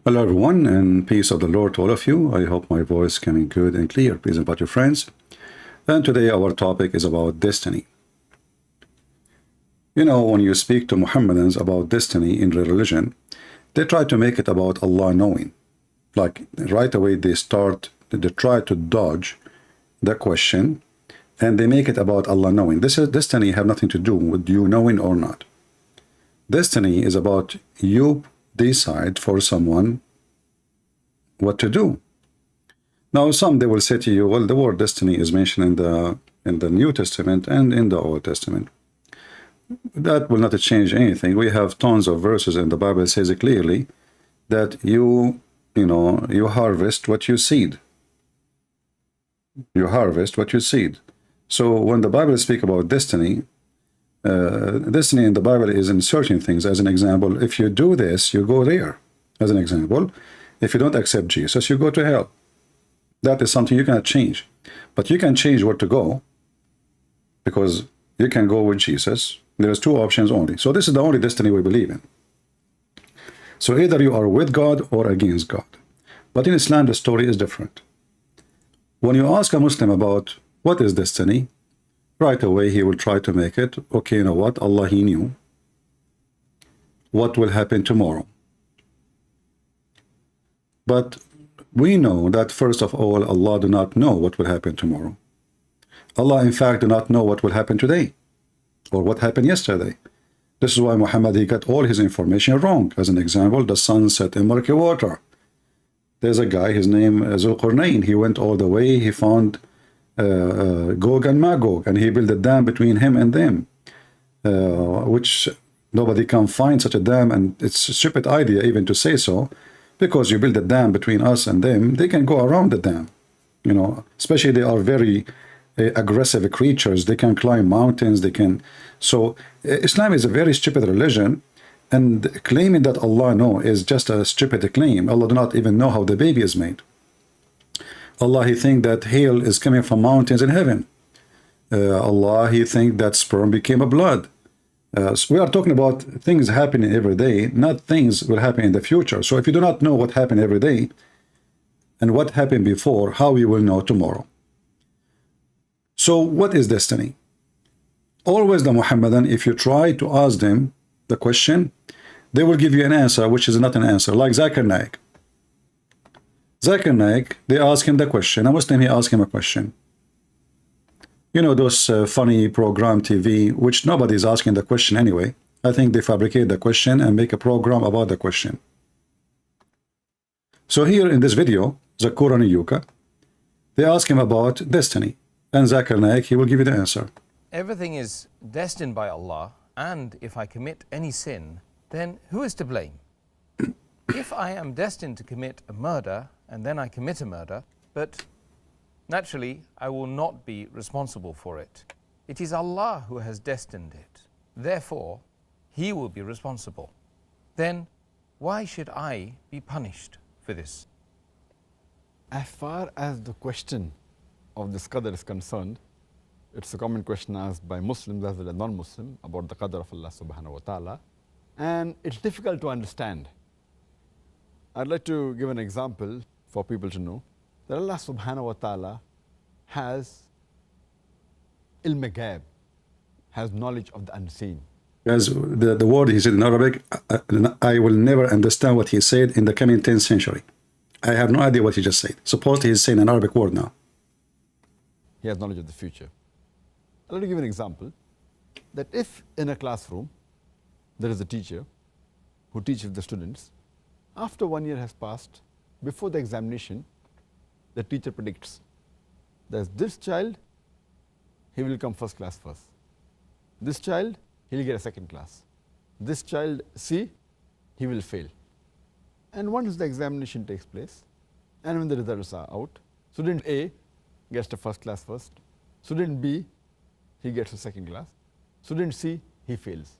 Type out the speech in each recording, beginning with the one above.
Hello everyone, and peace of the Lord to all of you. I hope my voice is coming good and clear. Please invite your friends. And today our topic is about destiny. You know, when you speak to Mohammedans about destiny in their religion, they try to make it about Allah knowing. Like right away they try to dodge the question and they make it about Allah knowing. This is destiny have nothing to do with you knowing or not. Destiny is about you decide for someone what to do. Now some they will say to you, well, the word destiny is mentioned in the New Testament and in the Old Testament. That will not change anything. We have tons of verses in the Bible that says it clearly that you harvest what you seed. You harvest what you seed. So when the Bible speaks about destiny, destiny in the Bible is in certain things. As an example, if you do this, you go there. As an example, if you don't accept Jesus, you go to hell. That is something you cannot change. But you can change where to go, because you can go with Jesus. There's two options only. So this is the only destiny we believe in. So either you are with God or against God. But in Islam, the story is different. When you ask a Muslim about what is destiny, right away he will try to make it, okay, you know what, Allah, he knew what will happen tomorrow. But we know that first of all, Allah do not know what will happen tomorrow. Allah in fact do not know what will happen today or what happened yesterday. This is why Muhammad, he got all his information wrong. As an example, the sun set in murky water. There's a guy, his name is Zulqarnain. He went all the way, he found Gog and Magog, and he built a dam between him and them, which nobody can find such a dam, and it's a stupid idea even to say so, because you build a dam between us and them, they can go around the dam, you know, especially they are very aggressive creatures. They can climb mountains, they can. So Islam is a very stupid religion, and claiming that Allah knows is just a stupid claim. Allah do not even know how the baby is made. Allah, he think that hail is coming from mountains in heaven. Allah, he think that sperm became a blood. So we are talking about things happening every day, not things will happen in the future. So if you do not know what happened every day and what happened before, how you will know tomorrow? So what is destiny? Always the Muhammadan, if you try to ask them the question, they will give you an answer which is not an answer. Like Zakir Naik. Zakir Naik, they ask him the question. A Muslim, he asked him a question. You know those funny program TV, which nobody is asking the question anyway. I think they fabricate the question and make a program about the question. So here in this video, Zakir and Yuka, they ask him about destiny. And Zakir Naik, he will give you the answer. Everything is destined by Allah, and if I commit any sin, then who is to blame? If I am destined to commit a murder, and then I commit a murder, but naturally, I will not be responsible for it. It is Allah who has destined it. Therefore, He will be responsible. Then, why should I be punished for this? As far as the question of this qadr is concerned, it's a common question asked by Muslims as well as non-Muslim about the qadr of Allah subhanahu wa ta'ala, and it's difficult to understand. I'd like to give an example for people to know that Allah subhanahu wa ta'ala has ilm ghaib, has knowledge of the unseen. As the word he said in Arabic, I will never understand what he said in the coming 10th century. I have no idea what he just said. Supposedly he's saying an Arabic word now. He has knowledge of the future. I'd like to give an example that if in a classroom there is a teacher who teaches the students, after 1 year has passed, before the examination, the teacher predicts that this child, he will come first class first. This child, he will get a second class. This child, C, he will fail. And once the examination takes place, and when the results are out, student A gets the first class first, student B, he gets a second class, student C, he fails.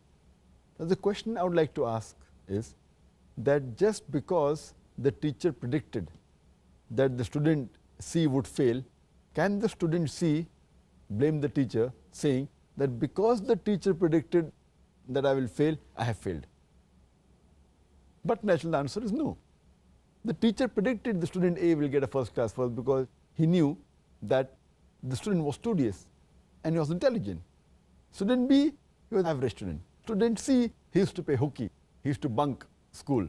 Now the question I would like to ask is that just because the teacher predicted that the student C would fail, can the student C blame the teacher saying that because the teacher predicted that I will fail, I have failed? But natural answer is no. The teacher predicted the student A will get a first class first because he knew that the student was studious and he was intelligent. Student B, he was an average student. Student C, he used to play hooky. He used to bunk school.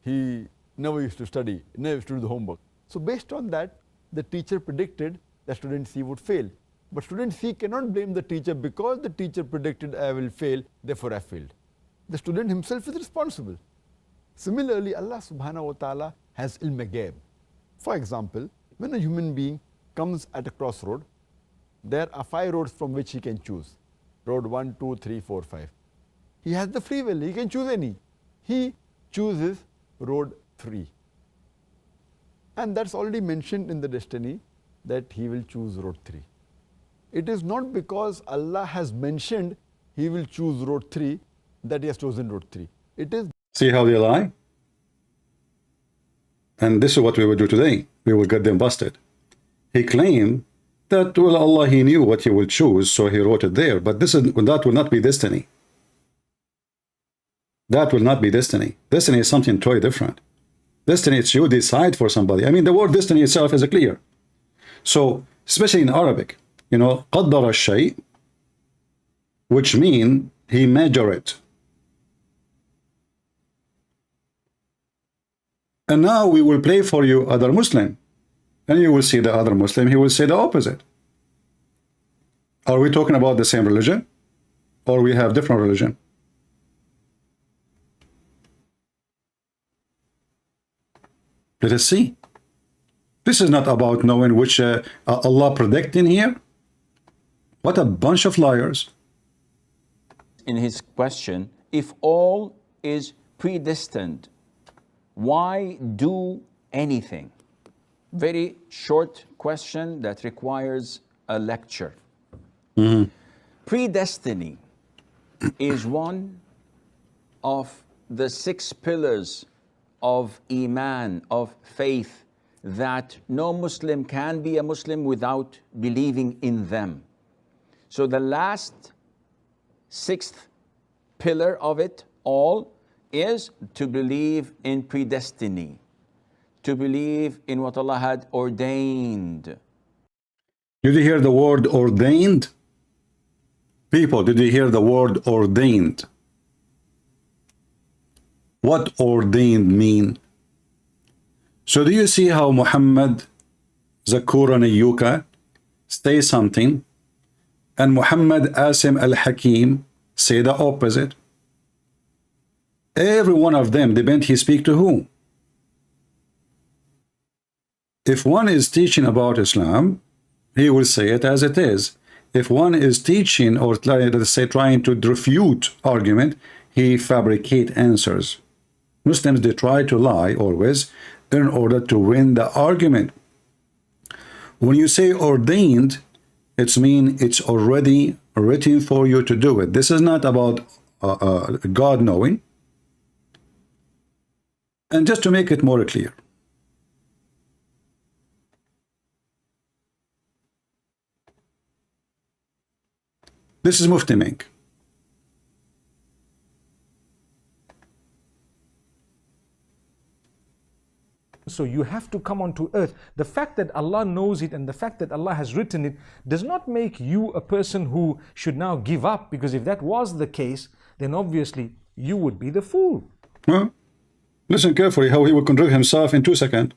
He never used to study, never used to do the homework. So based on that, the teacher predicted that student C would fail. But student C cannot blame the teacher because the teacher predicted I will fail, therefore I failed. The student himself is responsible. Similarly, Allah subhanahu wa ta'ala has ilm ghaib. For example, when a human being comes at a crossroad, there are 5 roads from which he can choose. Road 1, 2, 3, 4, 5. He has the free will, he can choose any. He chooses road 3. And that's already mentioned in the destiny that he will choose road 3. It is not because Allah has mentioned he will choose road 3 that he has chosen road 3. It is. See how they lie? And this is what we will do today. We will get them busted. He claimed that, well, Allah, he knew what he will choose, so he wrote it there. But that will not be destiny. That will not be destiny. Destiny is something totally different. Destiny, it's you decide for somebody. I mean, the word destiny itself is clear. So, especially in Arabic, you know, قدر الشيء, which mean he measured it. And now we will play for you other Muslim. And you will see the other Muslim, he will say the opposite. Are we talking about the same religion? Or we have different religion? Let us see. This is not about knowing which Allah predicting here. What a bunch of liars. In his question, if all is predestined, why do anything? Very short question that requires a lecture. Predestiny is one of the 6 pillars of Iman, of faith, that no Muslim can be a Muslim without believing in them. So the last 6th pillar of it all is to believe in predestiny, to believe in what Allah had ordained. Did you hear the word ordained? People, did you hear the word ordained? What ordained mean? So do you see how Muhammad, Zakir and Ayyuka say something, and Muhammad Asim al-Hakim say the opposite? Every one of them depend he speak to who. If one is teaching about Islam, he will say it as it is. If one is teaching or let's say trying to refute argument, he fabricate answers. Muslims, they try to lie always in order to win the argument. When you say ordained, it means it's already written for you to do it. This is not about God knowing. And just to make it more clear, this is Mufti Menk. So you have to come onto earth. The fact that Allah knows it and the fact that Allah has written it does not make you a person who should now give up, because if that was the case, then obviously you would be the fool. Well, listen carefully how he will contradict himself in 2 seconds.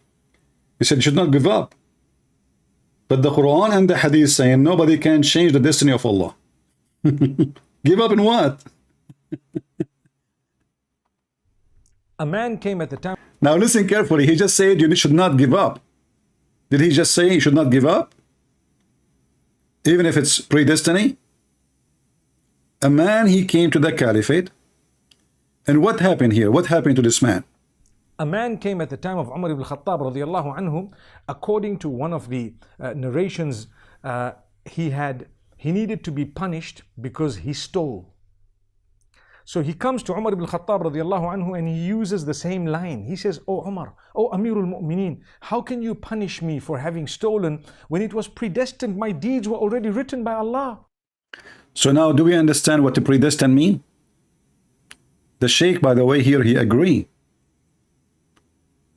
He said you should not give up. But the Quran and the Hadith saying nobody can change the destiny of Allah. Give up in what? A man came at the time. Now listen carefully. He just said you should not give up. Did he just say you should not give up? Even if it's predestiny? A man, he came to the caliphate. And what happened here? What happened to this man? A man came at the time of Umar ibn Khattab radiallahu anhu. According to one of the narrations, he needed to be punished because he stole. So he comes to Umar ibn Khattab radiallahu anhu and he uses the same line. He says, "Oh Umar, oh Amirul Mu'mineen, how can you punish me for having stolen when it was predestined? My deeds were already written by Allah." So now do we understand what the predestined mean? The Sheikh, by the way, here he agree.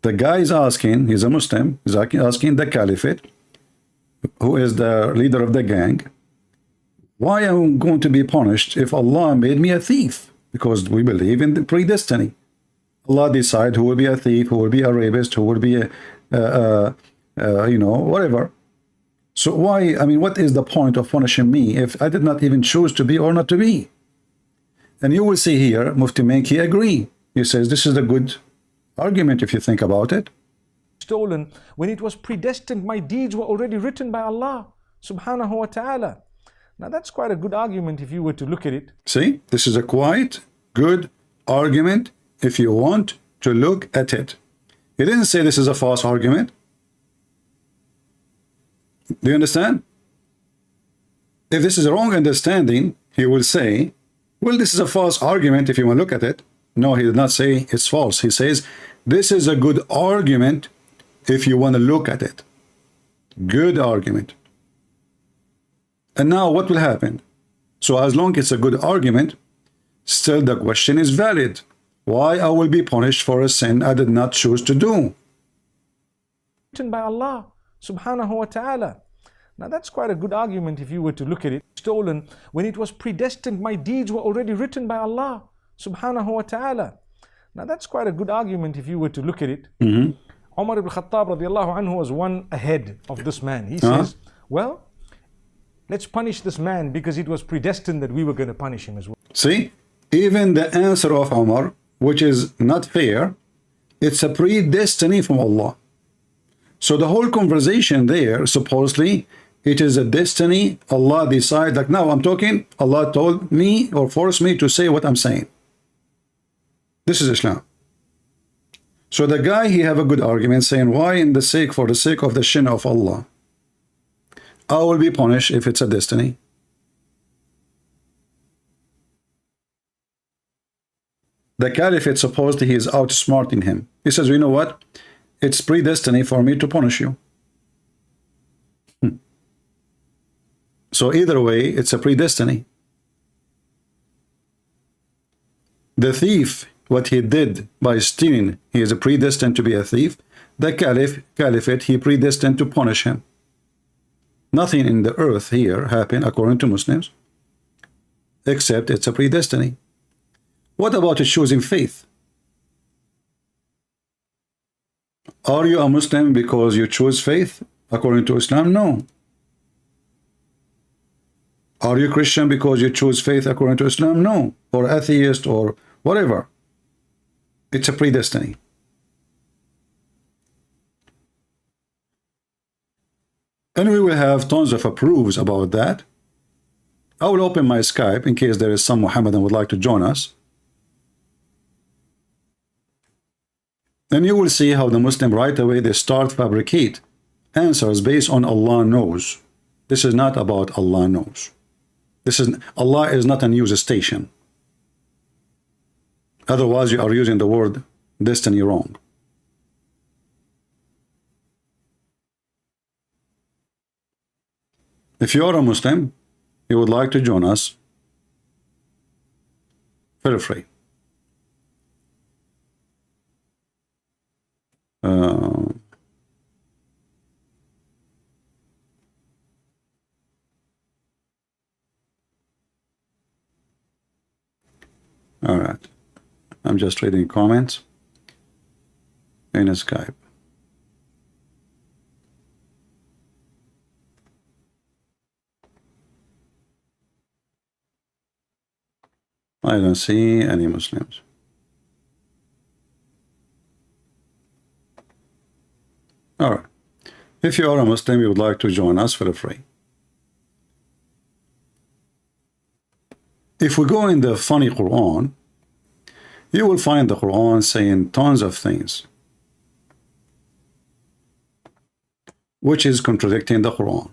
The guy is asking, he's a Muslim, he's asking the Caliphate, who is the leader of the gang, why am I going to be punished if Allah made me a thief? Because we believe in the predestiny. Allah decide who will be a thief, who will be a rapist, who will be you know, whatever. So why, I mean, what is the point of punishing me if I did not even choose to be or not to be? And you will see here, Mufti Menk, he agree. He says this is a good argument if you think about it. Stolen when it was predestined, my deeds were already written by Allah subhanahu wa ta'ala. Now that's quite a good argument if you were to look at it. See, this is a quite good argument if you want to look at it. He didn't say this is a false argument. Do you understand? If this is a wrong understanding, he will say, well, this is a false argument if you want to look at it. No, he did not say it's false. He says, this is a good argument if you want to look at it. Good argument. And now what will happen? So as long as it's a good argument, still the question is valid. Why I will be punished for a sin I did not choose to do? Written by Allah subhanahu wa ta'ala. Now that's quite a good argument if you were to look at it. Stolen when it was predestined, my deeds were already written by Allah subhanahu wa ta'ala. Now that's quite a good argument if you were to look at it. Umar ibn Khattab radiallahu anhu was one ahead of this man. He says, well, let's punish this man because it was predestined that we were going to punish him as well. See, even the answer of Umar, which is not fair, it's a predestiny from Allah. So the whole conversation there, supposedly, it is a destiny. Allah decide, like now I'm talking, Allah told me or forced me to say what I'm saying. This is Islam. So the guy, he have a good argument saying, why for the sake of the shin of Allah, I will be punished if it's a destiny. The Caliphate supposedly he is outsmarting him. He says, you know what? It's predestiny for me to punish you. So either way, it's a predestiny. The thief, what he did by stealing, he is predestined to be a thief. The Caliphate, he predestined to punish him. Nothing in the earth here happened according to Muslims, except it's a predestiny. What about choosing faith? Are you a Muslim because you choose faith according to Islam? No. Are you Christian because you choose faith according to Islam? No. Or atheist or whatever. It's a predestiny. And we will have tons of proofs about that. I will open my Skype in case there is some Mohammedan would like to join us. And you will see how the Muslim right away they start fabricate answers based on Allah knows. This is not about Allah knows. Allah is not a news station. Otherwise you are using the word destiny wrong. If you are a Muslim, you would like to join us, feel free. All right. I'm just reading comments in a Skype. I don't see any Muslims. All right. If you are a Muslim, you would like to join us, feel free. If we go in the funny Quran, you will find the Quran saying tons of things which is contradicting the Quran.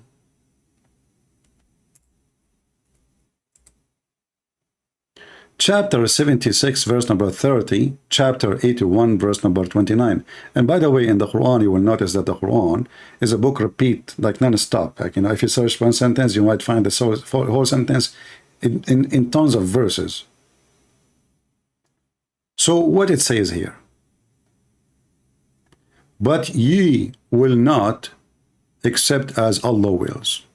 Chapter 76, verse number 30, chapter 81, verse number 29. And by the way, in the Quran, you will notice that the Quran is a book repeat, like non-stop. Like, you know, if you search one sentence, you might find the whole sentence in tons of verses. So what it says here, but ye will not except as Allah wills.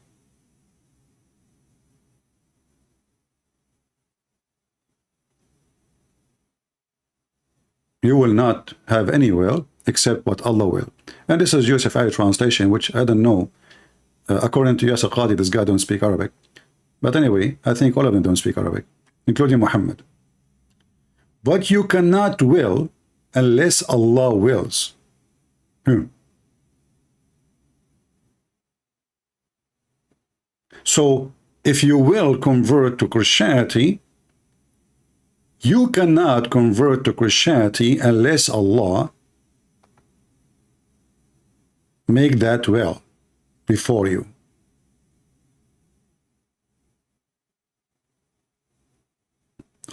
You will not have any will except what Allah will. And this is Yusuf Ali translation, which I don't know. According to Yasir Qadhi, this guy don't speak Arabic. But anyway, I think all of them don't speak Arabic, including Mohammed. But you cannot will unless Allah wills. So if you will convert to Christianity, you cannot convert to Christianity unless Allah make that will before you.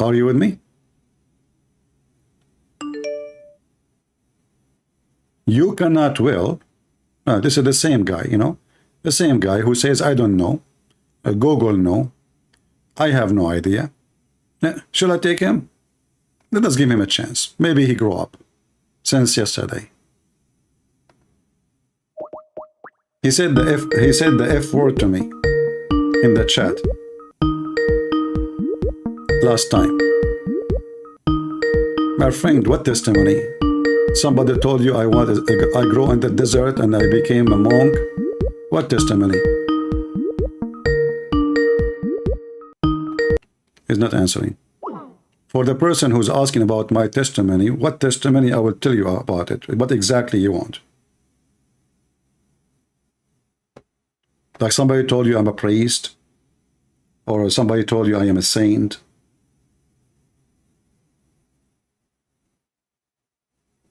Are you with me? You cannot will. This is the same guy, you know, the same guy who says, I don't know. Google no. I have no idea. Shall I take him? Let us give him a chance. Maybe he grew up since yesterday. He said the F word to me in the chat last time. My friend, what testimony? Somebody told you I grew in the desert and I became a monk. What testimony? He's not answering. For the person who's asking about my testimony, what testimony? I will tell you about it. What exactly you want? Like somebody told you I'm a priest, or somebody told you I am a saint.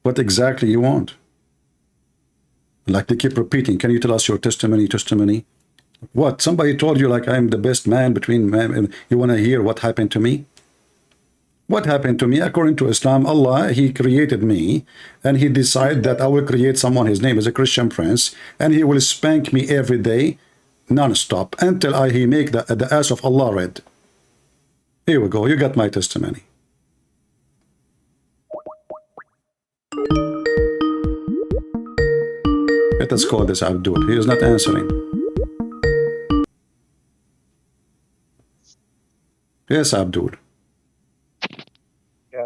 What exactly you want? Like they keep repeating, can you tell us your testimony, testimony? What? Somebody told you like I'm the best man between men, and you want to hear what happened to me? What happened to me? According to Islam, Allah, He created me, and He decided that I will create someone, his name is a Christian prince, and he will spank me every day, non-stop, until He make the ass of Allah red. Here we go, you got my testimony. Let us call this Abdul. He is not answering. Yes, Abdul. Yeah.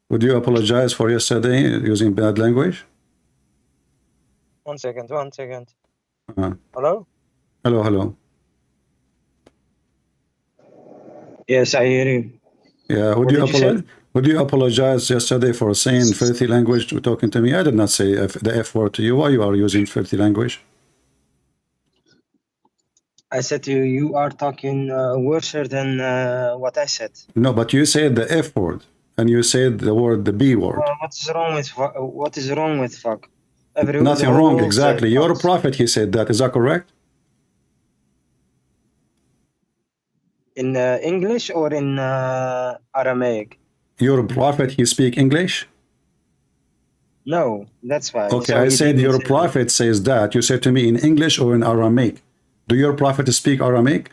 Would you apologize for yesterday using bad language? 1 second, 1 second. Hello? Hello? Hello. Yes, I hear you. Yeah, What did you say? would you apologize yesterday for saying filthy language to talking to me? I did not say the F word to you. Why you are using filthy language? I said to you, you are talking worse than what I said. No, but you said the F word, and you said the B word. What is wrong with fuck? Nothing wrong, exactly. Your prophet, he said that. Is that correct? In English or in Aramaic? Your prophet, he speak English? No, that's why. Okay, So I he said didn't your say- prophet says that. You said to me in English or in Aramaic. Do your prophet speak Aramaic?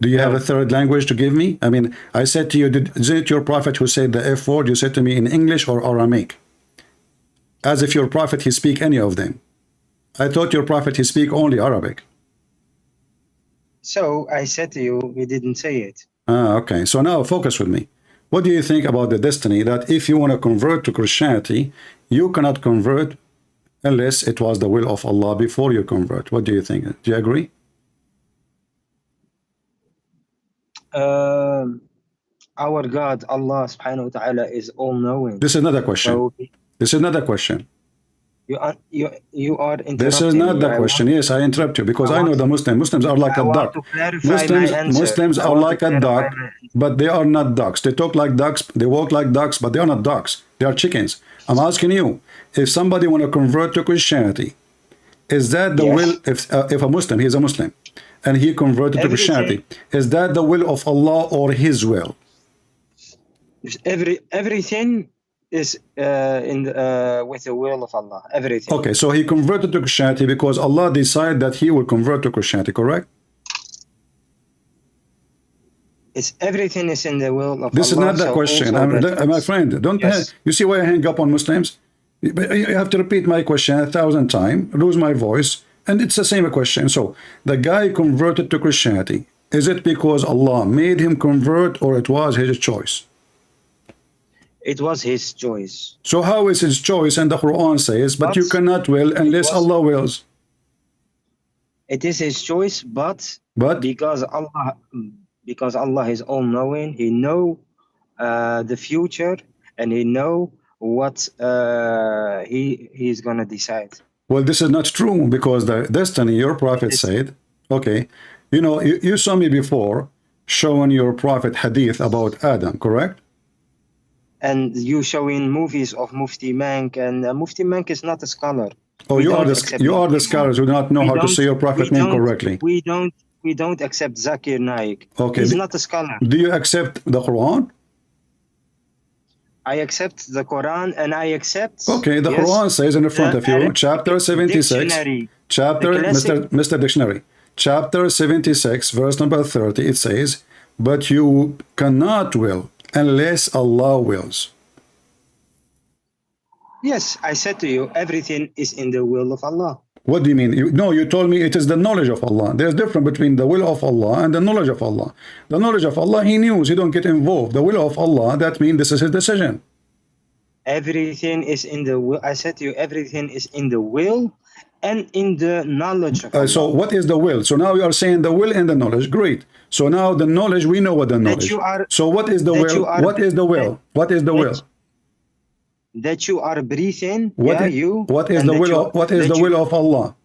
Do you have a third language to give me? I mean, I said to you, is it your prophet who said the F word? You said to me in English or Aramaic? As if your prophet, he speak any of them. I thought your prophet, he speak only Arabic. So I said to you, he didn't say it. Okay, so now focus with me. What do you think about the destiny that if you want to convert to Christianity, you cannot convert unless it was the will of Allah before you convert? What do you think? Do you agree? Our God, Allah subhanahu wa ta'ala, is all-knowing. This is not a question. So This is not a question. you are interrupting. This is not me. the question. Yes, I interrupt you because I know the Muslims are like I a want duck. to clarify my answer. Muslims I are want like to a clarify duck, my answer. but they are not ducks. They talk like ducks, they walk like ducks, but they are not ducks. They are chickens. I'm asking you, if somebody want to convert to Christianity, is that the Yes. will, if a Muslim, he's a Muslim, and he converted to Christianity, is that the will of Allah or his will? Everything is with the will of Allah. Everything. Okay, so he converted to Christianity because Allah decided that he will convert to Christianity, correct? Everything is in the will of This Allah. is not the so question. also that My friend, don't Yes. you see why I hang up on Muslims? But you have to repeat my question 1,000 times, lose my voice, and it's the same question. So the guy converted to Christianity. Is it because Allah made him convert, or it was his choice? It was his choice. So how is his choice? And the Quran says, but you cannot will unless Allah wills. It is his choice, but because Allah is all-knowing, He know the future, and He know what he's gonna decide. Well, this is not true, because the destiny, your prophet said, okay, you know, you saw me before showing your prophet hadith about Adam, correct? And you showing movies of Mufti Menk, and Mufti Menk is not a scholar. Oh, you are the scholars who do not know how to say your prophet name correctly. We don't accept Zakir Naik. Okay. He's not a scholar. Do you accept the Quran? I accept the Quran, and I accept. Okay, the Quran says in the front of you, chapter 76, chapter, Mr. Dictionary, chapter 76, verse number 30, it says, but you cannot will unless Allah wills. Yes, I said to you, everything is in the will of Allah. What do you mean? You told me it is the knowledge of Allah. There's a difference between the will of Allah and the knowledge of Allah. The knowledge of Allah, He knows, He don't get involved. The will of Allah, that means this is His decision. Everything is in the will. I said to you, everything is in the will and in the knowledge of Allah. So what is the will? So now you are saying the will and the knowledge. Great. So now the knowledge, we know what the knowledge. So what is the will? What is the will? What is the will? That you are breathing. What is the will of Allah?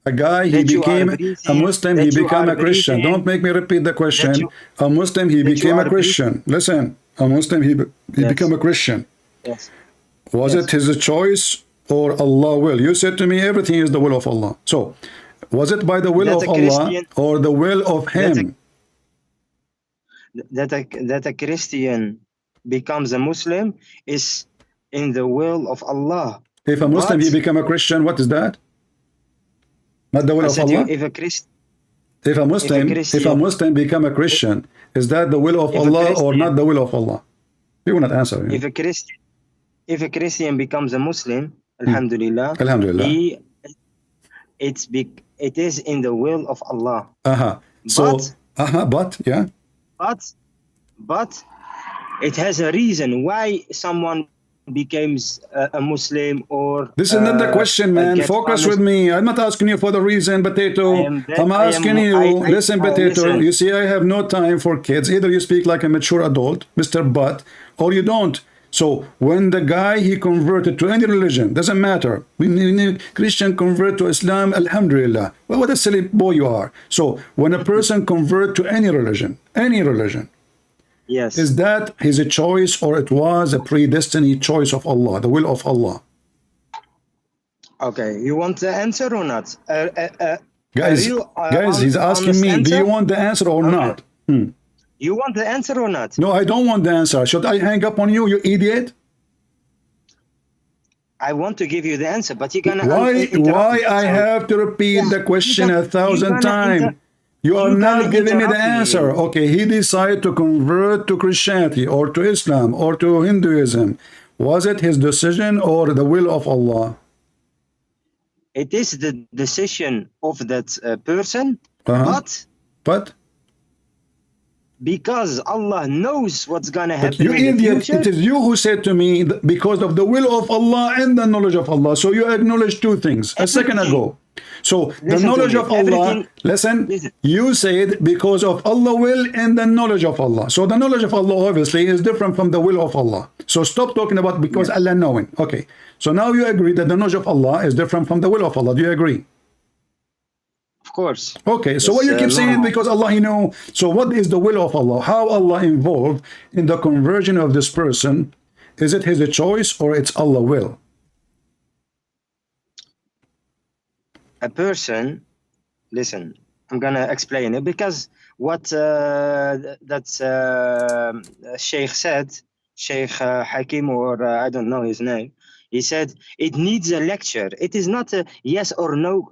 A guy, he became a Muslim, he became a Christian. Don't make me repeat the question. A Muslim, he became a Christian. Listen, a Muslim, he became a Christian. Yes. Was it his choice or Allah will? You said to me everything is the will of Allah. So was it by the will of Allah or the will of him? That a Christian becomes a Muslim is in the will of Allah. If a Muslim he become a Christian, what is that? Not the will of Allah? If a Muslim become a Christian, is that the will of Allah or not the will of Allah? You will not answer. If a Christian becomes a Muslim, Alhamdulillah, it is in the will of Allah. But it has a reason why someone becomes a Muslim or this is not the question, man. Focus with me. I'm not asking you for the reason, Potato. I'm asking you, listen, Potato. You see, I have no time for kids. Either you speak like a mature adult, Mr. Butt, or you don't. So when the guy, he converted to any religion, doesn't matter. When Christian convert to Islam, Alhamdulillah. Well, what a silly boy you are. So when a person convert to any religion, yes, is that his choice or it was a predestined choice of Allah, the will of Allah? Okay, you want the answer or not? Guys, he's asking me, do you want the answer or not? You want the answer or not? No, I don't want the answer. Should I hang up on you, you idiot? I want to give you the answer, but you're gonna why I have to repeat the question 1,000 times? You are not giving me the answer. Okay, he decided to convert to Christianity or to Islam or to Hinduism. Was it his decision or the will of Allah? It is the decision of that person, but because Allah knows what's gonna happen. You idiot! It is you who said to me because of the will of Allah and the knowledge of Allah. So you acknowledged two things a second ago. So the knowledge of Allah, listen, you said because of Allah will and the knowledge of Allah. So the knowledge of Allah obviously is different from the will of Allah. So stop talking about because Allah knowing. Okay. So now you agree that the knowledge of Allah is different from the will of Allah. Do you agree? Of course. Okay. So what you keep saying because Allah He know. So what is the will of Allah? How Allah involved in the conversion of this person? Is it his choice or it's Allah will? A person, listen, I'm gonna explain it because what Sheikh said, Sheikh Hakim, or I don't know his name, he said it needs a lecture. It is not a yes or no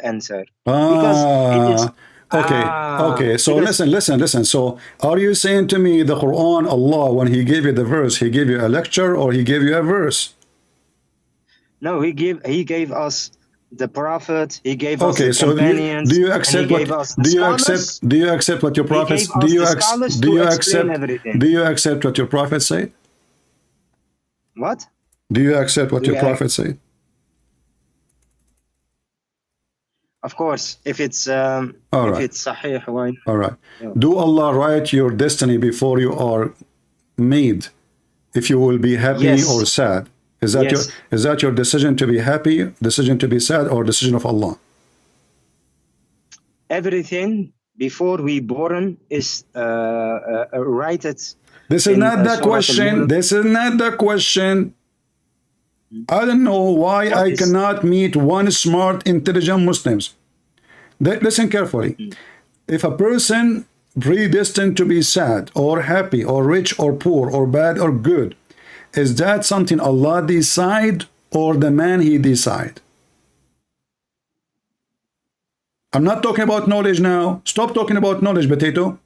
answer. Because it is, okay. So listen. So are you saying to me the Quran, Allah, when He gave you the verse, He gave you a lecture or He gave you a verse? No, he gave us the prophet. He gave us Okay, the so companions. do you accept what do you accept what your prophets do you accept everything. do you accept what your prophets say? What? Do you accept what your prophets say? Of course, if it's it's sahih, why? All right. Yeah. Do Allah write your destiny before you are made? If you will be happy or sad? Is that your decision to be happy, decision to be sad, or decision of Allah? Everything before we born is righted. This is not the question. This is not the question. I don't know why I cannot meet one smart, intelligent Muslims. Listen carefully. If a person predestined to be sad or happy or rich or poor or bad or good, is that something Allah decide or the man he decide? I'm not talking about knowledge now. Stop talking about knowledge, potato.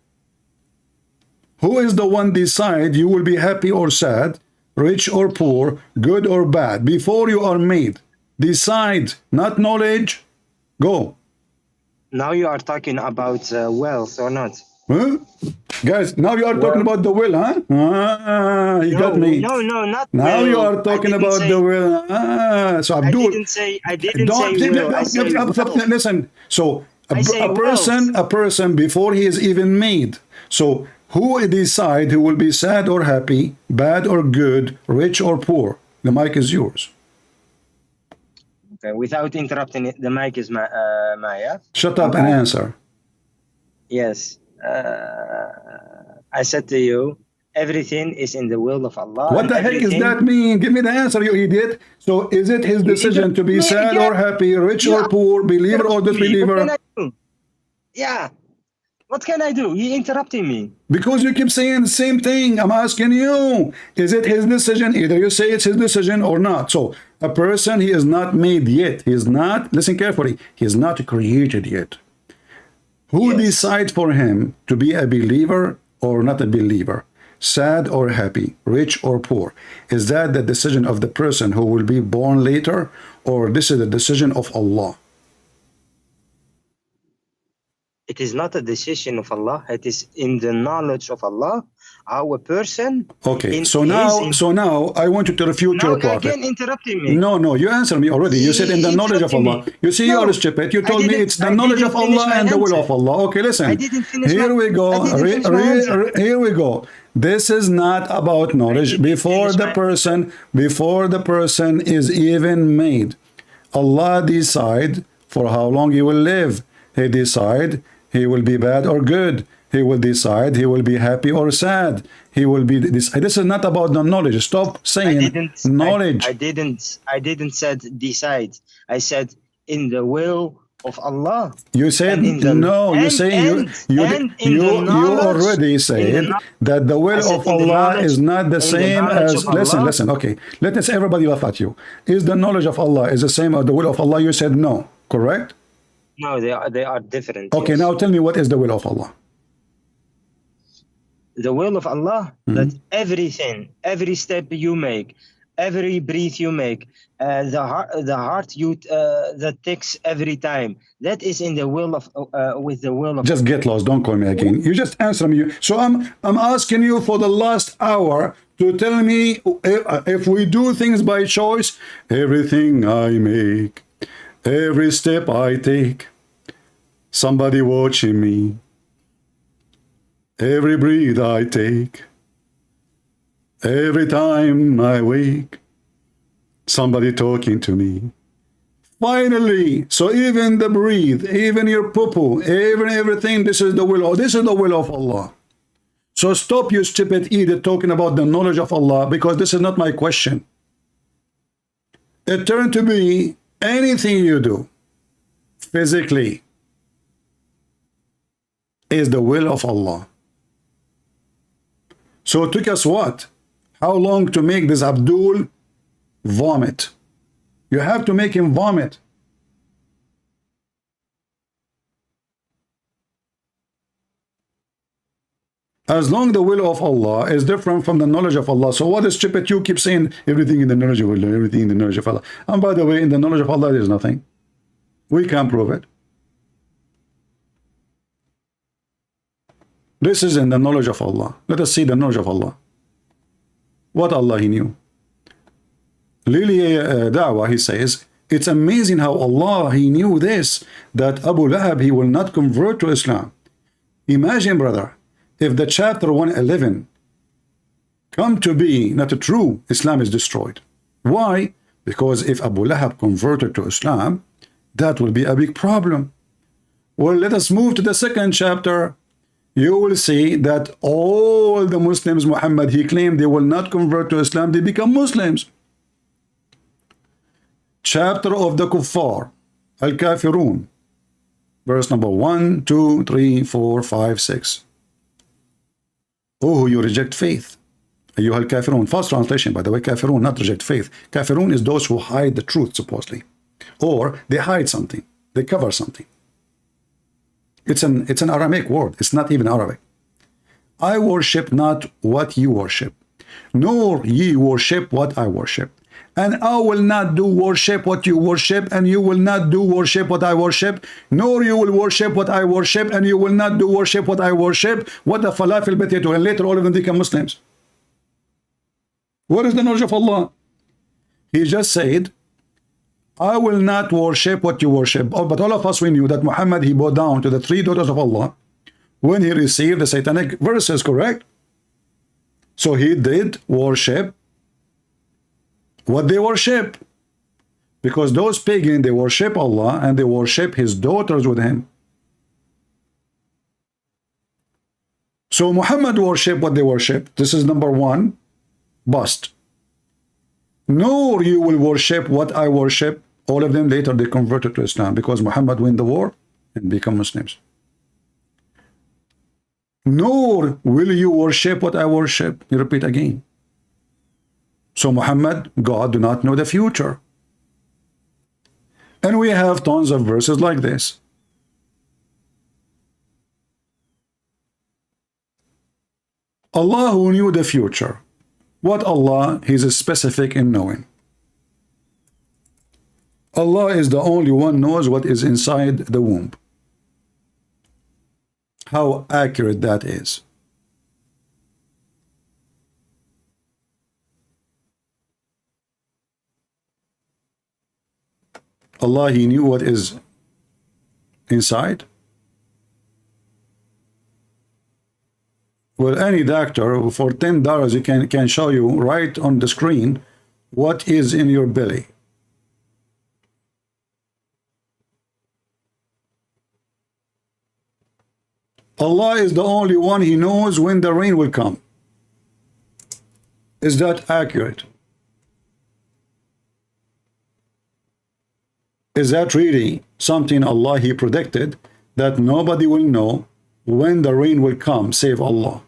Who is the one decide you will be happy or sad, rich or poor, good or bad, before you are made? Decide, not knowledge. Go. Now you are talking about wealth or not? Huh? Guys, now you are talking about the will, huh? You got me. No, not now will. You are talking about the will. So Abdul, I didn't say will. I said listen. So a person before he is even made. So who decide who will be sad or happy, bad or good, rich or poor? The mic is yours. Okay, without interrupting it, the mic is Maya. Shut up and answer. Yes. I said to you, everything is in the will of Allah. What the heck does that mean? Give me the answer, you idiot. So is it his decision to be sad or happy, rich or poor, believer or disbeliever? Yeah. What can I do? You're interrupting me. Because you keep saying the same thing. I'm asking you. Is it his decision? Either you say it's his decision or not. So a person, he is not made yet. He is not, listen carefully, he is not created yet. Who decides for him to be a believer or not a believer? Sad or happy, rich or poor? Is that the decision of the person who will be born later, or this is the decision of Allah? It is not a decision of Allah. It is in the knowledge of Allah. How a person. Okay, so now I want you to refute your prophet. Again interrupting me. No, you answered me already. You said in the knowledge of Allah. You see, you are stupid. You told me it's the knowledge of Allah and the will of Allah. Okay, listen. I didn't finish. Here we go. Here we go. This is not about knowledge. Before the person is even made, Allah decide for how long he will live. He decide he will be bad or good. He will decide he will be happy or sad. He will be this. This is not about the knowledge. Stop saying knowledge. I didn't said decide. I said in the will of Allah. You said no. You say you already said that the will of Allah is not the same as. Listen. Okay, let us everybody laugh at you. Is the knowledge of Allah is the same as the will of Allah? You said no. Correct? No, they are different. Okay, now tell me what is the will of Allah? The will of Allah, that everything, every step you make, every breath you make, the heart you that takes every time, that is in the will of with the will of. Just get lost. Don't call me again. You just answer me. So I'm asking you for the last hour to tell me if we do things by choice, everything I make, every step I take, somebody watching me. Every breath I take, every time I wake, somebody talking to me. Finally, so even the breathe, even your poo-poo, even everything, this is the will of Allah. So stop, you stupid idiot, talking about the knowledge of Allah, because this is not my question. It turned to be anything you do physically is the will of Allah. So it took us what? How long to make this Abdul vomit? You have to make him vomit. As long the will of Allah is different from the knowledge of Allah. So what is stupid? You keep saying everything in the knowledge of Allah, everything in the knowledge of Allah. And by the way, in the knowledge of Allah, there is nothing. We can't prove it. This is in the knowledge of Allah. Let us see the knowledge of Allah. What Allah He knew. Lily Dawah, he says, it's amazing how Allah He knew this, that Abu Lahab, he will not convert to Islam. Imagine, brother, if the chapter 111 come to be not true, Islam is destroyed. Why? Because if Abu Lahab converted to Islam, that will be a big problem. Well, let us move to the second chapter. You will see that all the Muslims, Muhammad, he claimed they will not convert to Islam, they become Muslims. Chapter of the Kuffar, Al-Kafirun, verse number 1, 2, 3, 4, 5, 6. Oh, you reject faith. You al-Kafirun. First translation, by the way, Kafirun, not reject faith. Kafirun is those who hide the truth, supposedly. Or they hide something. They cover something. It's an Aramaic word. It's not even Arabic. I worship not what you worship, nor ye worship what I worship. And I will not do worship what you worship, and you will not do worship what I worship, nor you will worship what I worship, and you will not do worship what I worship. What the falafel potato, and later all of them become Muslims. What is the knowledge of Allah? He just said, I will not worship what you worship. Oh, but all of us, we knew that Muhammad, he bowed down to the three daughters of Allah when he received the satanic verses, correct? So he did worship what they worship, because those pagans, they worship Allah and they worship his daughters with him. So Muhammad worship what they worship. This is number one, bust. Nor you will worship what I worship. All of them later they converted to Islam because Muhammad win the war and become Muslims. Nor will you worship what I worship. You repeat again. So Muhammad, God do not know the future. And we have tons of verses like this. Allah who knew the future. What Allah? He's specific in knowing. Allah is the only one knows what is inside the womb. How accurate that is. Allah, he knew what is inside. Well, any doctor for $10 he can show you right on the screen what is in your belly. Allah is the only one, he knows when the rain will come. Is that accurate? Is that really something Allah he predicted, that nobody will know when the rain will come save Allah?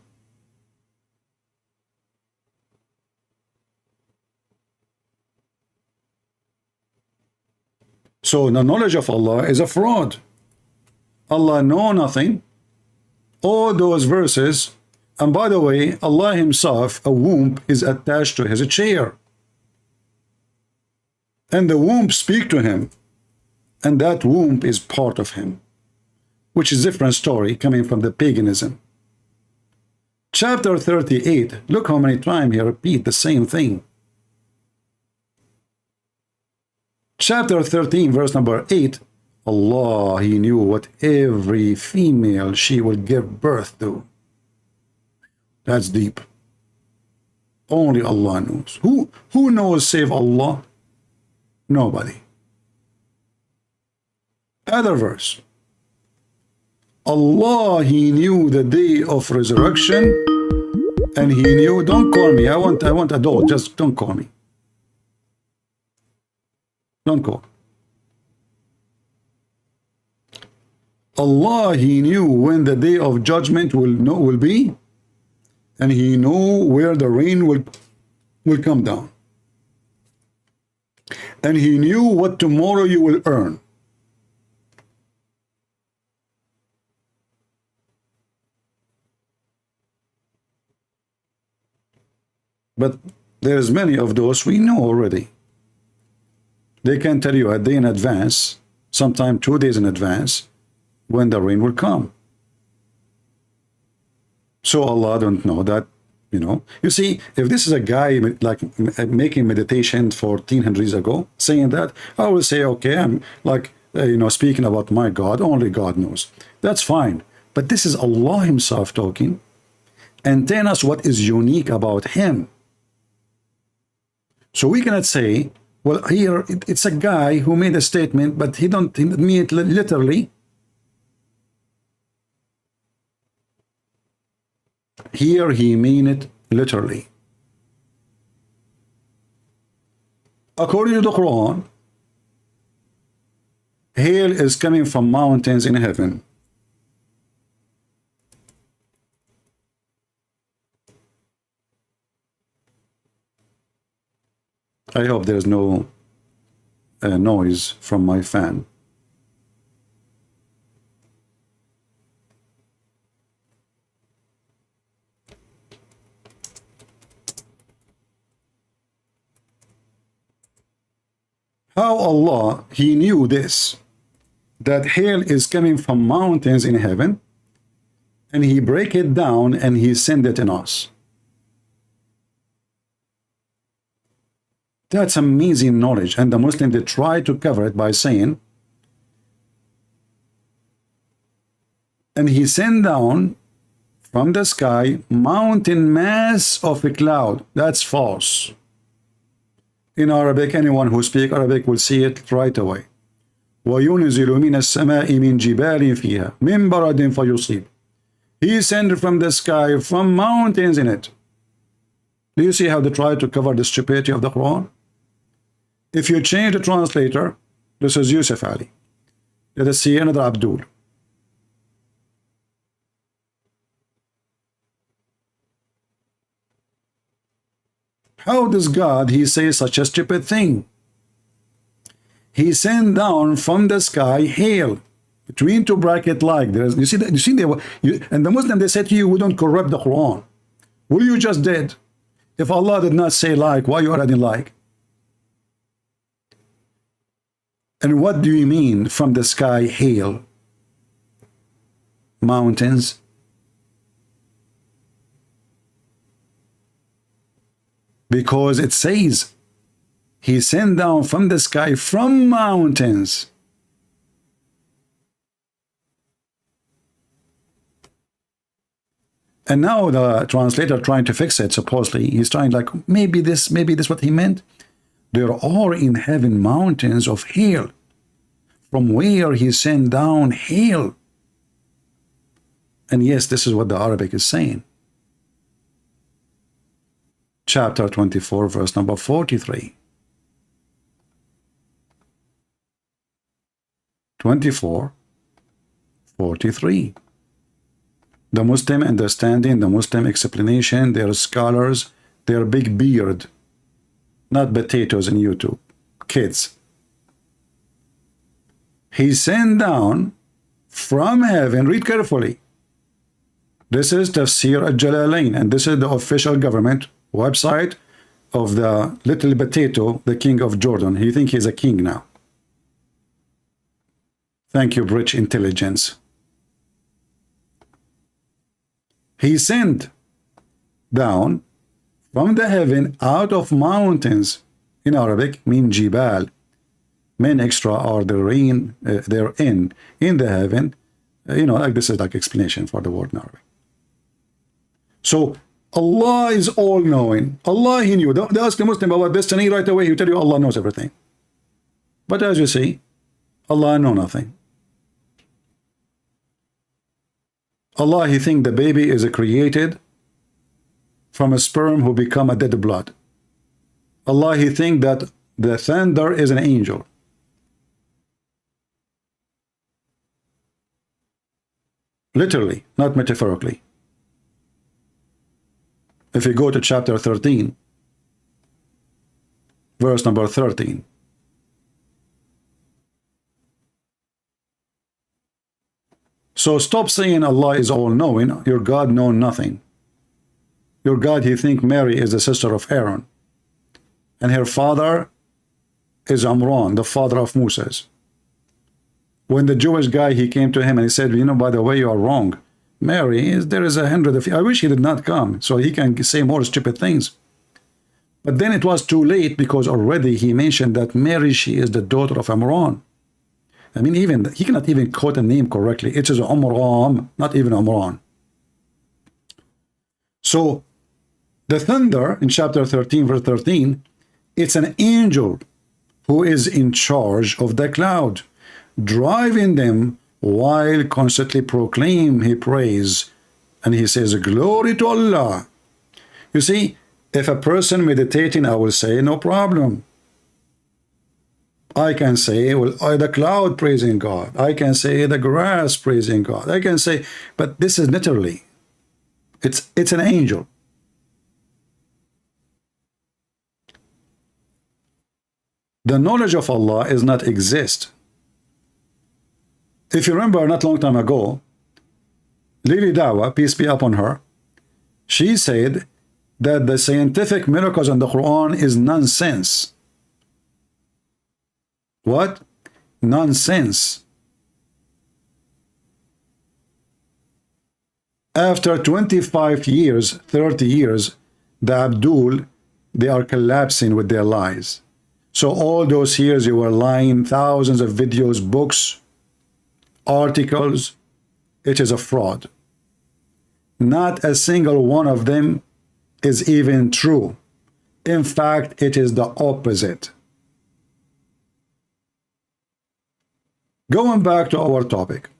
So the knowledge of Allah is a fraud. Allah know nothing. All those verses, and by the way, Allah himself, a womb is attached to his chair. And the womb speak to him. And that womb is part of him, which is a different story coming from the paganism. Chapter 38, look how many times he repeat the same thing. Chapter 13, verse number 8, Allah, he knew what every female she will give birth to. That's deep. Only Allah knows. Who knows save Allah? Nobody. Other verse. Allah, he knew the day of resurrection, and he knew, don't call me, I want adult, just don't call me. Don't call. Allah, he knew when the day of judgment will be, and he knew where the rain will come down. And he knew what tomorrow you will earn. But there's many of those we know already. They can tell you a day in advance, sometime 2 days in advance, when the rain will come. So Allah don't know that, you know. You see, if this is a guy like making meditation 1400 years ago, saying that, I will say, okay, I'm like, you know, speaking about my God, only God knows. That's fine. But this is Allah himself talking and telling us what is unique about him. So we cannot say, well, here it's a guy who made a statement, but he don't mean it literally. Here he mean it literally. According to the Quran, hail is coming from mountains in heaven. I hope there's no noise from my fan. How Allah, he knew this, that hail is coming from mountains in heaven, and he break it down and he send it in us. That's amazing knowledge. And the Muslims, they try to cover it by saying, and he sent down from the sky mountain mass of a cloud. That's false. In Arabic, anyone who speaks Arabic will see it right away. وَيُنْزِلُ مِنَ السَّمَاءِ مِنْ جِبَالٍ فِيهَا مِنْ بَرَدٍ فَيُصِيبُ. He sent from the sky, from mountains in it. Do you see how they try to cover the stupidity of the Quran? If you change the translator, this is Yusuf Ali. Let us see another Abdul. How does God, he says such a stupid thing? He sent down from the sky hail, between two brackets like this. You see that? You see and the Muslim, they said to you, we don't corrupt the Quran. Well, you just did. If Allah did not say like, why you are adding like? And what do you mean from the sky hail? Mountains? Because it says he sent down from the sky from mountains. And now the translator trying to fix it, supposedly he's trying like maybe this what he meant. There are in heaven mountains of hail, from where he sent down hail. And yes, this is what the Arabic is saying. Chapter 24, verse number 43. 24, 43. The Muslim understanding, the Muslim explanation, their scholars, their big beard, not potatoes in YouTube, kids. He sent down from heaven, read carefully. This is Tafsir al-Jalalain, and this is the official government website of the little potato, the king of Jordan. He thinks he's a king now. Thank you, British intelligence. He sent down from the heaven out of mountains. In Arabic, min jibal. Men extra are the rain, they're in the heaven. You know, like this is like explanation for the word in Arabic. So Allah is all-knowing. Allah, he knew. They ask a Muslim about destiny right away, he'll tell you Allah knows everything. But as you see, Allah know nothing. Allah, he think the baby is created from a sperm who become a dead blood. Allah, he think that the thunder is an angel. Literally, not metaphorically. If you go to chapter 13, verse number 13. So stop saying Allah is all-knowing. Your God knows nothing. Your God, he think Mary is the sister of Aaron. And her father is Amran, the father of Moses. When the Jewish guy, he came to him and he said, you know, by the way, you are wrong. Mary, there is 100 of you. I wish he did not come so he can say more stupid things. But then it was too late because already he mentioned that Mary, she is the daughter of Amran. I mean, even he cannot even quote a name correctly. It is Amram, not even Amran. So the thunder in chapter 13, verse 13, it's an angel who is in charge of the cloud, driving them while constantly proclaim he praise. And he says, glory to Allah. You see, if a person meditating, I will say, no problem. I can say, well, the cloud praising God. I can say the grass praising God. I can say, but this is literally, it's an angel. The knowledge of Allah is not exist. If you remember, not long time ago, Lily Dawah, peace be upon her, she said that the scientific miracles in the Quran is nonsense. What? Nonsense. After 25 years, 30 years, the Abdul, they are collapsing with their lies. So all those years you were lying, thousands of videos, books, articles, it is a fraud. Not a single one of them is even true. In fact, it is the opposite. Going back to our topic.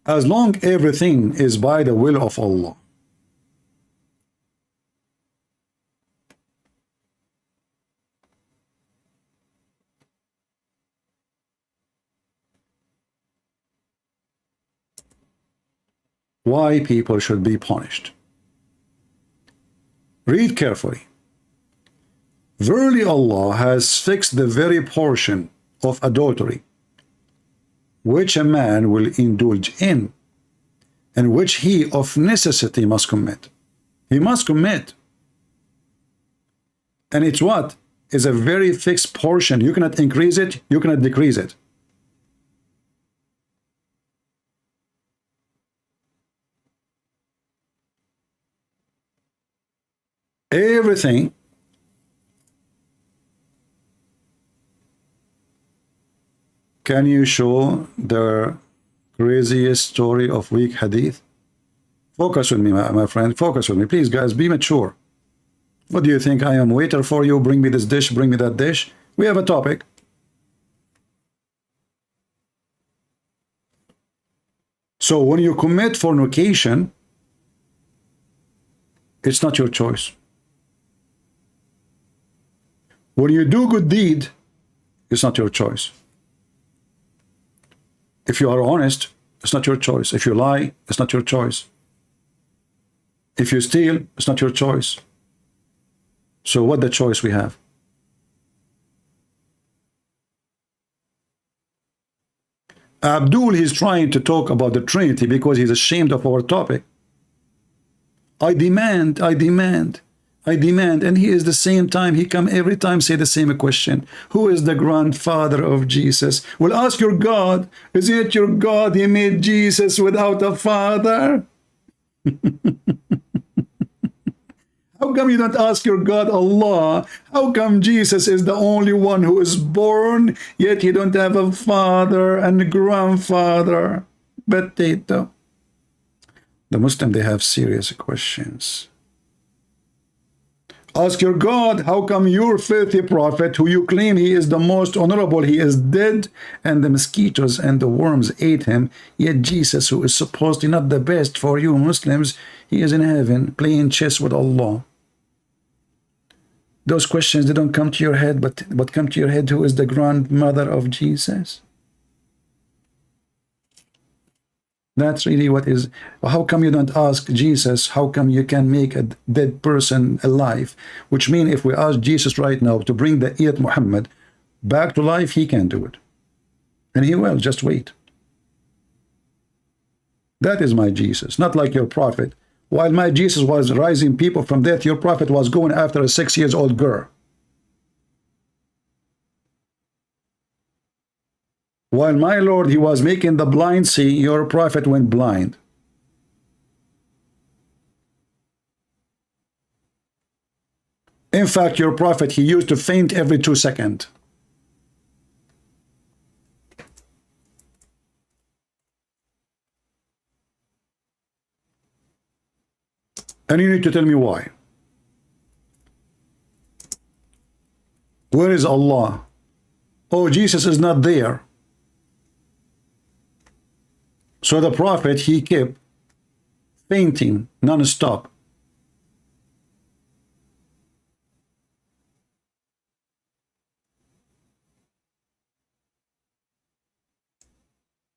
As long everything is by the will of Allah, why people should be punished? Read carefully. Verily Allah has fixed the very portion of adultery which a man will indulge in, and which he of necessity must commit. He must commit. And it's what? Is a very fixed portion. You cannot increase it, you cannot decrease it. Everything can you show the craziest story of weak hadith? Focus with me, my friend. Focus with me. Please, guys, be mature. What do you think? I am waiter for you? Bring me this dish, bring me that dish. We have a topic. So when you commit fornication, it's not your choice. When you do good deed, it's not your choice. If you are honest, it's not your choice. If you lie, it's not your choice. If you steal, it's not your choice. So what the choice we have? Abdul, he's trying to talk about the Trinity because he's ashamed of our topic. I demand, and he is the same time, he come every time say the same question. Who is the grandfather of Jesus? Well, ask your God. Is it your God he made Jesus without a father? How come you don't ask your God Allah? How come Jesus is the only one who is born, yet you don't have a father and grandfather? Potato. The Muslim, they have serious questions. Ask your God, how come your filthy prophet, who you claim he is the most honorable, he is dead, and the mosquitoes and the worms ate him, yet Jesus, who is supposedly not the best for you Muslims, he is in heaven playing chess with Allah. Those questions, they don't come to your head, but come to your head, who is the grandmother of Jesus? That's really what is. How come you don't ask Jesus, how come you can make a dead person alive? Which means if we ask Jesus right now to bring the idiot Mohammed back to life, he can do it. And he will, just wait. That is my Jesus, not like your prophet, While my Jesus was rising people from death, your prophet was going after a 6-year-old girl. While my Lord, he was making the blind see, your prophet went blind. In fact, your prophet, he used to faint every 2 seconds. And you need to tell me why. Where is Allah? Oh, Jesus is not there. So the prophet, he kept fainting non-stop.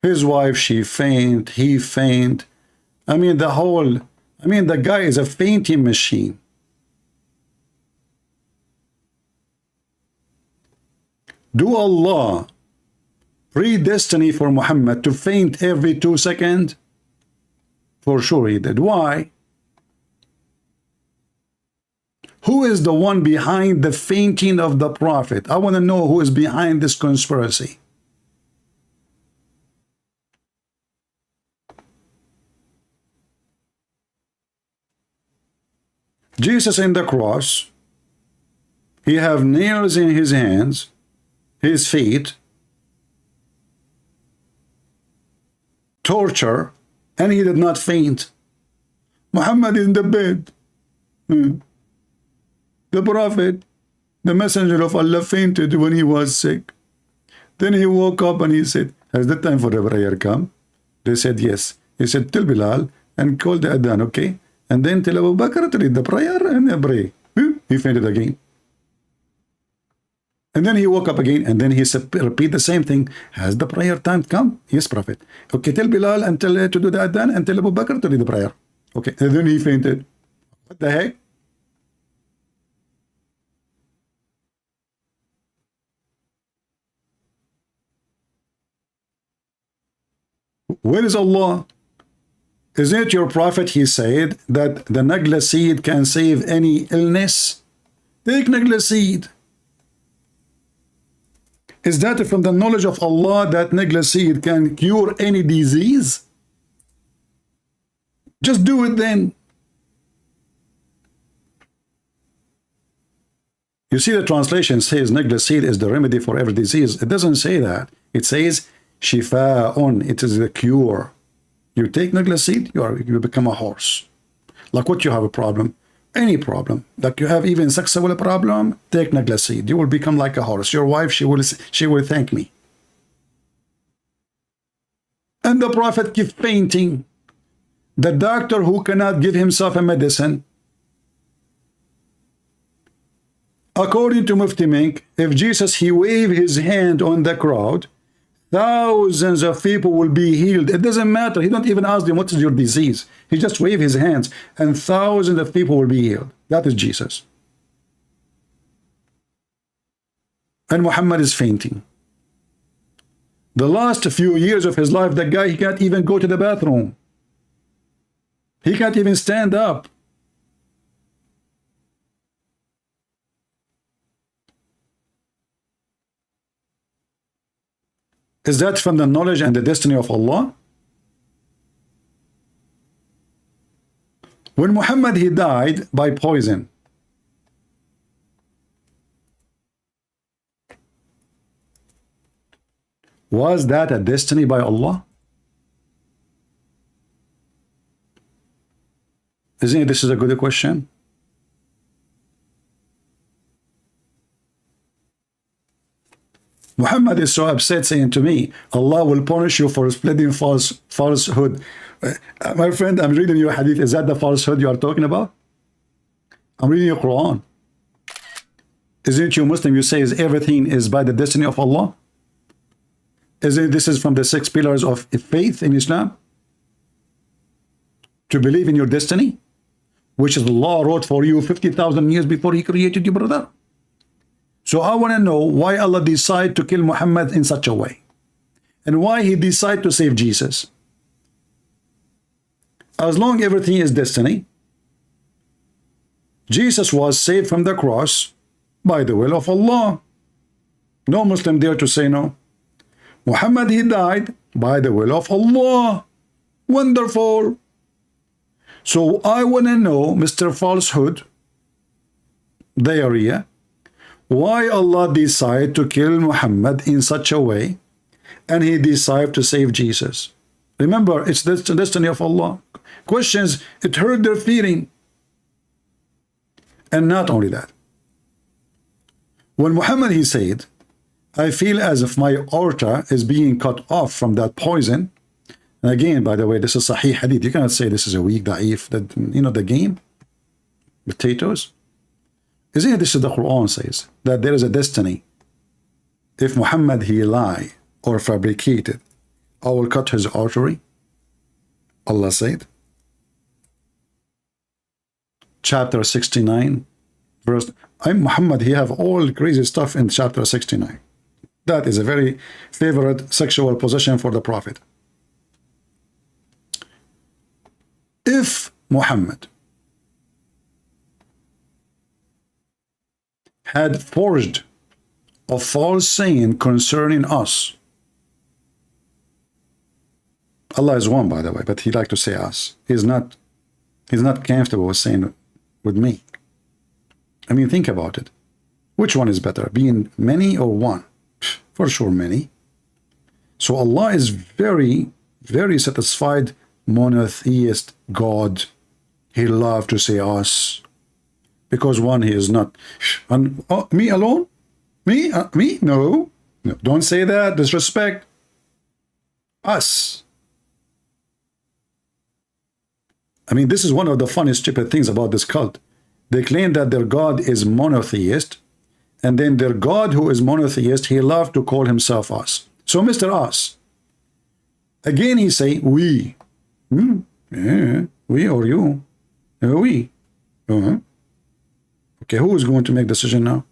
His wife, she faint, he faint. I mean, the guy is a fainting machine. Do Allah predestiny for Muhammad to faint every 2 seconds? For sure he did. Why? Who is the one behind the fainting of the prophet? I want to know who is behind this conspiracy. Jesus in the cross, he have nails in his hands, his feet, torture, and he did not faint. Muhammad in the bed. The prophet, the messenger of Allah, fainted when he was sick. Then he woke up and he said, has the time for the prayer come? They said yes. He said, tell Bilal and call the adhan, okay? And then tell Abu Bakr to read the prayer and pray. He fainted again. And then he woke up again, and then he repeat the same thing. Has the prayer time come? Yes, Prophet. Okay, tell Bilal and tell to do the adhan and tell Abu Bakr to read the prayer. Okay, and then he fainted. What the heck? Where is Allah? Isn't it your prophet, he said, that the Nagla seed can save any illness? Take Nagla seed. Is that from the knowledge of Allah that Nagla seed can cure any disease? Just do it then. You see, the translation says Nagla seed is the remedy for every disease. It doesn't say that. It says Shifa'un. It is the cure. You take Nagla seed, you become a horse. Like what you have a problem, any problem, like you have even sexual problem, take Nagla seed. You will become like a horse. Your wife, she will thank me. And the prophet keeps fainting. The doctor who cannot give himself a medicine. According to Mufti Menk, if Jesus, he waved his hand on the crowd, thousands of people will be healed. It doesn't matter. He don't even ask them, what is your disease? He just wave his hands and thousands of people will be healed. That is Jesus. And Muhammad is fainting. The last few years of his life, the guy, he can't even go to the bathroom. He can't even stand up. Is that from the knowledge and the destiny of Allah? When Muhammad, he died by poison, was that a destiny by Allah? Isn't it, this is a good question? Muhammad is so upset, saying to me, Allah will punish you for spreading falsehood. My friend, I'm reading your hadith. Is that the falsehood you are talking about? I'm reading your Quran. Isn't you Muslim? You say everything is by the destiny of Allah? Isn't this is from the 6 pillars of faith in Islam? To believe in your destiny, which is Allah wrote for you 50,000 years before he created you, brother. So I want to know why Allah decided to kill Muhammad in such a way, and why he decided to save Jesus. As long everything is destiny, Jesus was saved from the cross by the will of Allah. No Muslim dare to say no. Muhammad, he died by the will of Allah. Wonderful. So I want to know, Mr. Falsehood, diarrhea, why Allah decided to kill Muhammad in such a way, and he decided to save Jesus. Remember, it's the destiny of Allah. Questions, it hurt their feeling. And not only that, when Muhammad, he said, I feel as if my aorta is being cut off from that poison. And again, by the way, this is Sahih Hadith. You cannot say this is a weak, da'if, that, you know, the game, potatoes. Isn't it this is the Quran says, that there is a destiny. If Muhammad, he lie or fabricated, I will cut his artery. Allah said. Chapter 69, verse, Muhammad, he have all crazy stuff in chapter 69. That is a very favorite sexual position for the Prophet. If Muhammad had forged a false saying concerning us, Allah is one, by the way, but he like to say us. He's not comfortable with saying with me. I mean, think about it. Which one is better, being many or one? For sure, many. So Allah is very, very satisfied monotheist God. He loves to say us, because one, he is not. And me alone? Me? Me? No. No. Don't say that. Disrespect. Us. I mean, this is one of the funniest, stupid things about this cult. They claim that their God is monotheist, and then their God who is monotheist, he loved to call himself us. So Mr. Us. Again, he say, we. Yeah, we or you? We. Okay, who is going to make decision now?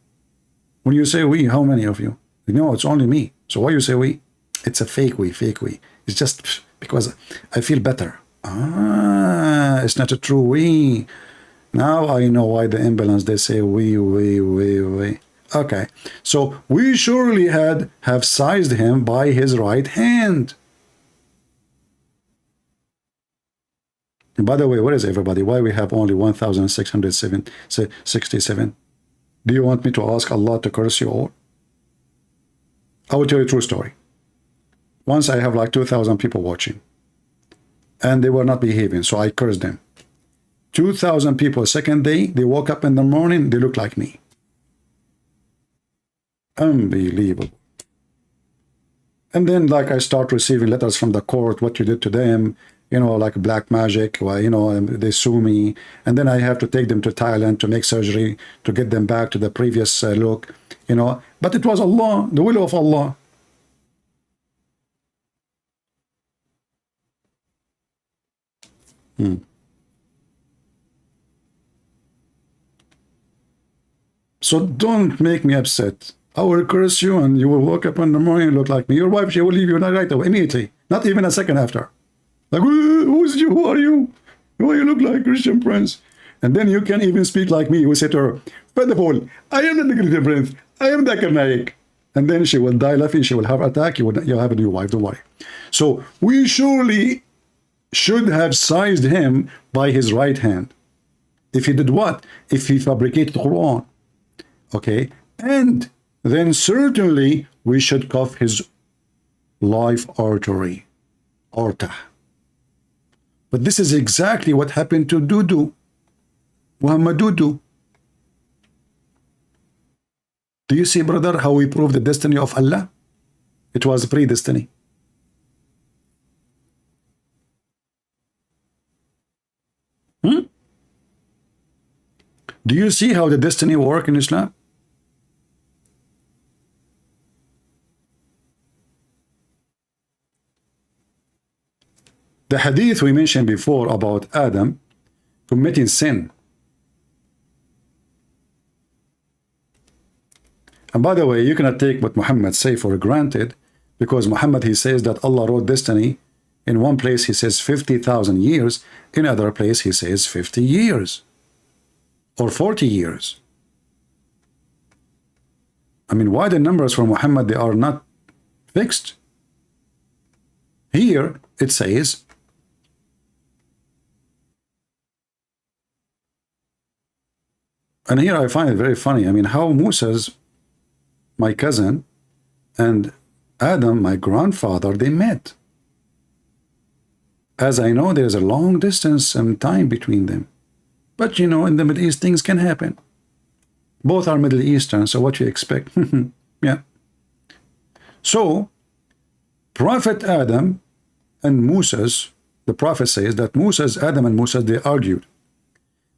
When you say we, how many of you? No, it's only me. So why you say we? It's a fake we, fake we. It's just because I feel better. It's not a true we. Now I know why the ambulance, they say we. Okay, so we surely have seized him by his right hand. And by the way, where is everybody? Why we have only 1,667? Do you want me to ask Allah to curse you all? I will tell you a true story. Once I have like 2,000 people watching, and they were not behaving, so I cursed them. 2,000 people, second day, they woke up in the morning, they look like me. Unbelievable. And then like I start receiving letters from the court, what you did to them, you know, like black magic, well, you know, they sue me. And then I have to take them to Thailand to make surgery to get them back to the previous look, you know. But it was Allah, the will of Allah. So don't make me upset. I will curse you and you will wake up in the morning and look like me. Your wife, she will leave you right away, immediately. Not even a second after. Like, who's you? Who are you? Who you look like, Christian Prince? And then you can even speak like me. You will say to her, first of all, I am the Christian Prince. I am Zakir Naik. And then she will die laughing. She will have an attack. You'll have a new wife. Don't worry. So we surely should have seized him by his right hand. If he did what? If he fabricated the Quran. Okay? And then certainly we should cuff his life artery. Aorta. But this is exactly what happened to Dudu. Muhammad Dudu. Do you see, brother, how we prove the destiny of Allah? It was predestiny. Do you see how the destiny work in Islam? The hadith we mentioned before about Adam committing sin. And by the way, you cannot take what Muhammad say for granted, because Muhammad, he says that Allah wrote destiny In one place he says 50,000 years, in other place he says 50 years or 40 years. I mean, why the numbers for Muhammad, they are not fixed? Here it says and here I find it very funny. I mean, how Moses, my cousin, and Adam, my grandfather, they met. As I know, there's a long distance and time between them. But you know, in the Middle East, things can happen. Both are Middle Eastern, so what you expect? Yeah. So, Prophet Adam and Moses, the prophet says that Moses, Adam and Moses, they argued.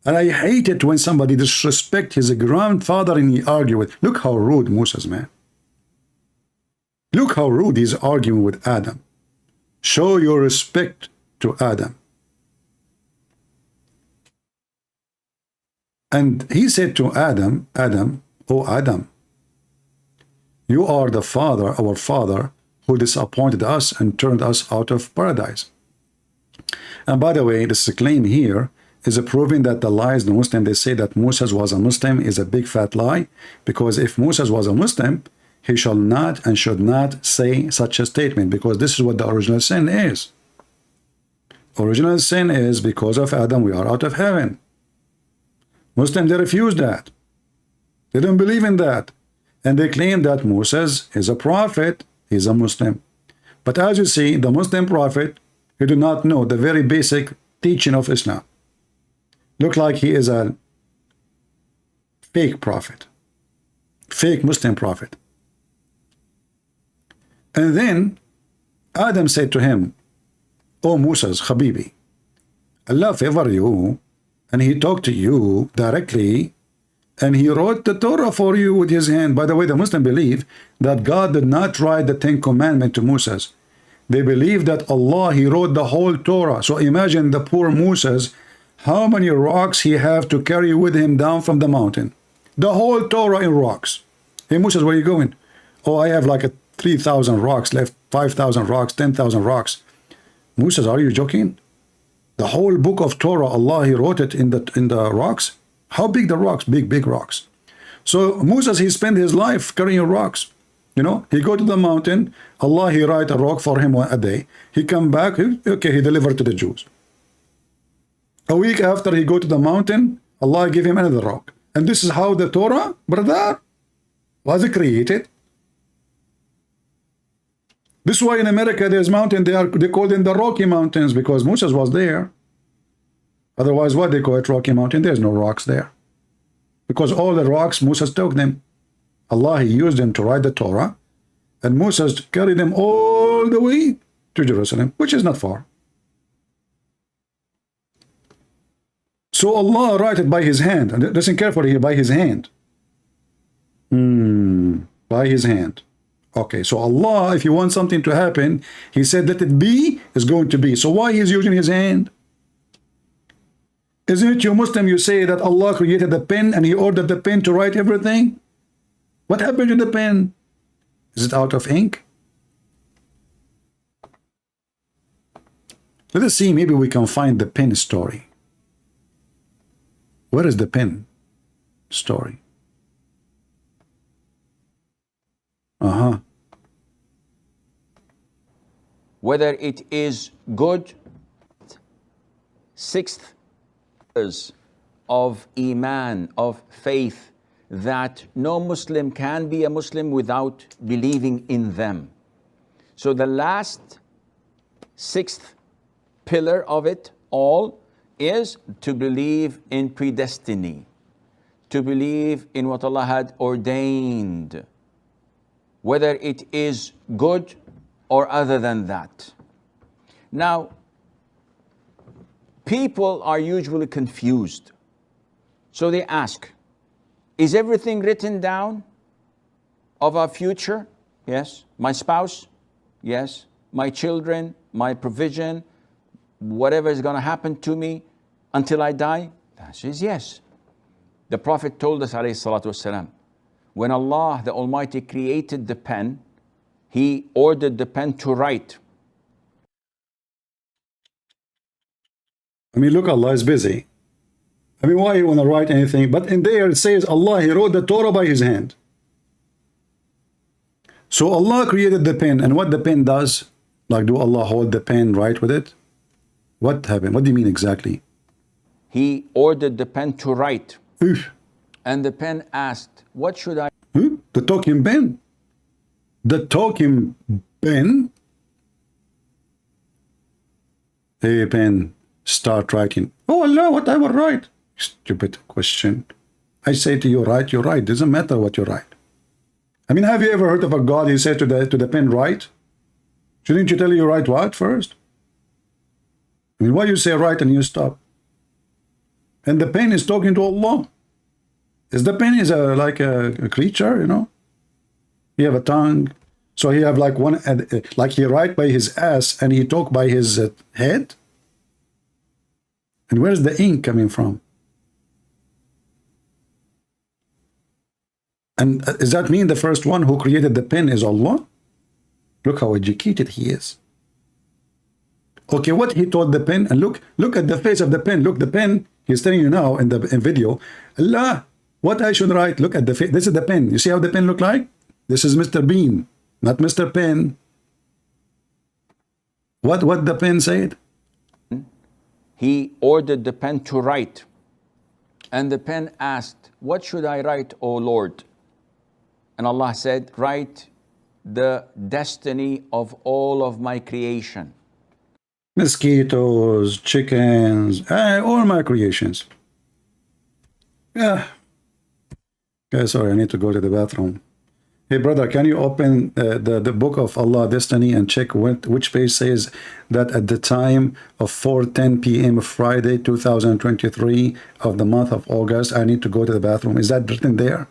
And I hate it when somebody disrespect his grandfather and he argue with. Look how rude Moses, man. Look how rude he's arguing with Adam. Show your respect to Adam. And he said to Adam, oh Adam, you are the father, our father, who disappointed us and turned us out of paradise. And by the way, this claim here is proving that the lies the Muslim, they say that Moses was a Muslim, is a big fat lie, because if Moses was a Muslim, he shall not and should not say such a statement, because this is what the original sin is. Original sin is because of Adam we are out of heaven. Muslims, they refuse that. They don't believe in that. And they claim that Moses is a prophet, he's a Muslim. But as you see, the Muslim prophet, he do not know the very basic teaching of Islam. Look like he is a fake prophet, fake Muslim prophet. And then Adam said to him, oh Moses, Habibi, Allah favor you, and he talked to you directly, and he wrote the Torah for you with his hand. By the way, the Muslim believe that God did not write the 10 Commandments to Moses. They believe that Allah, he wrote the whole Torah. So imagine the poor Moses, how many rocks he have to carry with him down from the mountain. The whole Torah in rocks. Hey Moses, where are you going? Oh, I have like 3,000 rocks left, 5,000 rocks, 10,000 rocks. Moses, are you joking? The whole book of Torah, Allah, he wrote it in the rocks. How big the rocks? Big rocks. So Moses, he spent his life carrying rocks. You know, he go to the mountain, Allah, he write a rock for him a day. He come back, okay, he delivered to the Jews. A week after he go to the mountain, Allah give him another rock. And this is how the Torah, brother, was created. This is why in America there's mountain, they call them the Rocky Mountains, because Moses was there. Otherwise, what they call it, Rocky Mountain? There's no rocks there. Because all the rocks, Moses took them. Allah, he used them to write the Torah, and Moses carried them all the way to Jerusalem, which is not far. So Allah write it by his hand, and listen carefully here, by his hand. By his hand. Okay, so Allah, if you want something to happen, he said let it be, is going to be. So why he's using his hand? Isn't it you Muslim, you say that Allah created the pen and he ordered the pen to write everything? What happened to the pen? Is it out of ink? Let us see, maybe we can find the pen story. Where is the pen story? Whether it is good, sixth of Iman, of faith, that no Muslim can be a Muslim without believing in them. So the last sixth pillar of it all is to believe in predestiny, to believe in what Allah had ordained, whether it is good or other than that. Now, people are usually confused. So they ask, is everything written down of our future? Yes. My spouse? Yes. My children, my provision, whatever is going to happen to me until I die? The answer is yes. The Prophet told us, alayhi salatu wasalam, when Allah, the Almighty, created the pen, He ordered the pen to write I mean, look, Allah is busy. I mean, why you want to write anything? But in there it says Allah, He wrote the Torah by His hand. So Allah created the pen, and what the pen does, like, do Allah hold the pen, write with it? What happened? What do you mean exactly? He ordered the pen to write. Oof. And the pen asked, what should I? The talking pen? The talking pen? Hey, pen, start writing. Oh Allah, what I will write? Stupid question. I say to you, write, you write. Doesn't matter what you write. I mean, have you ever heard of a God? He said to the pen, write? Shouldn't you tell you write what first? I mean, why you say write and you stop? And the pen is talking to Allah. Is the pen is like a creature, you know? He have a tongue. So he have like one, like he write by his ass and he talk by his head? And where's the ink coming from? And does that mean the first one who created the pen is Allah? Look how educated he is. Okay, what he told the pen, and look at the face of the pen. Look, the pen, he's telling you now in the video, Allah, what I should write, look at the face. This is the pen. You see how the pen look like? This is Mr. Bean, not Mr. Pen. What the pen said? He ordered the pen to write. And the pen asked, what should I write, O Lord? And Allah said, write the destiny of all of my creation. Mosquitoes, chickens, all my creations. Yeah. Okay, sorry, I need to go to the bathroom. Hey, brother, can you open the book of Allah Destiny and check which page says that at the time of 4:10 p.m. Friday, 2023 of the month of August, I need to go to the bathroom. Is that written there?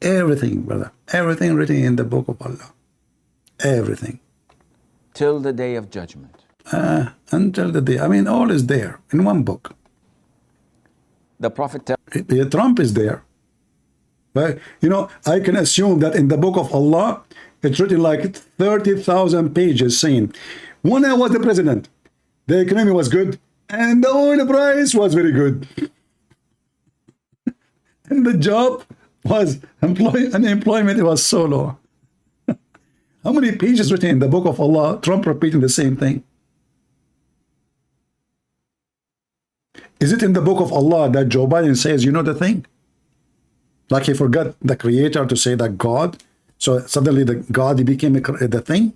Everything, brother. Everything written in the book of Allah. Everything. Till the day of judgment. Until the day. I mean, all is there in one book. The Prophet tells Trump is there. But, you know, I can assume that in the book of Allah, it's written like 30,000 pages saying, when I was the president, the economy was good, and the oil price was very good. And the job was, unemployment was so low. How many pages written in the book of Allah, Trump repeating the same thing? Is it in the book of Allah that Joe Biden says, you know the thing? Like he forgot the creator to say that God, so suddenly the God he became the thing?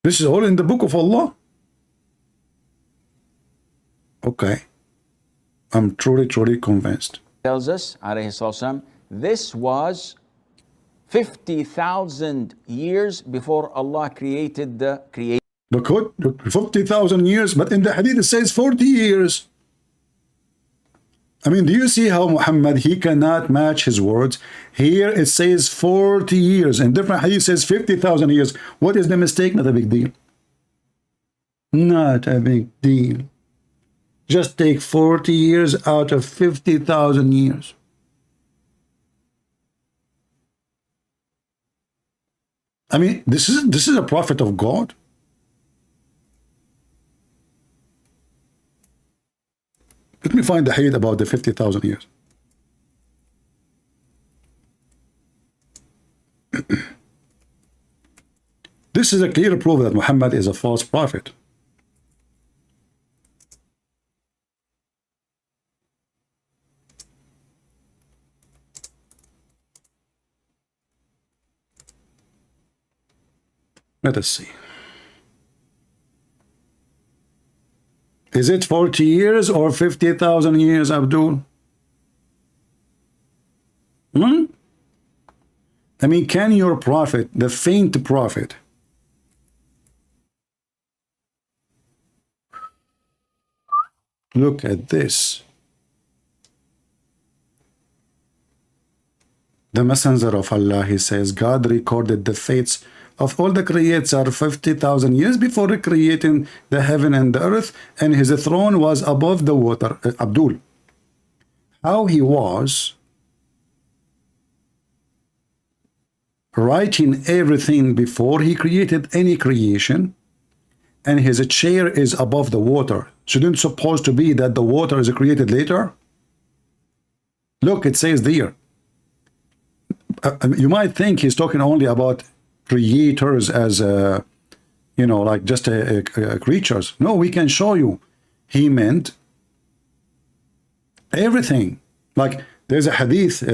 This is all in the book of Allah. Okay. I'm truly convinced. tells us, alayhi salam, this was 50,000 years before Allah created the creation. Look, 50,000 years, but in the hadith it says 40 years. I mean, do you see how Muhammad, he cannot match his words? Here it says 40 years, and different hadith says 50,000 years. What is the mistake? Not a big deal. Not a big deal. Just take 40 years out of 50,000 years. I mean, this is a prophet of God. Let me find the hadith about the 50,000 years. This is a clear proof that Muhammad is a false prophet. Let us see. Is it 40 years or 50,000 years, Abdul? I mean, can your prophet, the faint prophet, look at this. The messenger of Allah, he says, God recorded the fates of all the creators 50,000 years before creating the heaven and the earth, and his throne was above the water. Abdul, how he was writing everything before he created any creation, and his chair is above the water. Shouldn't supposed to be that the water is created later? Look, it says there. You might think he's talking only about creators as you know, like just creatures. No, we can show you he meant everything. Like there's a hadith,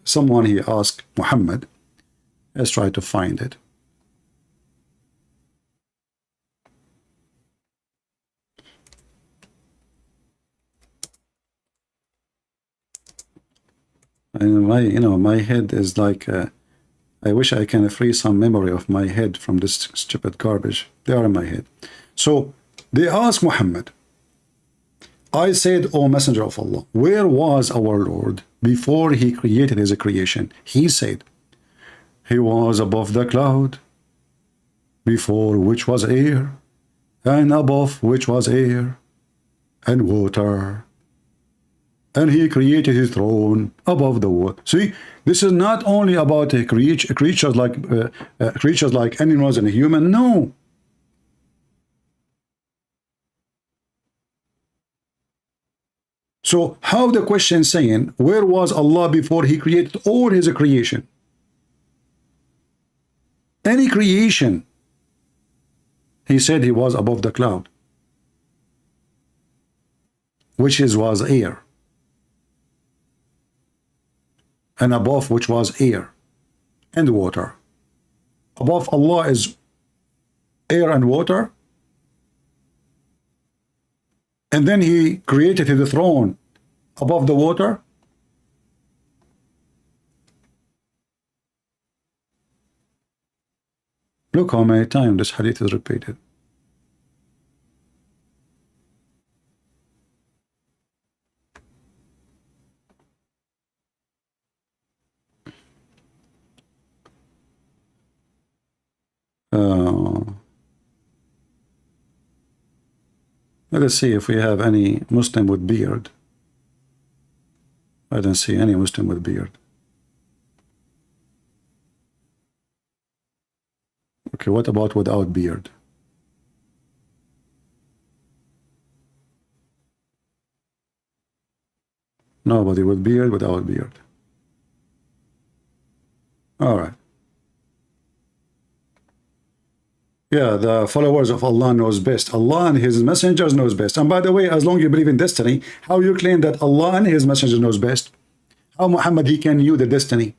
someone he asked Muhammad. Let's try to find it. And my head is like, I wish I can free some memory of my head from this stupid garbage. They are in my head. So they asked Muhammad, I said, O Messenger of Allah, where was our Lord before he created his creation? He said, he was above the cloud, before which was air, and above which was air and water. And he created his throne above the water. See, this is not only about creatures like animals and human. No. So how the question saying, where was Allah before he created all his creation? Any creation. He said he was above the cloud, which was air. And above which was air and water. Above Allah is air and water. And then he created his throne above the water. Look how many times this hadith is repeated. Let us see if we have any Muslim with beard. I don't see any Muslim with beard. Okay, what about without beard? Nobody with beard, without beard. All right. Yeah, the followers of Allah knows best. Allah and his messengers knows best. And by the way, as long as you believe in destiny, how you claim that Allah and his messengers knows best? How Muhammad he can knew the destiny?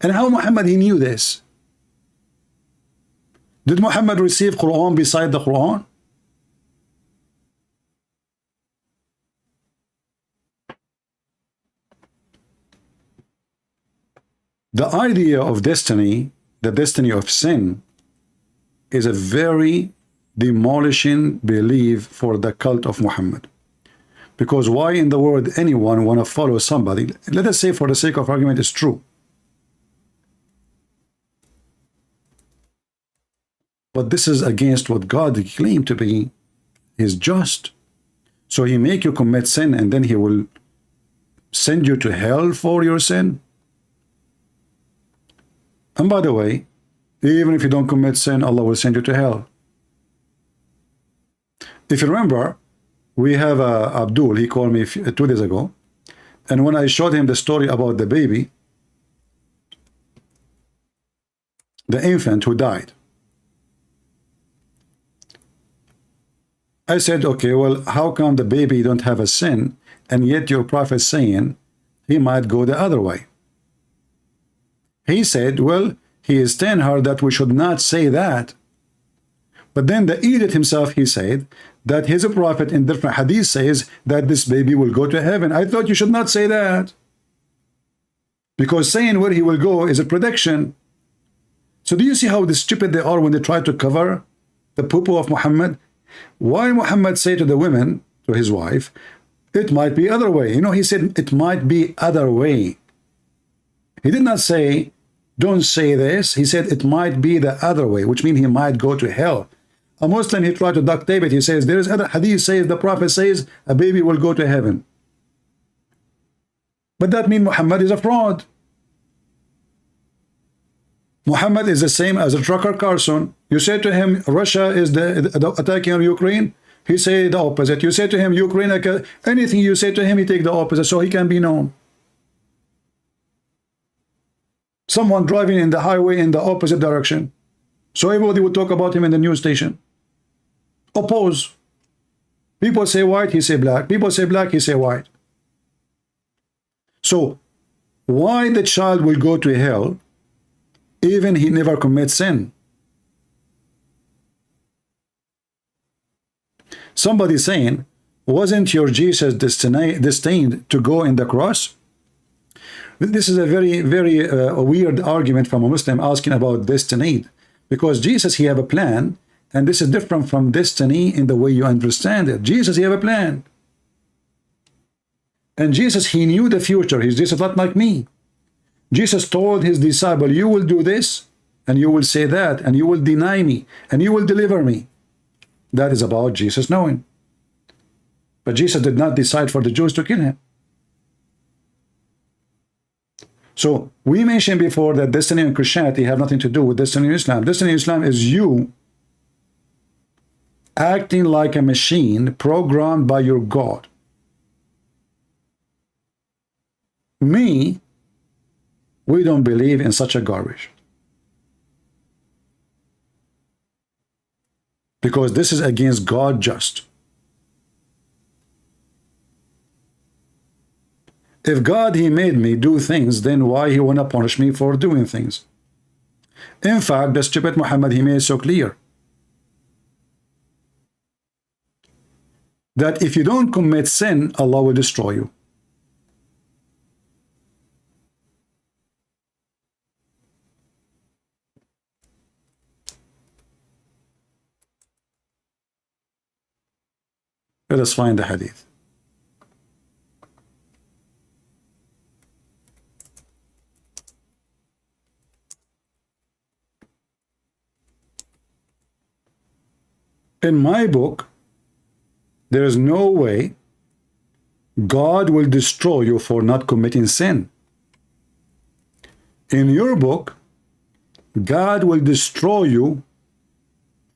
And how Muhammad he knew this? Did Muhammad receive Quran beside the Quran? The idea of destiny, the destiny of sin, is a very demolishing belief for the cult of Muhammad. Because why in the world anyone want to follow somebody? Let us say for the sake of argument it's true. But this is against what God claimed to be is just. So he make you commit sin and then he will send you to hell for your sin. And by the way, even if you don't commit sin, Allah will send you to hell. If you remember, we have Abdul, he called me 2 days ago, and when I showed him the story about the baby, the infant who died, I said, okay, well, how come the baby don't have a sin, and yet your prophet saying he might go the other way? He said, well, he is telling her that we should not say that. But then the idiot himself, he said that his prophet in different hadith says that this baby will go to heaven. I thought you should not say that. Because saying where he will go is a prediction. So do you see how stupid they are when they try to cover the poo-poo of Muhammad? Why Muhammad say to the women, to his wife, it might be other way. You know, he said it might be other way. He did not say, don't say this. He said it might be the other way, which means he might go to hell. A Muslim, he tried to duct tape it. He says, there is other hadith says, the prophet says, a baby will go to heaven. But that means Muhammad is a fraud. Muhammad is the same as a trucker Carson. You say to him, Russia is the attacking Ukraine. He say the opposite. You say to him, Ukraine, anything you say to him, he take the opposite, so he can be known. Someone driving in the highway in the opposite direction, so everybody would talk about him in the news station. Oppose. People say white, he say black. People say black, he say white. So why the child will go to hell even he never commits sin? Somebody saying, wasn't your Jesus destined to go in the cross? This is a very, very weird argument from a Muslim asking about destiny, because Jesus, he have a plan, and this is different from destiny in the way you understand it. Jesus, he have a plan. And Jesus, he knew the future. He's just not like me. Jesus told his disciple, you will do this, and you will say that, and you will deny me, and you will deliver me. That is about Jesus knowing. But Jesus did not decide for the Jews to kill him. So we mentioned before that destiny and Christianity have nothing to do with destiny in Islam. Destiny in Islam is you acting like a machine programmed by your God. Me, we don't believe in such a garbage. Because this is against God just. If God, he made me do things, then why he wanna punish me for doing things? In fact, the stupid Muhammad, he made it so clear that if you don't commit sin, Allah will destroy you. Let us find the hadith. In my book, there is no way God will destroy you for not committing sin. In your book, God will destroy you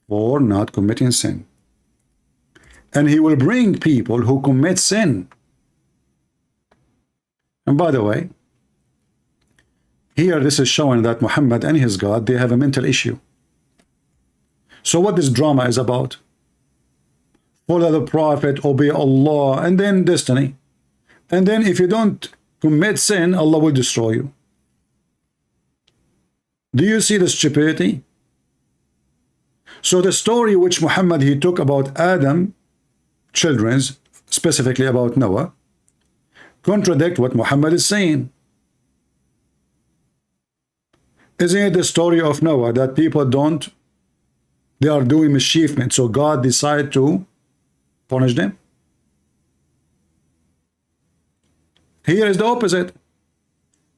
for not committing sin. And he will bring people who commit sin. And by the way, here this is showing that Muhammad and his God, they have a mental issue. So what this drama is about? Follow the Prophet, obey Allah, and then destiny. And then if you don't commit sin, Allah will destroy you. Do you see the stupidity? So the story which Muhammad, he took about Adam, children's, specifically about Noah, contradict what Muhammad is saying. Isn't it the story of Noah that people they are doing mischievement, so God decided to punish them? Here is the opposite.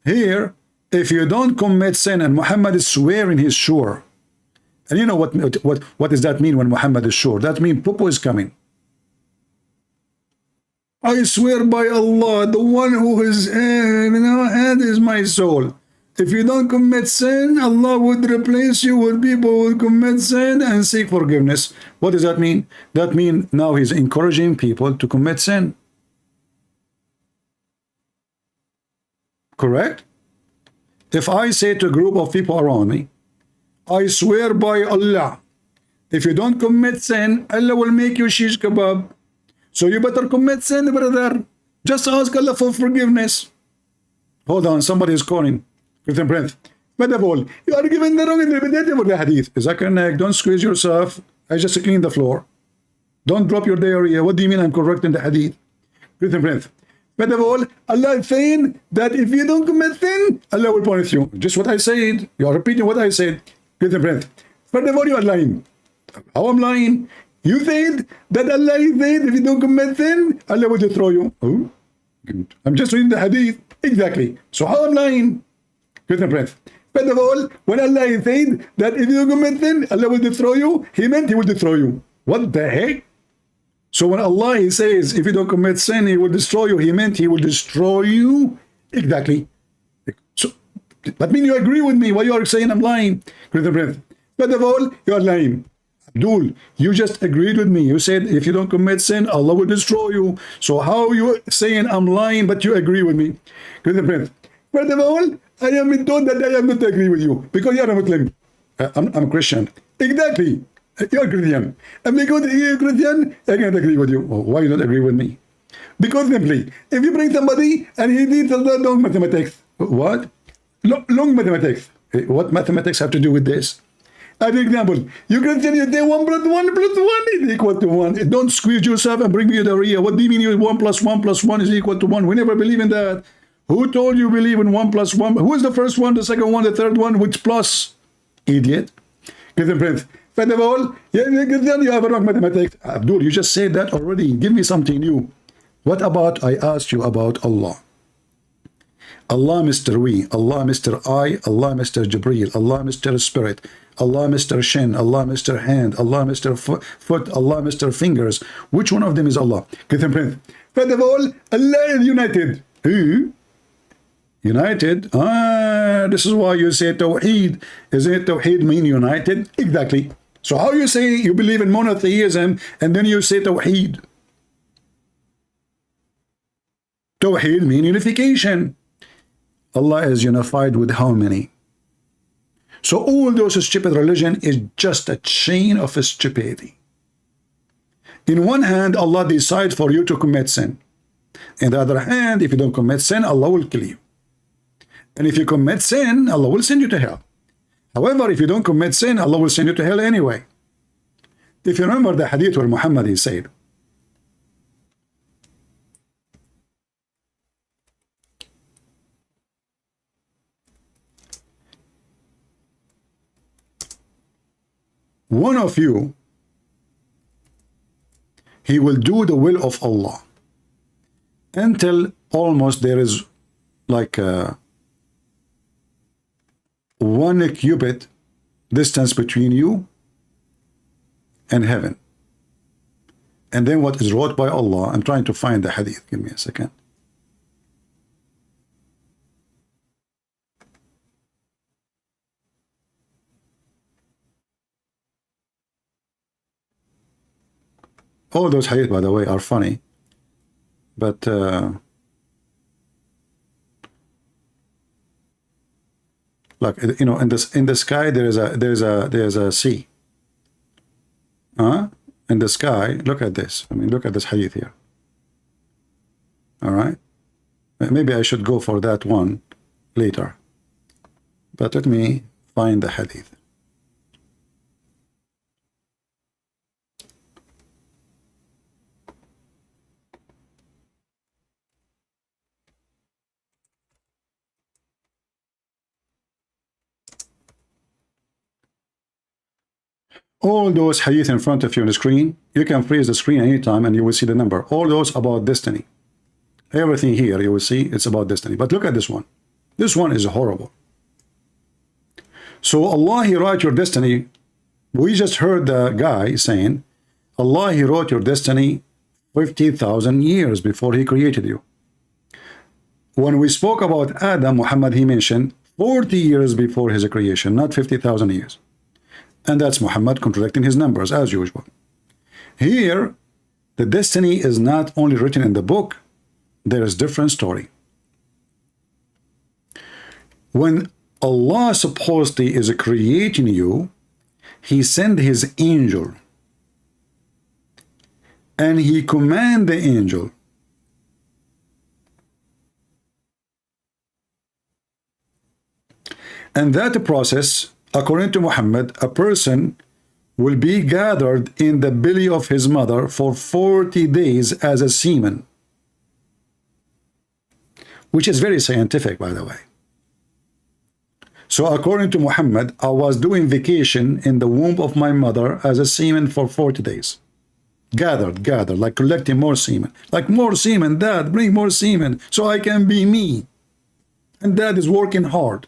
Here, if you don't commit sin, and Muhammad is swearing he's sure. And you know what does that mean when Muhammad is sure? That means Popo is coming. I swear by Allah, the one who is head is my soul. If you don't commit sin, Allah would replace you with people who will commit sin and seek forgiveness. What does that mean? That means now he's encouraging people to commit sin. Correct? If I say to a group of people around me, I swear by Allah, if you don't commit sin, Allah will make you shish kebab. So you better commit sin, brother. Just ask Allah for forgiveness. Hold on, somebody is calling. With them breath. But of all, you are giving the wrong interpretation of the hadith. Zakir, Naik, don't squeeze yourself. I just clean the floor. Don't drop your diarrhea. What do you mean I'm correcting the hadith? With them breath. But of all, Allah is saying that if you don't commit sin, Allah will punish you. Just what I said. You are repeating what I said. With them breath. But of all, you are lying. How I'm lying? You said that Allah is saying if you don't commit sin, Allah will destroy you. Oh, good. I'm just reading the hadith. Exactly. So how I'm lying? With the breath. But of all, when Allah said that if you commit sin, Allah will destroy you, he meant he will destroy you. What the heck? So when Allah says if you don't commit sin, he will destroy you, he meant he will destroy you. Exactly. So That means you agree with me. Why you are saying I'm lying? First of all, you are lying. Abdul, you just agreed with me. You said if you don't commit sin, Allah will destroy you. So how are you saying I'm lying, but you agree with me? First of all, I am told that I am not agree with you because you are a Muslim. I'm Christian. Exactly. You're Christian. And because you're Christian, I can't agree with you. Why you don't agree with me? Because simply, if you bring somebody and he needs a long mathematics, what? Long mathematics. What mathematics have to do with this? As an example, you Christian, you say 1 plus 1 plus 1 is equal to 1. Don't squeeze yourself and bring me the real. What do you mean 1 plus 1 plus 1 is equal to 1? We never believe in that. Who told you believe in 1 plus 1? Who is the first one, the second one, the third one? Which plus? Idiot. Christian Prince. First of all, you have a wrong mathematics. Abdul, you just said that already. Give me something new. What about, I asked you about Allah. Allah Mr. We, Allah Mr. I, Allah Mr. Jibreel, Allah Mr. Spirit, Allah Mr. Shin, Allah Mr. Hand, Allah Mr. Foot, Allah Mr. Fingers. Which one of them is Allah? First of all, Allah is united. Who? United? This is why you say Tawheed. Isn't it Tawheed mean united? Exactly. So how you say you believe in monotheism and then you say Tawheed? Tawheed mean unification. Allah is unified with how many? So all those stupid religion is just a chain of stupidity. In one hand, Allah decides for you to commit sin. In the other hand, if you don't commit sin, Allah will kill you. And if you commit sin, Allah will send you to hell. However, if you don't commit sin, Allah will send you to hell anyway. If you remember the hadith where Muhammad he said, one of you, he will do the will of Allah until almost there is like one cubit distance between you and heaven. And then what is wrote by Allah, I'm trying to find the hadith, give me a second. All those hadith, by the way, are funny, but like, you know, in the sky there's a sea. In the sky, look at this. I mean, look at this hadith here. All right, maybe I should go for that one later, but let me find the hadith. All those hadith in front of you on the screen, you can freeze the screen anytime and you will see the number. All those about destiny. Everything here you will see it's about destiny. But look at this one. This one is horrible. So Allah, he wrote your destiny. We just heard the guy saying, Allah, he wrote your destiny 50,000 years before he created you. When we spoke about Adam, Muhammad, he mentioned 40 years before his creation, not 50,000 years. And that's Muhammad contradicting his numbers as usual. Here, the destiny is not only written in the book, there is different story. When Allah supposedly is creating you, he sent his angel and he command the angel and that process, according to Muhammad, a person will be gathered in the belly of his mother for 40 days as a semen, which is very scientific, by the way. So according to Muhammad, I was doing vacation in the womb of my mother as a semen for 40 days. Gathered, like collecting more semen. Like more semen, Dad, bring more semen so I can be me. And Dad is working hard,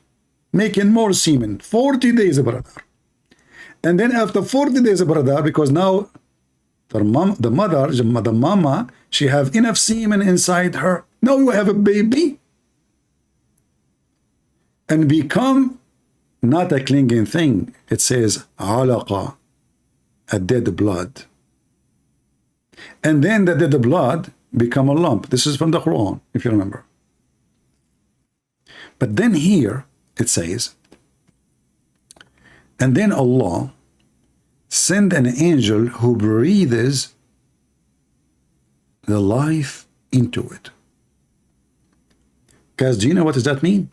making more semen. 40 days, brother. And then after 40 days, brother, because now the mama, she have enough semen inside her. Now you have a baby. and become not a clinging thing. It says alaqa, a dead blood. And then the dead blood become a lump. This is from the Quran, if you remember. But then here it says, and then Allah send an angel who breathes the life into it. Guys, do you know what does that mean?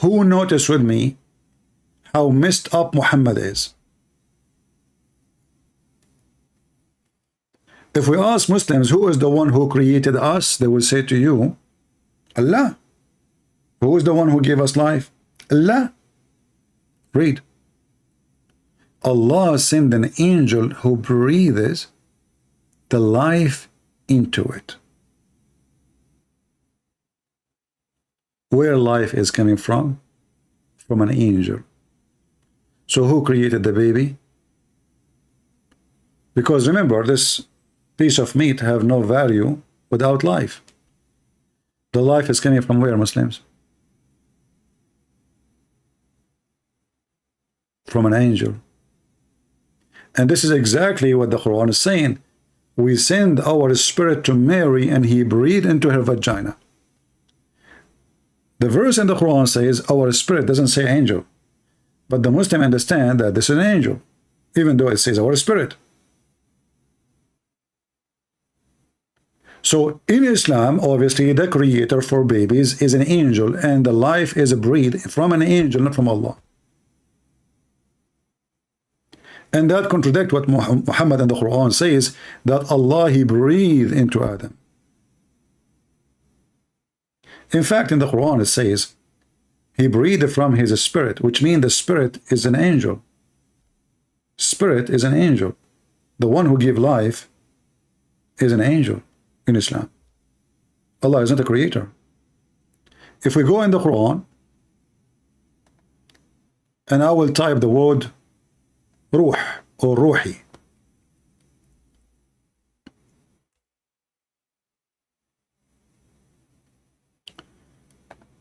Who noticed with me how messed up Muhammad is? If we ask Muslims who is the one who created us, they will say to you, Allah. Who is the one who gave us life? Allah. Read. Allah sent an angel who breathes the life into it. Where life is coming from? From an angel. So who created the baby? Because remember, this piece of meat have no value without life. The life is coming from where, Muslims? From an angel. And this is exactly what the Quran is saying. We send our spirit to Mary and he breathed into her vagina. The verse in the Quran says our spirit, doesn't say angel. But the Muslim understand that this is an angel, even though it says our spirit. So in Islam, obviously, the creator for babies is an angel, and the life is breathed from an angel, not from Allah. And that contradicts what Muhammad in the Quran says, that Allah, he breathed into Adam. In fact, in the Quran it says, he breathed from his spirit, which means the spirit is an angel. Spirit is an angel. The one who gives life is an angel in Islam. Allah is not a creator. If we go in the Quran, and I will type the word ruh or ruhi.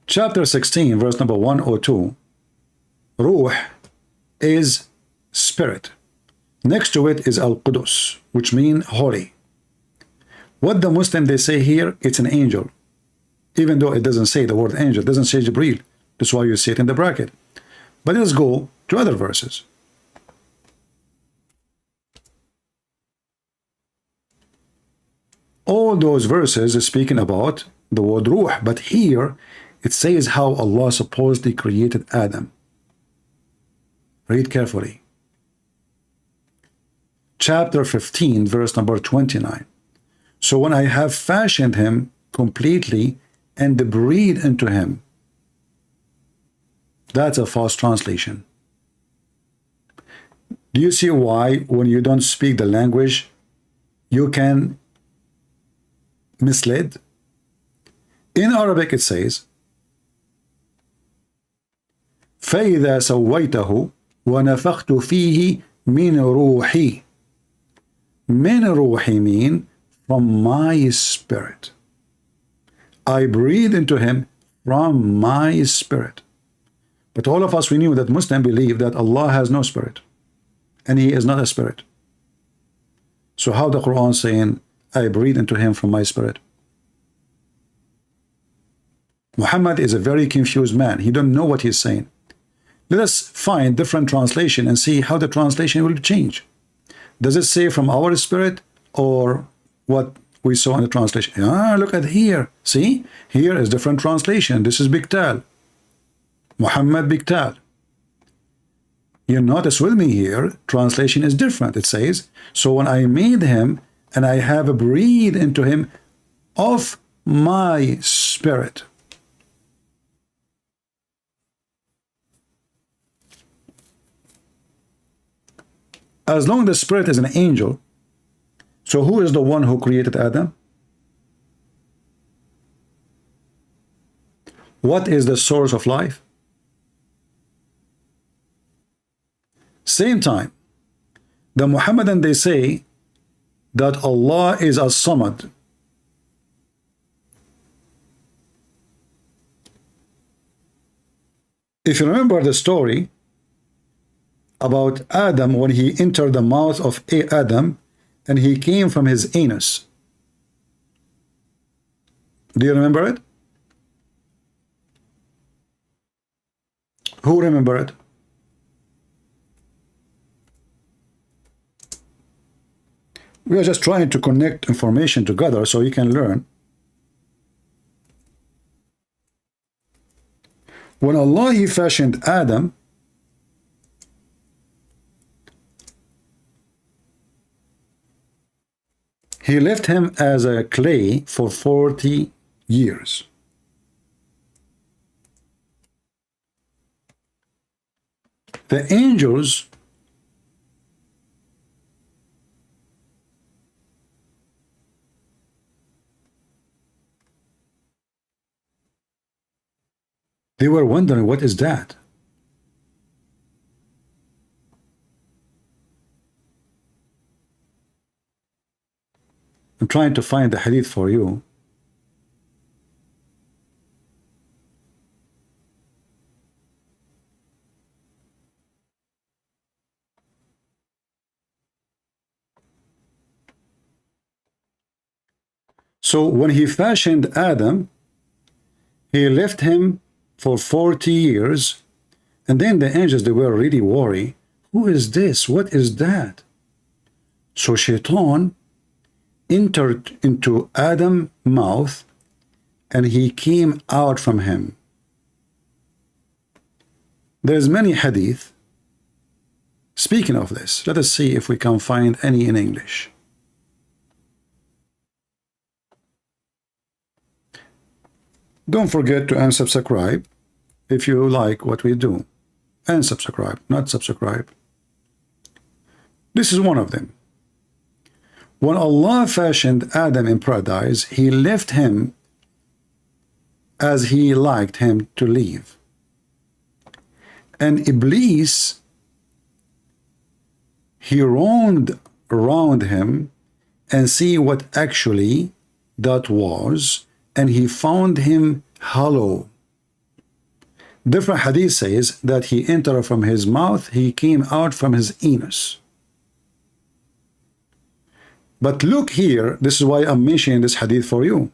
Chapter 16, verse number 102. Ruh is spirit. Next to it is al-Qudus, which means holy. What the Muslim they say here, it's an angel. Even though it doesn't say the word angel, it doesn't say Jibreel. That's why you see it in the bracket. But let's go to other verses. All those verses are speaking about the word ruh, but here it says how Allah supposedly created Adam. Read carefully. Chapter 15, verse number 29. So when I have fashioned him completely and breathed into him. That's a false translation. Do you see why when you don't speak the language, you can mislead? In Arabic it says, فَإِذَا سَوَّيْتَهُ وَنَفَخْتُ فِيهِ مِنْ رُوحِي. مِنْ رُوحِي mean from my spirit. I breathe into him from my spirit. But all of us, we knew that Muslims believe that Allah has no spirit. And he is not a spirit. So how the Quran saying, I breathe into him from my spirit? Muhammad is a very confused man. He don't know what he's saying. Let us find different translation and see how the translation will change. Does it say from our spirit or what we saw in the translation? Ah, look at here. See? Here is different translation. This is Biktal. Muhammad Biktal. You notice with me here, translation is different. It says, so when I made him and I have breathed into him of my spirit. As long as the spirit is an angel, so who is the one who created Adam? What is the source of life? Same time, the Muhammadan, they say that Allah is a Somad. If you remember the story about Adam when he entered the mouth of Adam and he came from his anus. Do you remember it? Who remember it? We are just trying to connect information together so you can learn. When Allah He fashioned Adam, He left him as a clay for 40 years. The angels they were wondering, what is that? I'm trying to find the hadith for you. So when he fashioned Adam, he left him for 40 years, and then the angels, they were really worried. Who is this? What is that? So Shaitan entered into Adam's mouth and he came out from him. There's many hadith speaking of this. Let us see if we can find any in English. Don't forget to unsubscribe if you like what we do. Unsubscribe, not subscribe. This is one of them. When Allah fashioned Adam in paradise, He left him as He liked him to live. And Iblis, he roamed around him and see what actually that was, and he found him hollow. Different hadith says that he entered from his mouth, he came out from his anus. But look here, this is why I'm mentioning this hadith for you.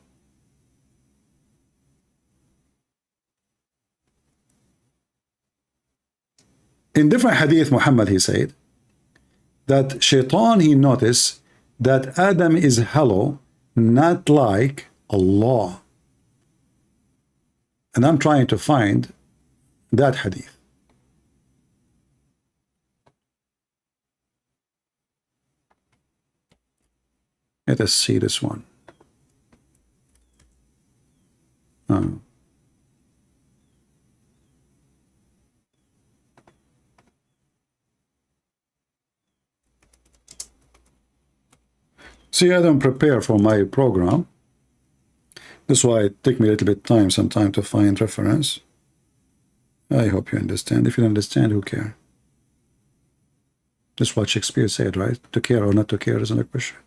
In different hadith, Muhammad, he said that Shaitan, he noticed that Adam is hollow, not like Allah. And I'm trying to find that hadith. Let us see this one. See, I don't prepare for my program. That's why it takes me a little bit time sometimes to find reference. I hope you understand. If you don't understand, who cares? That's what Shakespeare said, right? To care or not to care isn't a question.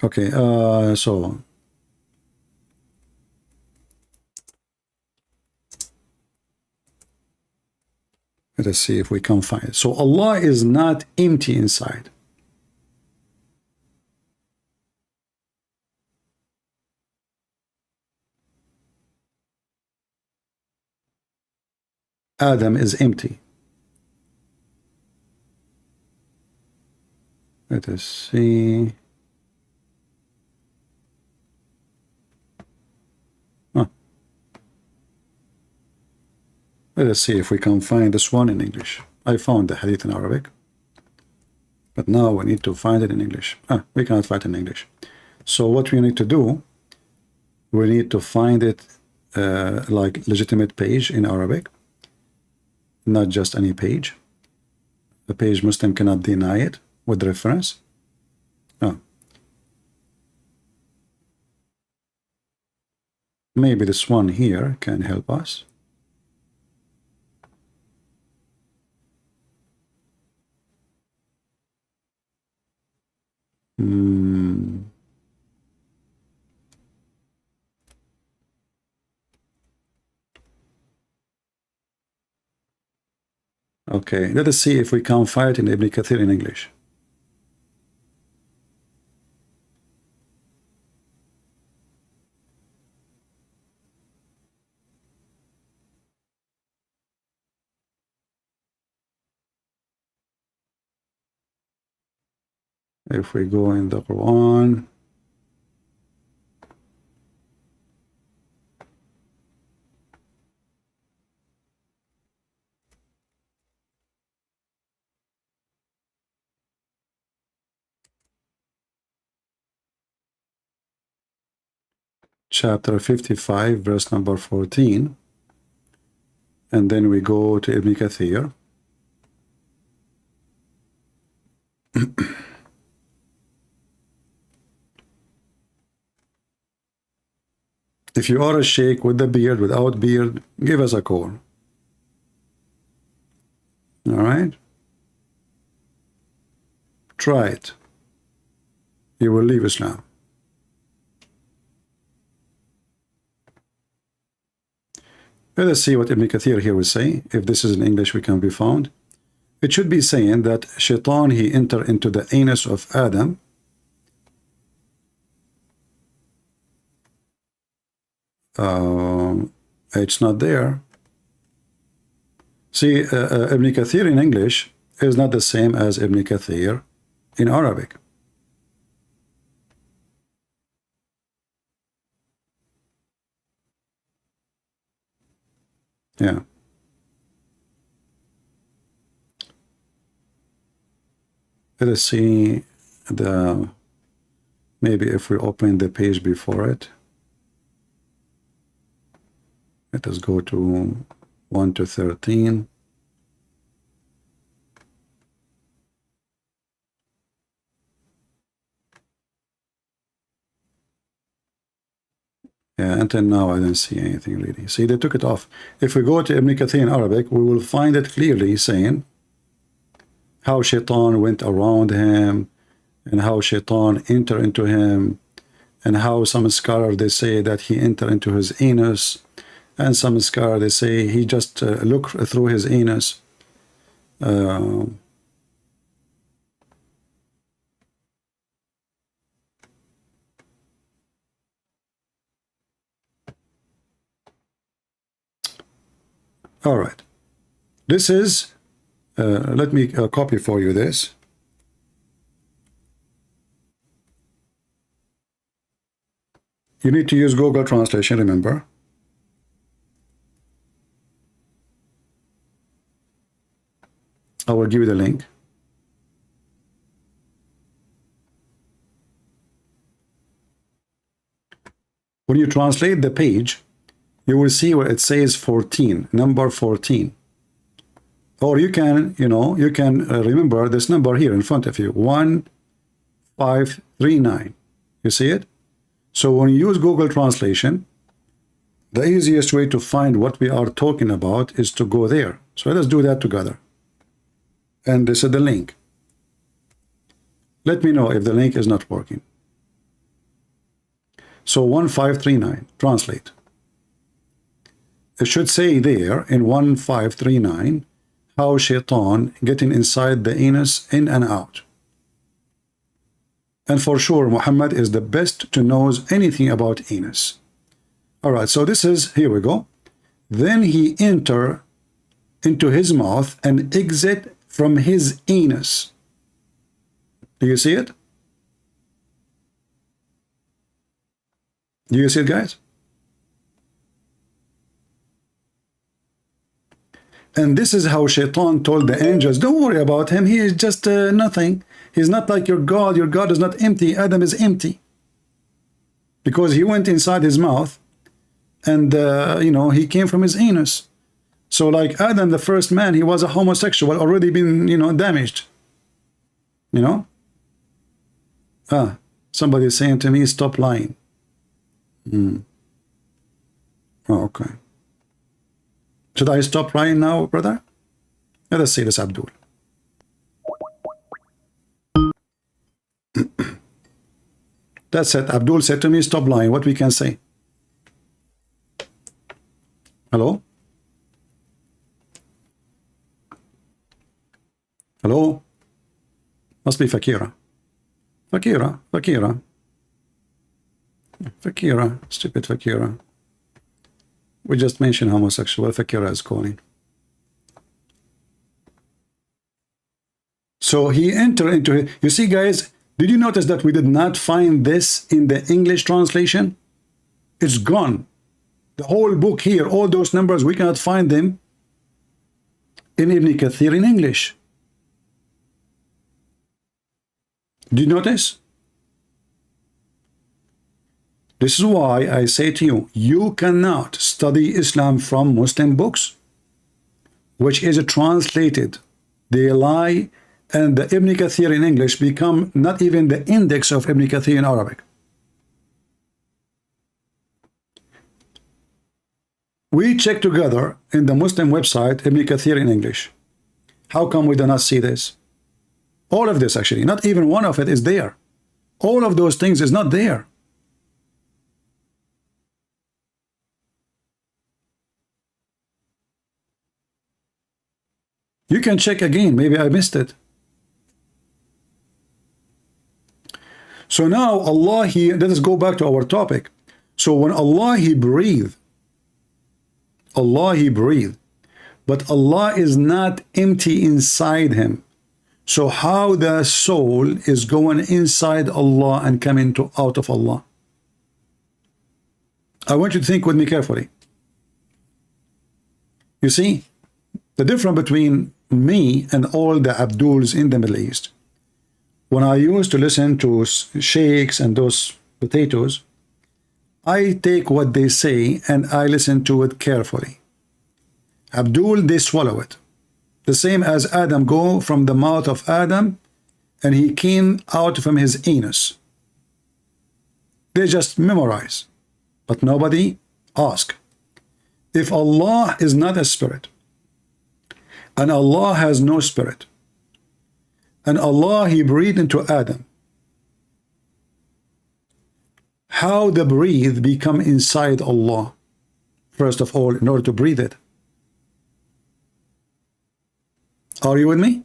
Okay, so let us see if we can find it. So Allah is not empty inside. Adam is empty. Let us see. Let us see if we can find this one in English. I found the hadith in Arabic, but now we need to find it in English. We cannot find it in English. So what we need to do, we need to find it like legitimate page in Arabic, not just any page. The page Muslim cannot deny it with reference. Maybe this one here can help us. Okay, let us see if we can find it in Ibn Kathir in English. If we go in the Quran, chapter 55, verse number 14, and then we go to Ibn Kathir. If you are a sheikh with the beard, without beard, give us a call. All right? Try it. You will leave Islam. Let us see what Ibn Kathir here will say. If this is in English, we can be found. It should be saying that Shaitan, he entered into the anus of Adam. It's not there. See, Ibn Kathir in English is not the same as Ibn Kathir in Arabic. Yeah. Let us see the, maybe if we open the page before it. Let us go to 1 to 13. Yeah, until now I don't see anything really. See, they took it off. If we go to Ibn Kathir in Arabic, we will find it clearly saying how Shaitan went around him and how Shaitan entered into him, and how some scholars they say that he entered into his anus, and some scholars they say he just looked through his anus. All right, this is let me copy for you this. You need to use Google Translation, remember. I will give you the link. When you translate the page, you will see where it says 14, number 14. Or you can, you can remember this number here in front of you, 1539. You see it? So when you use Google Translation, the easiest way to find what we are talking about is to go there. So let us do that together. And this is the link. Let me know if the link is not working. So 1539, translate. It should say there in 1539 how Shaitan getting inside the anus, in and out. And for sure Muhammad is the best to knows anything about anus. All right, so this is, here we go. Then he enter into his mouth and exit from his anus. Do you see it? Do you see it, guys? And this is how Shaitan told the angels, don't worry about him, he is just nothing. He's not like your God. Your God is not empty. Adam is empty. Because he went inside his mouth and, he came from his anus. So like Adam, the first man, he was a homosexual, already been, damaged. Somebody is saying to me, stop lying. Oh, okay. Should I stop lying now, brother? Let us see this, Abdul. That's it. Abdul said to me, stop lying. What we can say? Hello? Hello? Must be Fakira. Fakira, Fakira. Fakira, stupid Fakira. We just mentioned homosexual. Fakira is calling. So he entered into it. You see, guys, did you notice that we did not find this in the English translation? It's gone. The whole book here, all those numbers, we cannot find them in Ibn Kathir in English. Do you notice? This is why I say to you, you cannot study Islam from Muslim books, which is translated. They lie, and the Ibn Kathir in English become not even the index of Ibn Kathir in Arabic. We check together in the Muslim website Ibn Kathir in English. How come we do not see this? All of this, actually, not even one of it is there. All of those things is not there. You can check again. Maybe I missed it. So now Allah, let us go back to our topic. So when Allah, He breathed, but Allah is not empty inside Him. So how the soul is going inside Allah and coming out of Allah? I want you to think with me carefully. You see, the difference between me and all the Abduls in the Middle East, when I used to listen to sheikhs and those potatoes, I take what they say and I listen to it carefully. Abdul, they swallow it. The same as Adam go from the mouth of Adam and he came out from his anus. They just memorize, but nobody ask. If Allah is not a spirit, and Allah has no spirit, and Allah, He breathed into Adam, how the breathe become inside Allah, first of all, in order to breathe it? Are you with me?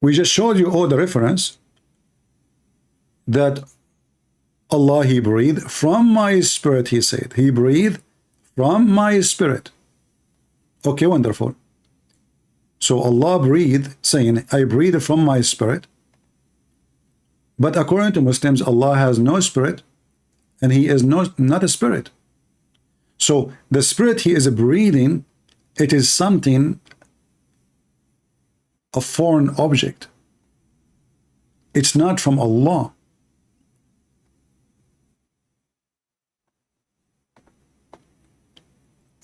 We just showed you all the reference that Allah, He breathed from my spirit, He said. He breathed from my spirit. Okay, wonderful. So Allah breathed, saying, I breathe from my spirit. But according to Muslims, Allah has no spirit, and He is not a spirit. So the spirit He is breathing, it is something, a foreign object. It's not from Allah.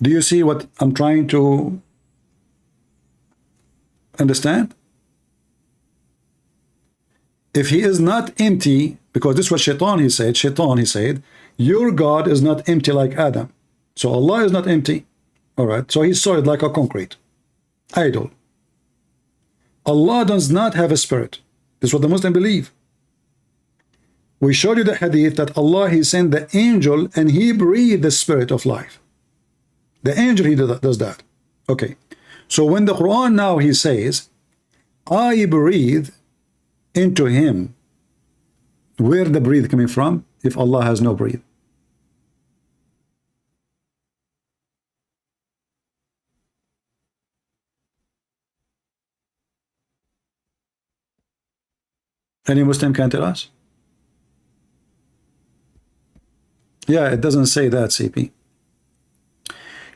Do you see what I'm trying to understand? If He is not empty, because this was Shaitan, he said, your God is not empty like Adam. So Allah is not empty. All right, so He's solid like a concrete idol. Allah does not have a spirit. This is what the Muslims believe. We showed you the hadith that Allah, He sent the angel and He breathed the spirit of life. The angel, He does that. Okay. So when the Quran now, He says, I breathe into him, where the breathe coming from if Allah has no breathe? Any Muslim can tell us? Yeah, it doesn't say that, CP.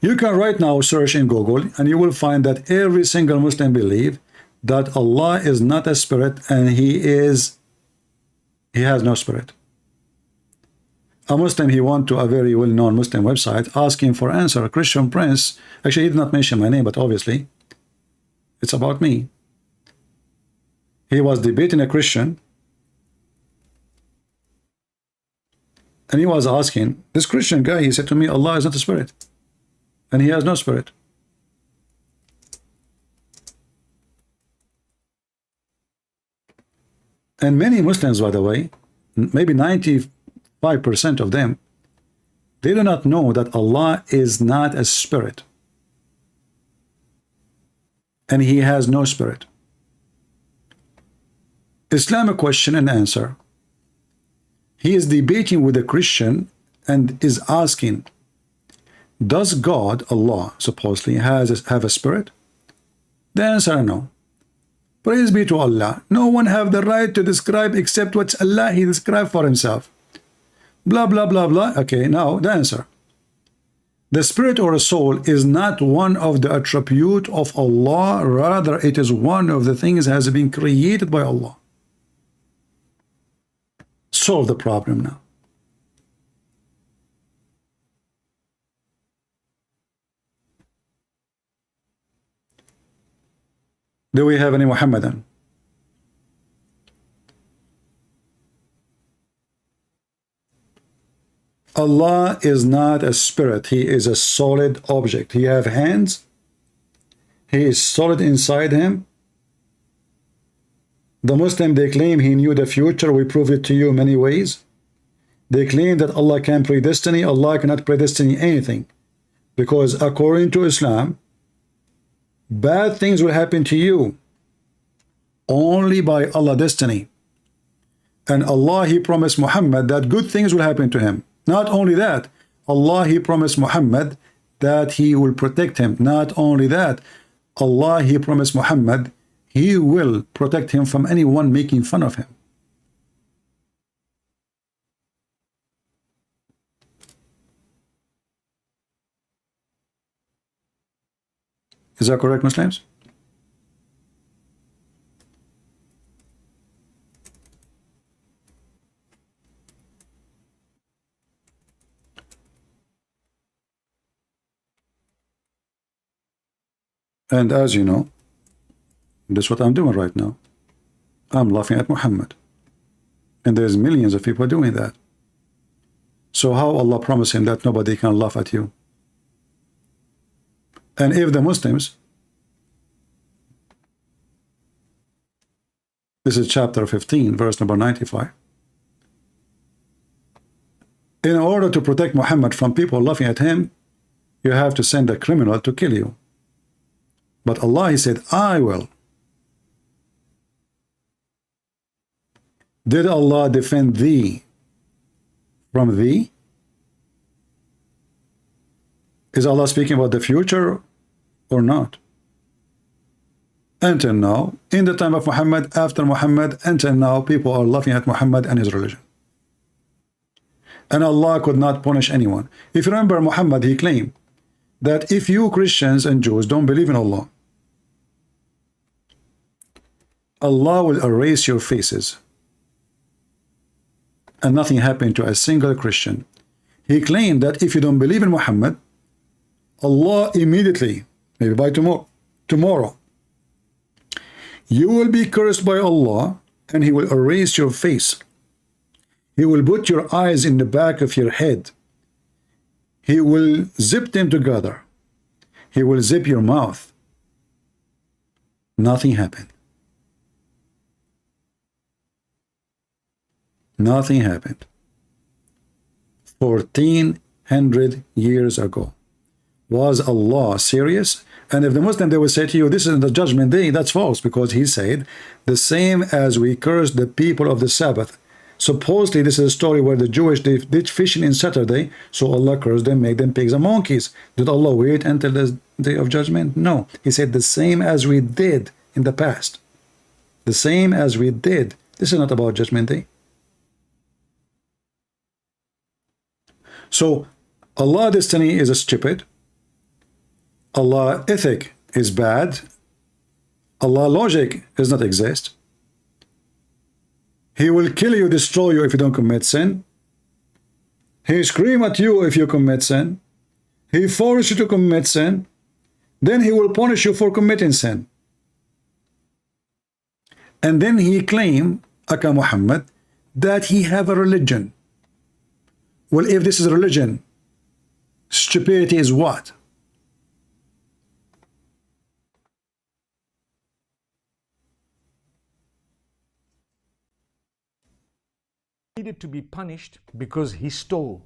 You can right now search in Google and you will find that every single Muslim believe that Allah is not a spirit and He has no spirit. A Muslim, he went to a very well-known Muslim website asking for answer. A Christian prince, actually he did not mention my name, but obviously it's about me. He was debating a Christian and he was asking, this Christian guy, he said to me, Allah is not a spirit and He has no spirit. And many Muslims, by the way, maybe 95% of them, they do not know that Allah is not a spirit. and he has no spirit. Islamic question and answer. He is debating with a Christian and is asking, does God, Allah, supposedly have a spirit? The answer, no. Praise be to Allah. No one have the right to describe except what Allah He described for Himself. Blah, blah, blah, blah. Okay, now the answer. The spirit or a soul is not one of the attribute of Allah. Rather, it is one of the things that has been created by Allah. Solve the problem now. Do we have any Muhammadan? Allah is not a spirit. He is a solid object. He have hands. He is solid inside him. The Muslim, they claim he knew the future. We prove it to you many ways. They claim that Allah can predestine. Allah cannot predestine anything. Because according to Islam, bad things will happen to you only by Allah's destiny. And Allah, He promised Muhammad that good things will happen to him. Not only that, Allah, He promised Muhammad that He will protect him. Not only that, Allah, He promised Muhammad He will protect him from anyone making fun of him. Is that correct, Muslims? And as you know, that's what I'm doing right now. I'm laughing at Muhammad. And there's millions of people doing that. So how Allah promised him that nobody can laugh at you? And if the Muslims, this is chapter 15, verse number 95. In order to protect Muhammad from people laughing at him, you have to send a criminal to kill you. But Allah, He said, I will. Did Allah defend thee from thee? Is Allah speaking about the future or not? Until now, in the time of Muhammad, after Muhammad, until now, people are laughing at Muhammad and his religion. And Allah could not punish anyone. If you remember, Muhammad, he claimed that if you Christians and Jews don't believe in Allah, Allah will erase your faces. And nothing happened to a single Christian. He claimed that if you don't believe in Muhammad, Allah immediately, maybe by tomorrow, you will be cursed by Allah and He will erase your face. He will put your eyes in the back of your head. He will zip them together. He will zip your mouth. Nothing happened. Nothing happened. 1400 years ago. Was Allah serious? And if the Muslim, they will say to you, this is the judgment day, that's false, because He said, the same as we cursed the people of the Sabbath. Supposedly, this is a story where the Jewish did fishing in Saturday, so Allah cursed them, made them pigs and monkeys. Did Allah wait until the day of judgment? No. He said, the same as we did in the past. The same as we did. This is not about judgment day. So, Allah destiny is a stupid. Allah ethic is bad. Allah logic does not exist. He will kill you, destroy you if you don't commit sin. He scream at you if you commit sin. He force you to commit sin. Then He will punish you for committing sin. And then He claim, Aka Muhammad, that He have a religion. Well, if this is religion, stupidity is what? Needed to be punished because he stole.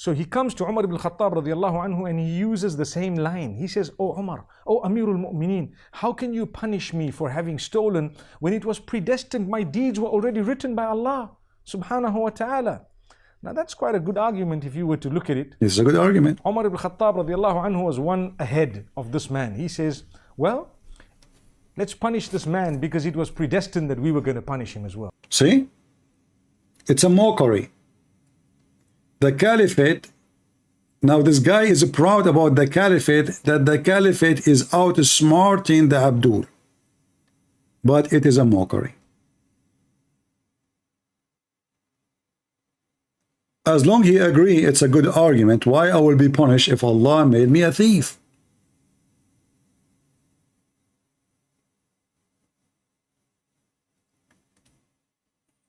So he comes to Umar ibn Khattab radiallahu anhu and he uses the same line. He says, "Oh Umar, oh Amirul Mu'mineen, how can you punish me for having stolen when it was predestined? My deeds were already written by Allah subhanahu wa ta'ala." Now that's quite a good argument if you were to look at it. It's a good argument. Umar ibn Khattab radiallahu anhu was one ahead of this man. He says, well, let's punish this man because it was predestined that we were going to punish him as well. See? It's a mockery. The caliphate, now this guy is proud about the caliphate, that the caliphate is outsmarting the Abdul. But it is a mockery. As long he agree it's a good argument, why I will be punished if Allah made me a thief?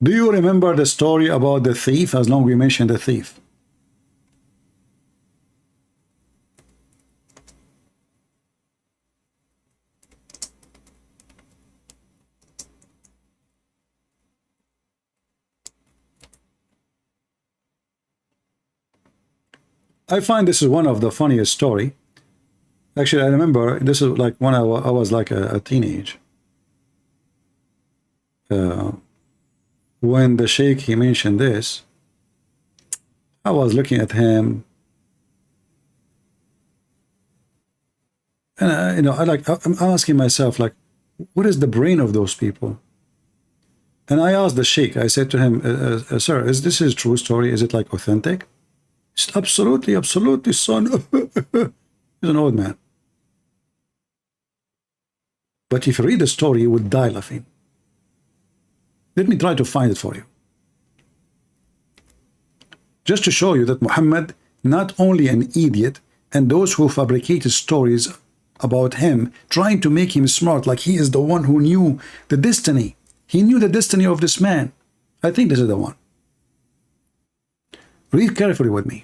Do you remember the story about the thief, as long we mentioned the thief? I find this is one of the funniest story. Actually, I remember this is like when I was like a teenage. When the sheikh he mentioned this, I was looking at him, and you know, I'm asking myself, like, what is the brain of those people? And I asked the sheikh. I said to him, "Sir, is this a true story? Is it like authentic?" He said, "Absolutely, absolutely, son." He's an old man. But if you read the story, you would die laughing. Let me try to find it for you. Just to show you that Muhammad, not only an idiot, and those who fabricated stories about him, trying to make him smart, like he is the one who knew the destiny. He knew the destiny of this man. I think this is the one. Read carefully with me.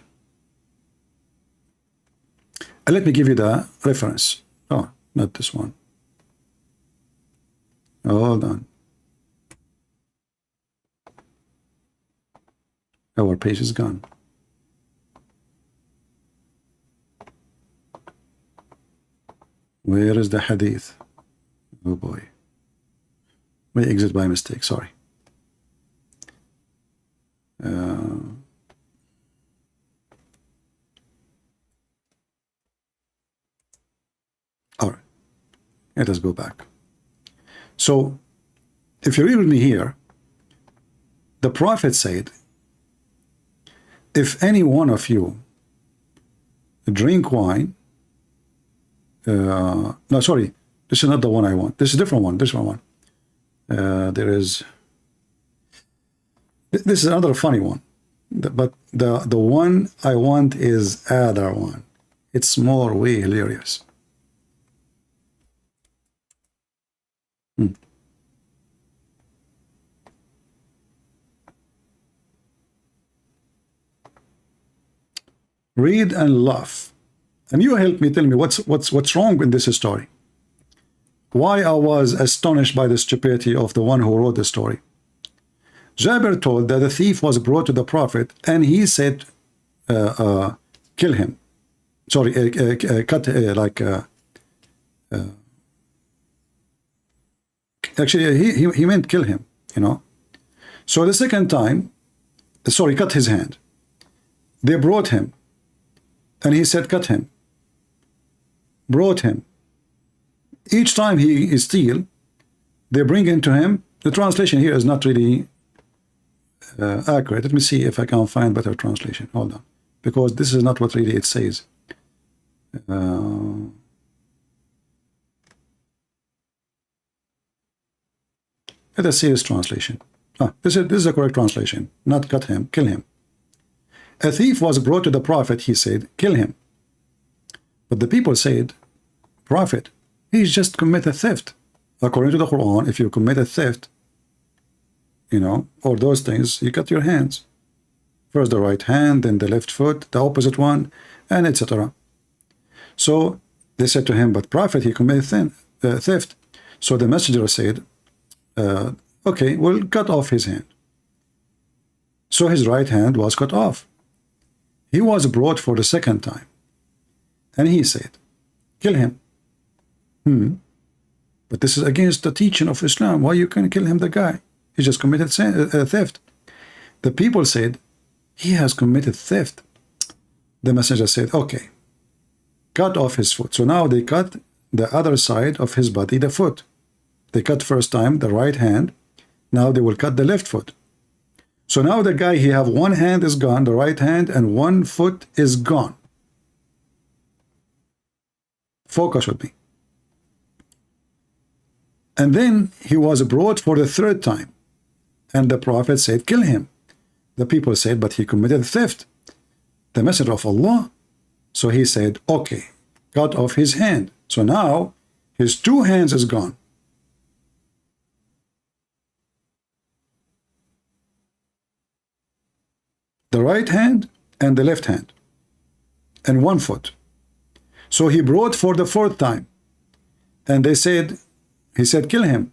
And let me give you the reference. Oh, not this one. Hold on. Our page is gone. Where is the hadith? Oh boy. May exit by mistake, sorry. All right. Let us go back. So, if you read with me here, the Prophet said, if any one of you drink wine, no, sorry, this is not the one I want. This is a different one. This one. There is, this is another funny one, but the one I want is other one. It's more way hilarious. Read and laugh, and you help me. Tell me what's wrong with this story. Why I was astonished by the stupidity of the one who wrote the story. Jabir told that the thief was brought to the Prophet, and he said, "Kill him." Sorry, cut actually he meant kill him. You know. So the second time, sorry, cut his hand. They brought him. And he said, cut him. Brought him. Each time he steal, they bring into him. The translation here is not really accurate. Let me see if I can find better translation. Hold on. Because this is not what really it says. Let us see this translation. This is the correct translation. Not cut him, kill him. A thief was brought to the Prophet, he said, kill him. But the people said, Prophet, he's just committed theft. According to the Quran, if you commit a theft, you know, or those things, you cut your hands. First the right hand, then the left foot, the opposite one, and etc. So they said to him, but Prophet, he committed theft. So the messenger said, okay, we'll cut off his hand. So his right hand was cut off. he was brought for the second time. And he said, kill him. But this is against the teaching of Islam. Why you can kill him, the guy? He just committed theft. The people said, he has committed theft. The messenger said, okay, cut off his foot. So now they cut the other side of his body, the foot. They cut first time the right hand. Now they will cut the left foot. So now the guy, he have one hand is gone, the right hand, and one foot is gone. Focus with me. And then he was brought for the third time. And the Prophet said, kill him. The people said, but he committed theft. The Messenger of Allah. So he said, okay, cut off his hand. So now his two hands is gone. The right hand and the left hand. And one foot. So he brought for the fourth time. And they said, he said, kill him.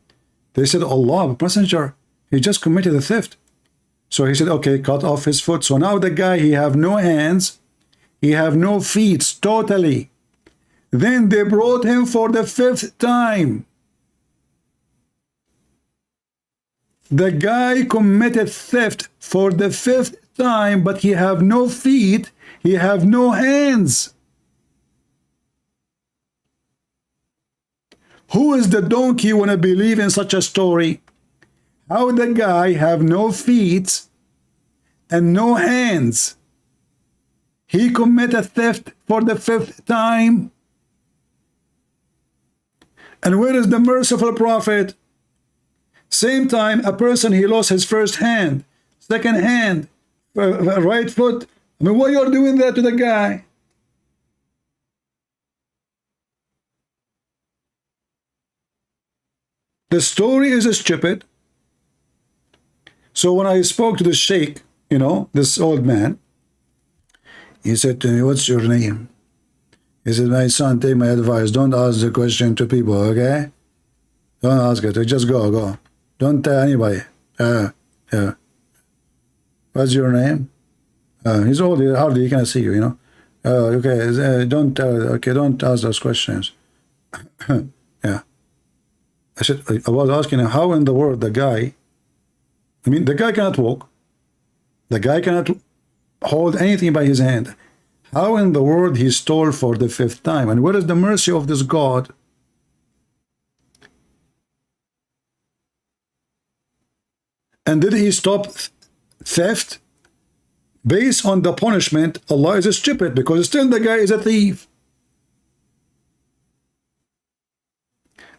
They said, Allah, messenger, he just committed a theft. So he said, okay, cut off his foot. So now the guy, he have no hands, he have no feet, totally. Then they brought him for the fifth time. The guy committed theft for the fifth time, but he have no feet, he have no hands. Who is the donkey when I believe in such a story? How the guy have no feet and no hands? He committed theft for the fifth time. And where is the merciful Prophet? Same time, a person, he lost his first hand, second hand, right foot. I mean, why you're doing that to the guy? The story is stupid. So when I spoke to the sheikh, you know, this old man, he said to me, what's your name? He said, my son, take my advice. Don't ask the question to people, okay? Don't ask it. Just go. Don't tell anybody. Yeah. What's your name? He's old. Hardly he can see you, you know. Okay. Don't ask those questions. Yeah. I was asking him, how in the world the guy, I mean, the guy cannot walk. The guy cannot hold anything by his hand. How in the world he stole for the fifth time? And where is the mercy of this God? And did he stop theft? Based on the punishment, Allah is stupid because still the guy is a thief.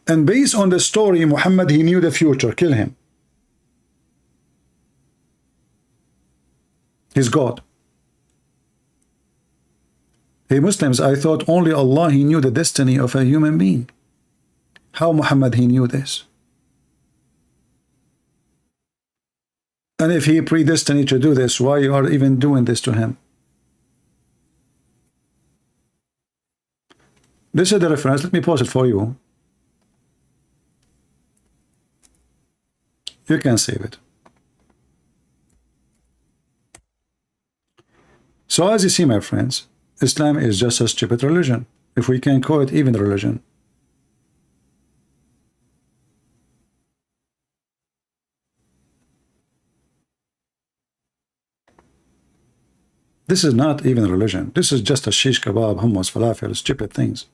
And based on the story, Muhammad, he knew the future. Kill him. He's God. Hey Muslims, I thought only Allah, he knew the destiny of a human being. How Muhammad, he knew this? And if he predestined to do this, why you are even doing this to him? This is the reference. Let me pause it for you. You can save it. So as you see, my friends, Islam is just a stupid religion, if we can call it even religion. This is not even religion. This is just a shish kebab, hummus, falafel, stupid things.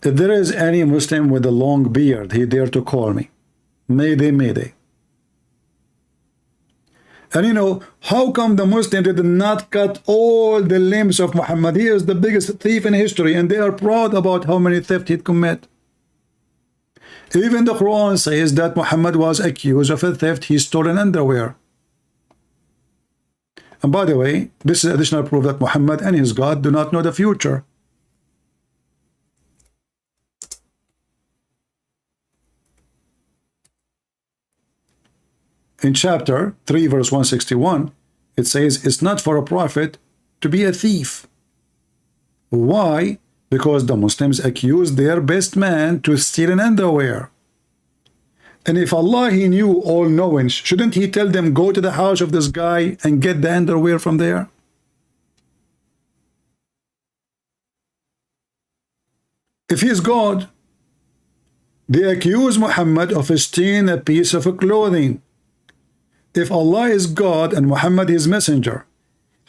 If there is any Muslim with a long beard, he dare to call me. Mayday, mayday. And you know, how come the Muslims did not cut all the limbs of Muhammad? He is the biggest thief in history, and they are proud about how many theft he'd commit. Even the Quran says that Muhammad was accused of a theft. He stole an underwear. And by the way, this is additional proof that Muhammad and his God do not know the future. In chapter 3, verse 161, it says, it's not for a prophet to be a thief. Why? Because the Muslims accuse their best man to steal an underwear. And if Allah, he knew all knowing, shouldn't he tell them, go to the house of this guy and get the underwear from there? If he's God, they accuse Muhammad of stealing a piece of clothing. If Allah is God and Muhammad is messenger,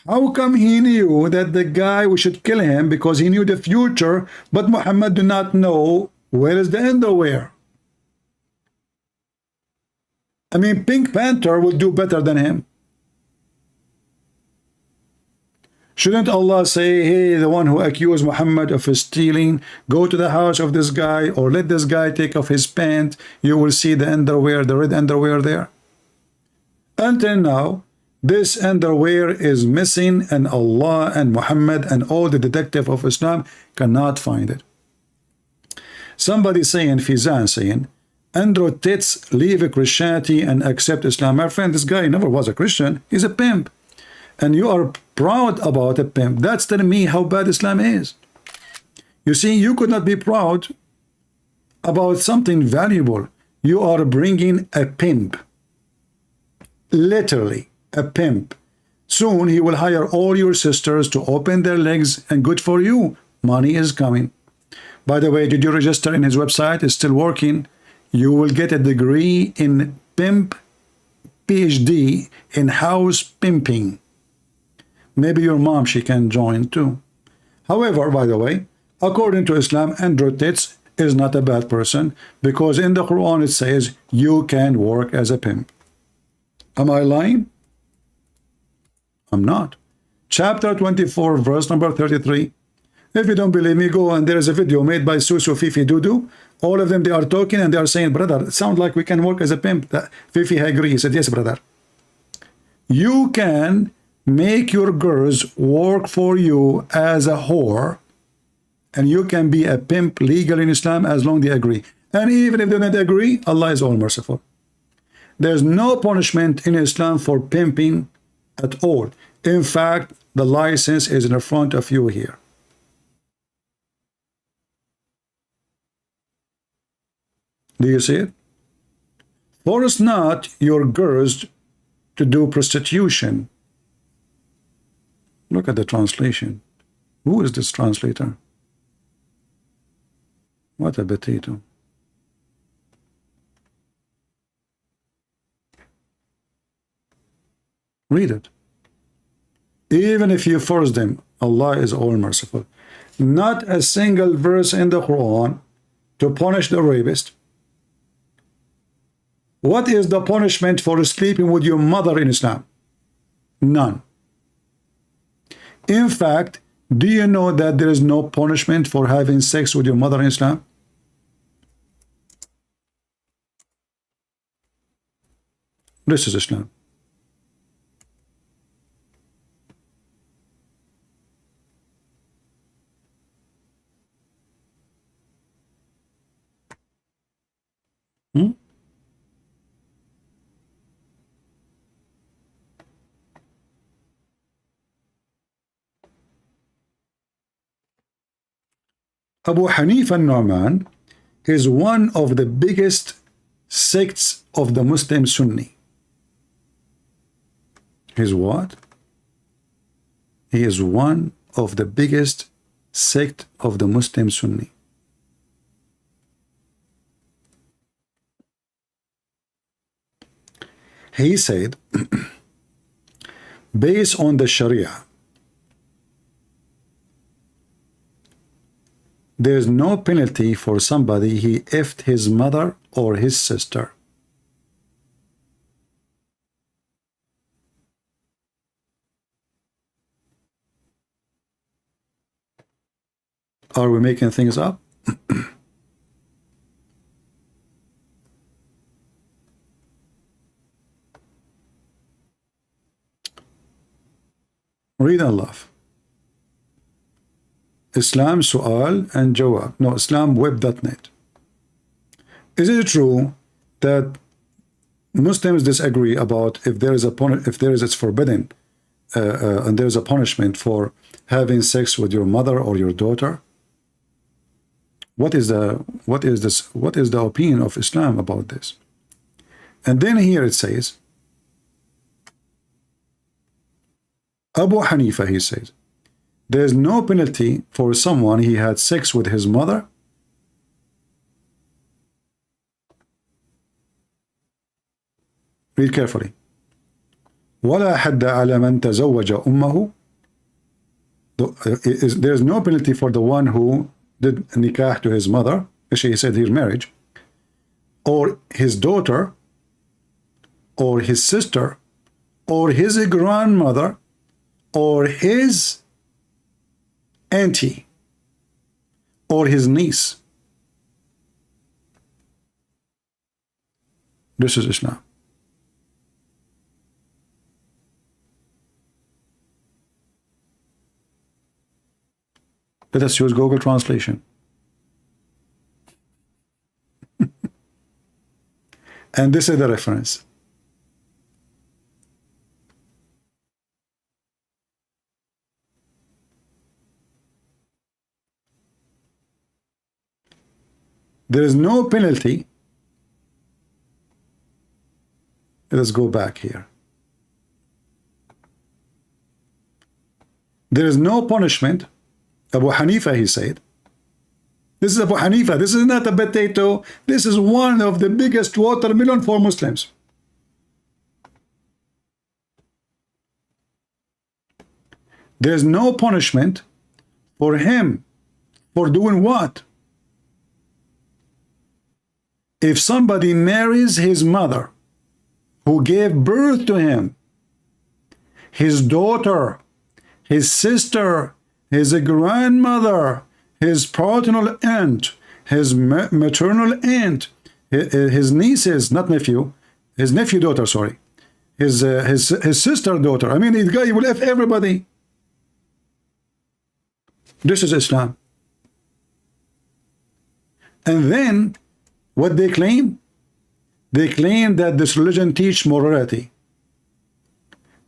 how come he knew that the guy we should kill him because he knew the future, but Muhammad do not know where is the underwear? I mean, Pink Panther will do better than him. Shouldn't Allah say, hey, the one who accused Muhammad of stealing, go to the house of this guy, or let this guy take off his pants, you will see the underwear, the red underwear there? Until now, this underwear is missing, and Allah and Muhammad and all the detective of Islam cannot find it. Somebody saying, Fizan saying, Andrew Tits leave Christianity and accept Islam. My friend, this guy never was a Christian. He's a pimp. And you are proud about a pimp. That's telling me how bad Islam is. You see, you could not be proud about something valuable. You are bringing a pimp. Literally, a pimp. Soon he will hire all your sisters to open their legs, and good for you. Money is coming. By the way, did you register in his website? It's still working. You will get a degree in pimp, PhD in house pimping. Maybe your mom, she can join too. However, by the way, according to Islam, Andrew Tate is not a bad person, because in the Quran it says you can work as a pimp. Am I lying? I'm not. Chapter 24, verse number 33. If you don't believe me, go, and there is a video made by Susu, Fifi, Dudu. All of them, they are talking and they are saying, brother, it sounds like we can work as a pimp. Fifi agrees. He said, yes, brother. You can make your girls work for you as a whore, and you can be a pimp legal in Islam as long as they agree. And even if they don't agree, Allah is all merciful. There's no punishment in Islam for pimping at all. In fact, the license is in the front of you here. Do you see it? Force not your girls to do prostitution. Look at the translation. Who is this translator? What a potato. Read it. Even if you force them, Allah is all merciful. Not a single verse in the Quran to punish the rapist. What is the punishment for sleeping with your mother in Islam? None. In fact, do you know that there is no punishment for having sex with your mother in Islam? This is Islam. Abu Hanifa al-Nu'man is one of the biggest sects of the Muslim Sunni. He's what? He is one of the biggest sect of the Muslim Sunni. He said, based on the Sharia, there is no penalty for somebody he effed his mother or his sister. Are we making things up? Read and laugh. Islam Su'al and Jawab. No, islamweb.net. Is it true that Muslims disagree about if there is it's forbidden and there is a punishment for having sex with your mother or your daughter? What is the opinion of Islam about this? And then here it says, Abu Hanifa, he says, there is no penalty for someone he had sex with his mother Read carefully. ولا حد على من تزوج أمه. There's no penalty for the one who did nikah to his mother. Actually, he said here marriage, or his daughter, or his sister, or his grandmother, or his auntie, or his niece. This is Islam. Let us use Google Translation. And this is the reference. There is no penalty. Let us go back here. There is no punishment. Abu Hanifa, he said. This is Abu Hanifa. This is not a potato. This is one of the biggest watermelon for Muslims. There is no punishment for him for doing what? If somebody marries his mother, who gave birth to him, his daughter, his sister, his grandmother, his paternal aunt, his maternal aunt, his nieces, not nephew, his nephew daughter, sorry, his sister daughter. I mean, the guy will have everybody. This is Islam. And then, what they claim? They claim that this religion teaches morality.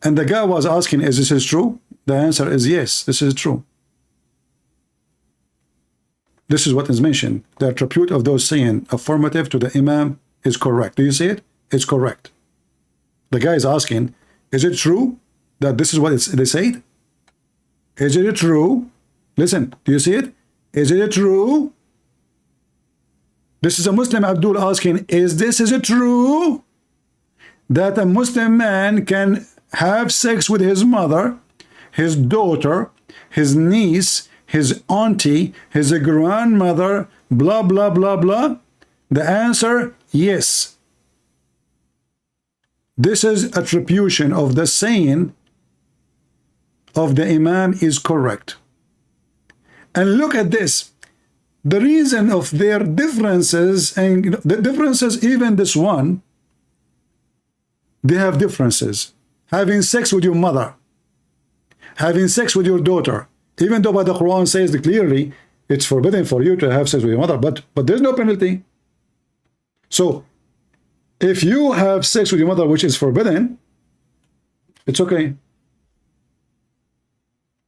And the guy was asking, is this true? The answer is yes, this is true. This is what is mentioned. The attribute of those saying affirmative to the Imam is correct. Do you see it? It's correct. The guy is asking, is it true that this is what they said? Is it true? Listen, do you see it? Is it true? This is a Muslim Abdul asking, is it true that a Muslim man can have sex with his mother, his daughter, his niece, his auntie, his grandmother, blah, blah, blah, blah? The answer, yes. This is attribution of the saying of the Imam is correct. And look at this. The reason of their differences, and the differences, even this one, they have differences. Having sex with your mother, having sex with your daughter, even though by the Quran says clearly it's forbidden for you to have sex with your mother, but there's no penalty. So if you have sex with your mother, which is forbidden, it's okay.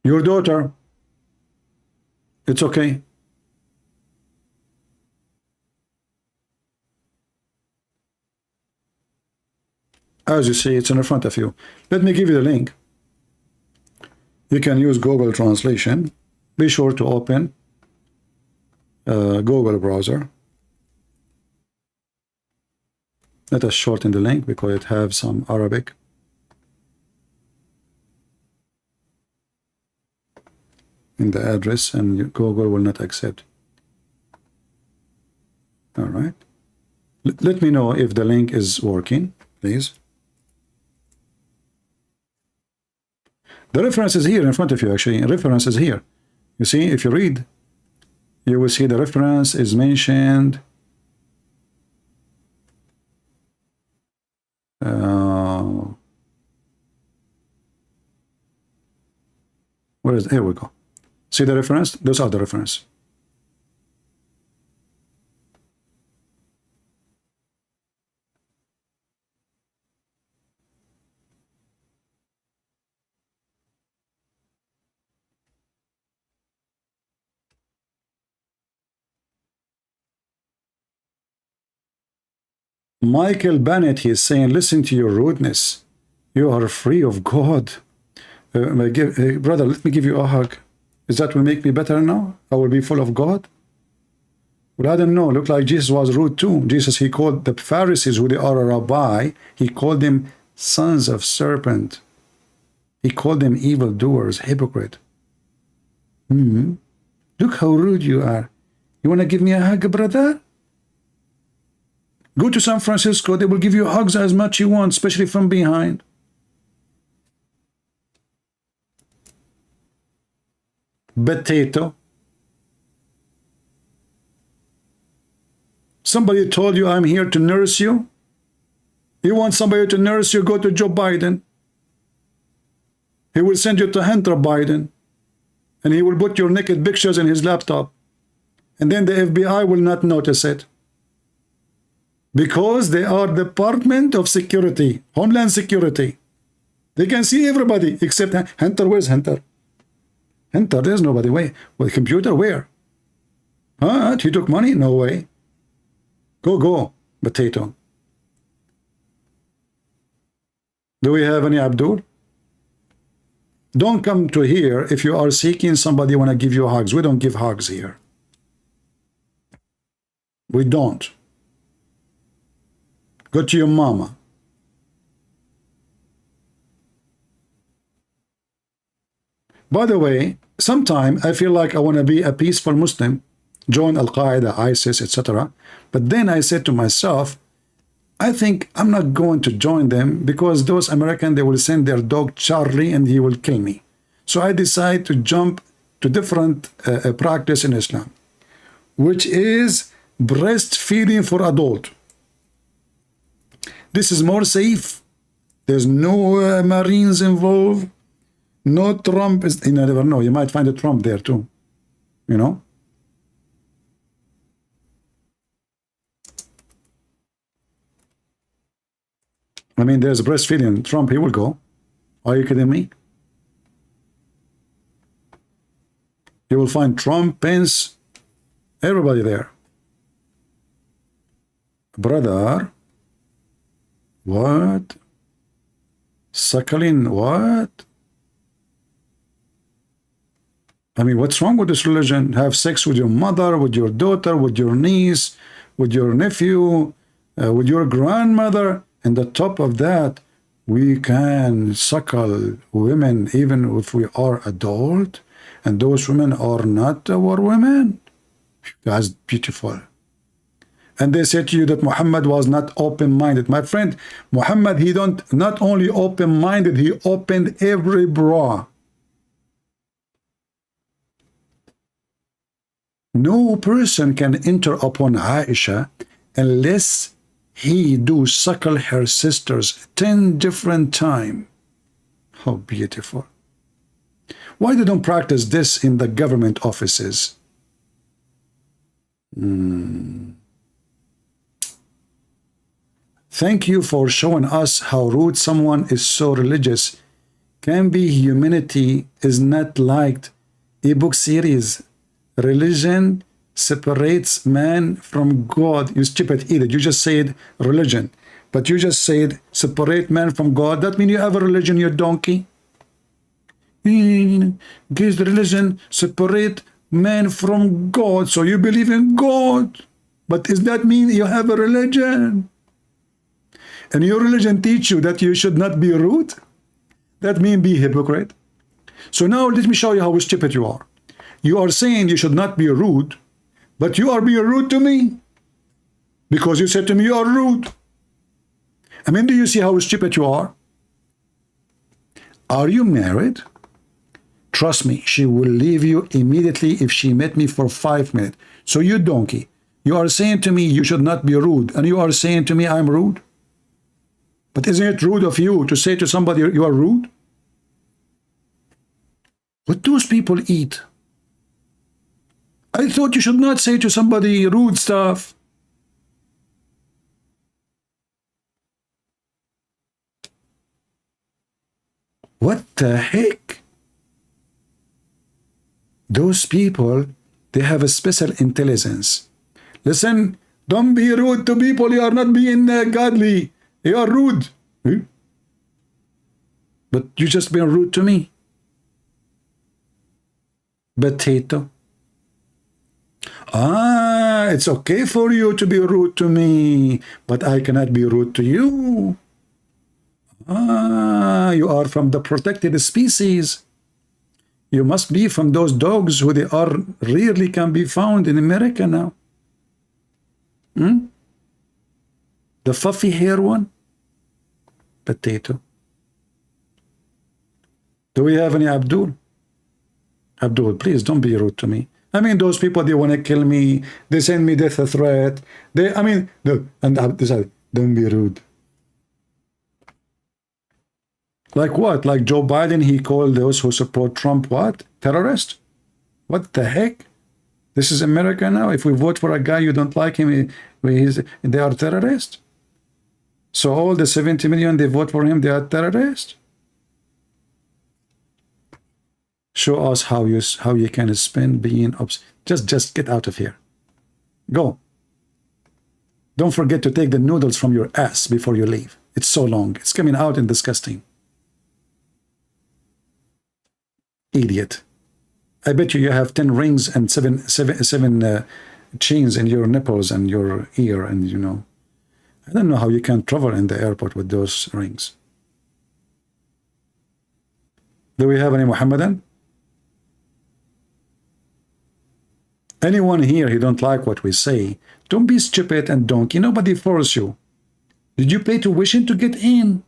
Your daughter, it's okay. As you see, it's in front of you. Let me give you the link. You can use Google Translation. Be sure to open Google browser. Let us shorten the link because it has some Arabic. In the address, and Google will not accept. All right. Let me know if the link is working, please. The reference is here in front of you, actually. Reference is here. You see, if you read, you will see the reference is mentioned. Where is it? Here we go. See the reference? Those are the reference. Michael Bennett, he is saying, listen to your rudeness. You are free of God. Brother, let me give you a hug. Is that will make me better now? I will be full of God? Well, I don't know. Look like Jesus was rude too. Jesus, he called the Pharisees, who they are a rabbi, he called them sons of serpent. He called them evildoers, hypocrite. Look how rude you are. You want to give me a hug, brother? Go to San Francisco. They will give you hugs as much you want, especially from behind. Potato. Somebody told you I'm here to nurse you. You want somebody to nurse you, go to Joe Biden. He will send you to Hunter Biden. And he will put your naked pictures in his laptop. And then the FBI will not notice it. Because they are Department of Security, Homeland Security. They can see everybody except Hunter. Where's Hunter? Hunter, there's nobody. Wait, well, computer, where? Huh? He took money? No way. Go, potato. Do we have any Abdul? Don't come to here if you are seeking somebody want to give you hugs. We don't give hugs here. We don't. Go to your mama. By the way, sometime I feel like I want to be a peaceful Muslim, join Al-Qaeda, ISIS, etc. But then I said to myself, I think I'm not going to join them because those Americans, they will send their dog Charlie and he will kill me. So I decide to jump to different practice in Islam, which is breastfeeding for adult. This is more safe. There's no Marines involved. No Trump. You never know. You might find a Trump there too. You know? I mean, there's breastfeeding. Trump, he will go. Are you kidding me? You will find Trump, Pence, everybody there. Brother, what? Suckling, what? I mean, what's wrong with this religion? Have sex with your mother, with your daughter, with your niece, with your nephew, with your grandmother. And on top of that, we can suckle women even if we are adult. And those women are not our women. That's beautiful. And they say to you that Muhammad was not open-minded. My friend, Muhammad, he not only open-minded, he opened every bra. No person can enter upon Aisha unless he do suckle her sisters 10 different times. How beautiful. Why they don't practice this in the government offices? Thank you for showing us how rude someone is so religious. Can be humanity is not liked. Ebook series. Religion separates man from God. You stupid idiot. You just said religion. But you just said separate man from God. That means you have a religion, you donkey. Gives religion separate man from God. So you believe in God. But does that mean you have a religion? And your religion teach you that you should not be rude? That means be hypocrite. So now let me show you how stupid you are. You are saying you should not be rude, but you are being rude to me because you said to me you are rude. I mean, do you see how stupid you are? Are you married? Trust me, she will leave you immediately if she met me for 5 minutes. So you donkey, you are saying to me you should not be rude, and you are saying to me I'm rude? But isn't it rude of you to say to somebody you are rude? What do those people eat? I thought you should not say to somebody rude stuff. What the heck? Those people, they have a special intelligence. Listen, don't be rude to people. You are not being godly. You are rude. But you just been rude to me. Potato. it's okay for you to be rude to me, but I cannot be rude to you. You are from the protected species. You must be from those dogs who they are rarely can be found in America now. The fluffy hair one? Potato. Do we have any Abdul? Abdul, please don't be rude to me. I mean, those people, they want to kill me. They send me death threat. I mean, look, and don't be rude. Like what? Like Joe Biden, he called those who support Trump what? Terrorist? What the heck? This is America now. If we vote for a guy you don't like him, they are terrorists. So all the 70 million, they vote for him, they are terrorists. Show us how you can spend being just get out of here. Go. Don't forget to take the noodles from your ass before you leave. It's so long. It's coming out and disgusting. Idiot. I bet you have 10 rings and seven chains in your nipples and your ear, and you know. I don't know how you can travel in the airport with those rings. Do we have any Mohammedan? Anyone here who don't like what we say, don't be stupid and donkey. Nobody force you. Did you pay tuition to get in?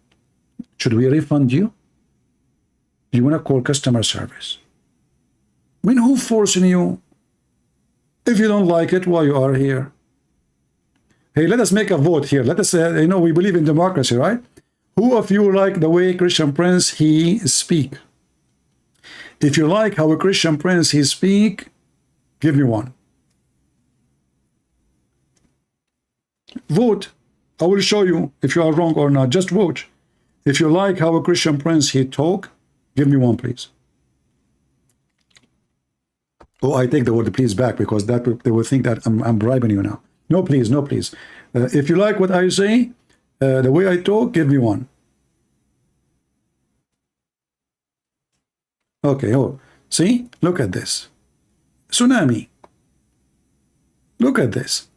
Should we refund you? Do you want to call customer service? I mean, who forcing you? If you don't like it, why you are here? Hey, let us make a vote here. Let us say, we believe in democracy, right? Who of you like the way Christian Prince he speak? If you like how a Christian Prince he speak, give me one. Vote. I will show you if you are wrong or not. Just vote. If you like how a Christian Prince he talk, give me one, please. Oh, I take the word please back, because they will think that I'm bribing you now. No, please, no, please. If you like what I say, the way I talk, give me one. Okay, oh, see? Look at this. Tsunami. Look at this.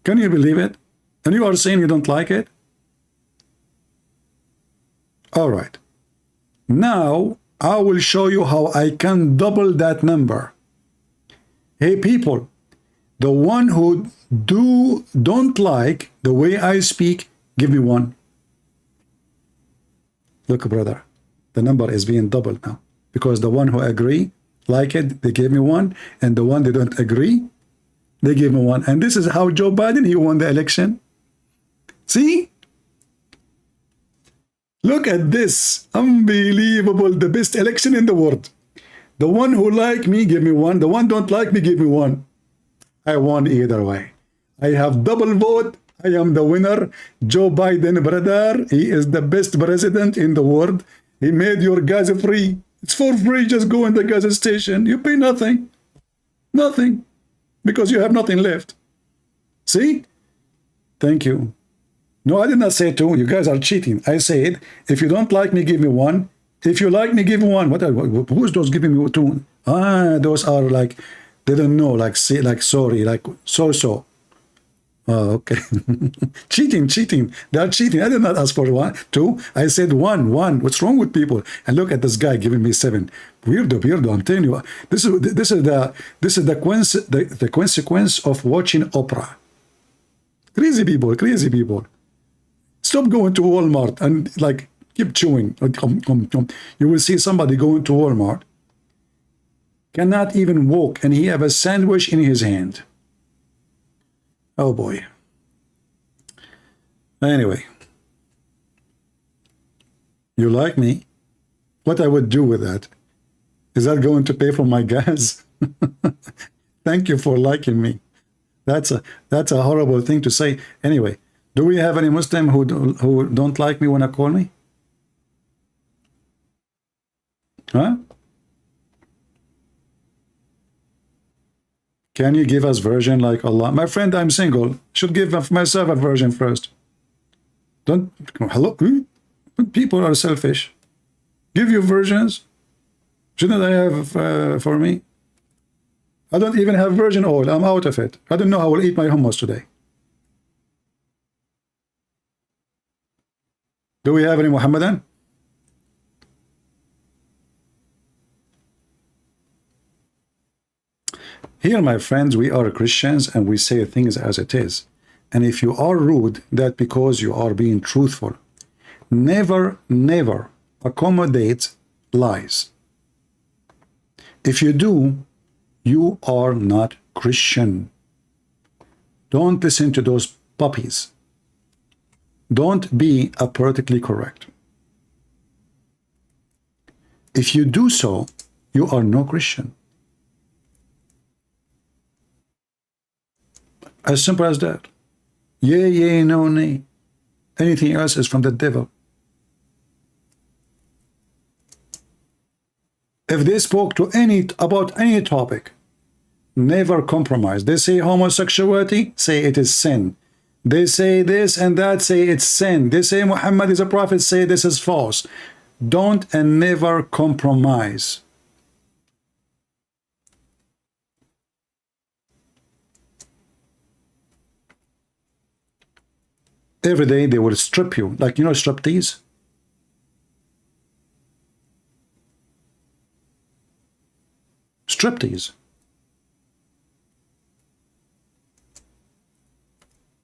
Can you believe it? And you are saying you don't like it? All right. Now, I will show you how I can double that number. Hey, people, the one who don't like the way I speak, give me one. Look, brother, the number is being doubled now, because the one who agree, like it, they gave me one, and the one they don't agree, they gave me one. And this is how Joe Biden, he won the election. See? Look at this. Unbelievable. The best election in the world. The one who like me, give me one. The one don't like me, give me one. I won either way. I have double vote. I am the winner. Joe Biden, brother, he is the best president in the world. He made your gas free. It's for free. Just go in the gas station. You pay nothing. Nothing. Because you have nothing left. See? Thank you. No, I did not say two. You guys are cheating. I said, if you don't like me, give me one. If you like me, give me one. Who's those giving me two? Those are like, they don't know, like, say, like, sorry, like, so. Oh, okay. Cheating. They are cheating. I did not ask for one, two. I said one. What's wrong with people? And look at this guy giving me 7. Weirdo. I'm telling you, this is the consequence of watching opera. Crazy people. Stop going to Walmart and like keep chewing. You will see somebody going to Walmart, cannot even walk, and he have a sandwich in his hand. Oh boy. Anyway, you like me? What I would do with that? Is that going to pay for my gas? Thank you for liking me. That's a horrible thing to say. Anyway, do we have any Muslim who don't like me when I call me? Huh? Can you give us version like Allah? My friend, I'm single. Should give myself a version first. Don't, hello? People are selfish. Give you versions. Shouldn't I have for me? I don't even have virgin oil. I'm out of it. I don't know how I will eat my hummus today. Do we have any Muhammadan? Here, my friends, we are Christians and we say things as it is. And if you are rude, that because you are being truthful. Never, never accommodate lies. If you do, you are not Christian. Don't listen to those puppies. Don't be politically correct. If you do so, you are no Christian. As simple as that. Yea, yea, no, nay. Anything else is from the devil. If they spoke to about any topic, never compromise. They say homosexuality, say it is sin. They say this and that, say it's sin. They say Muhammad is a prophet, say this is false. Don't and never compromise. Every day they will strip you, like, you know, striptease. Striptease.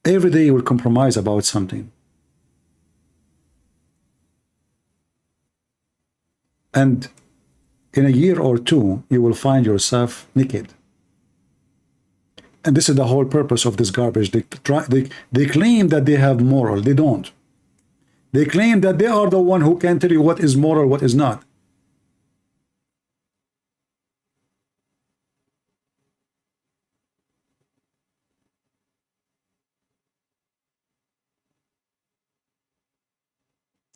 Every day you will compromise about something. And in a year or two, you will find yourself naked. And this is the whole purpose of this garbage. They claim that they have moral. They don't. They claim that they are the one who can tell you what is moral, what is not.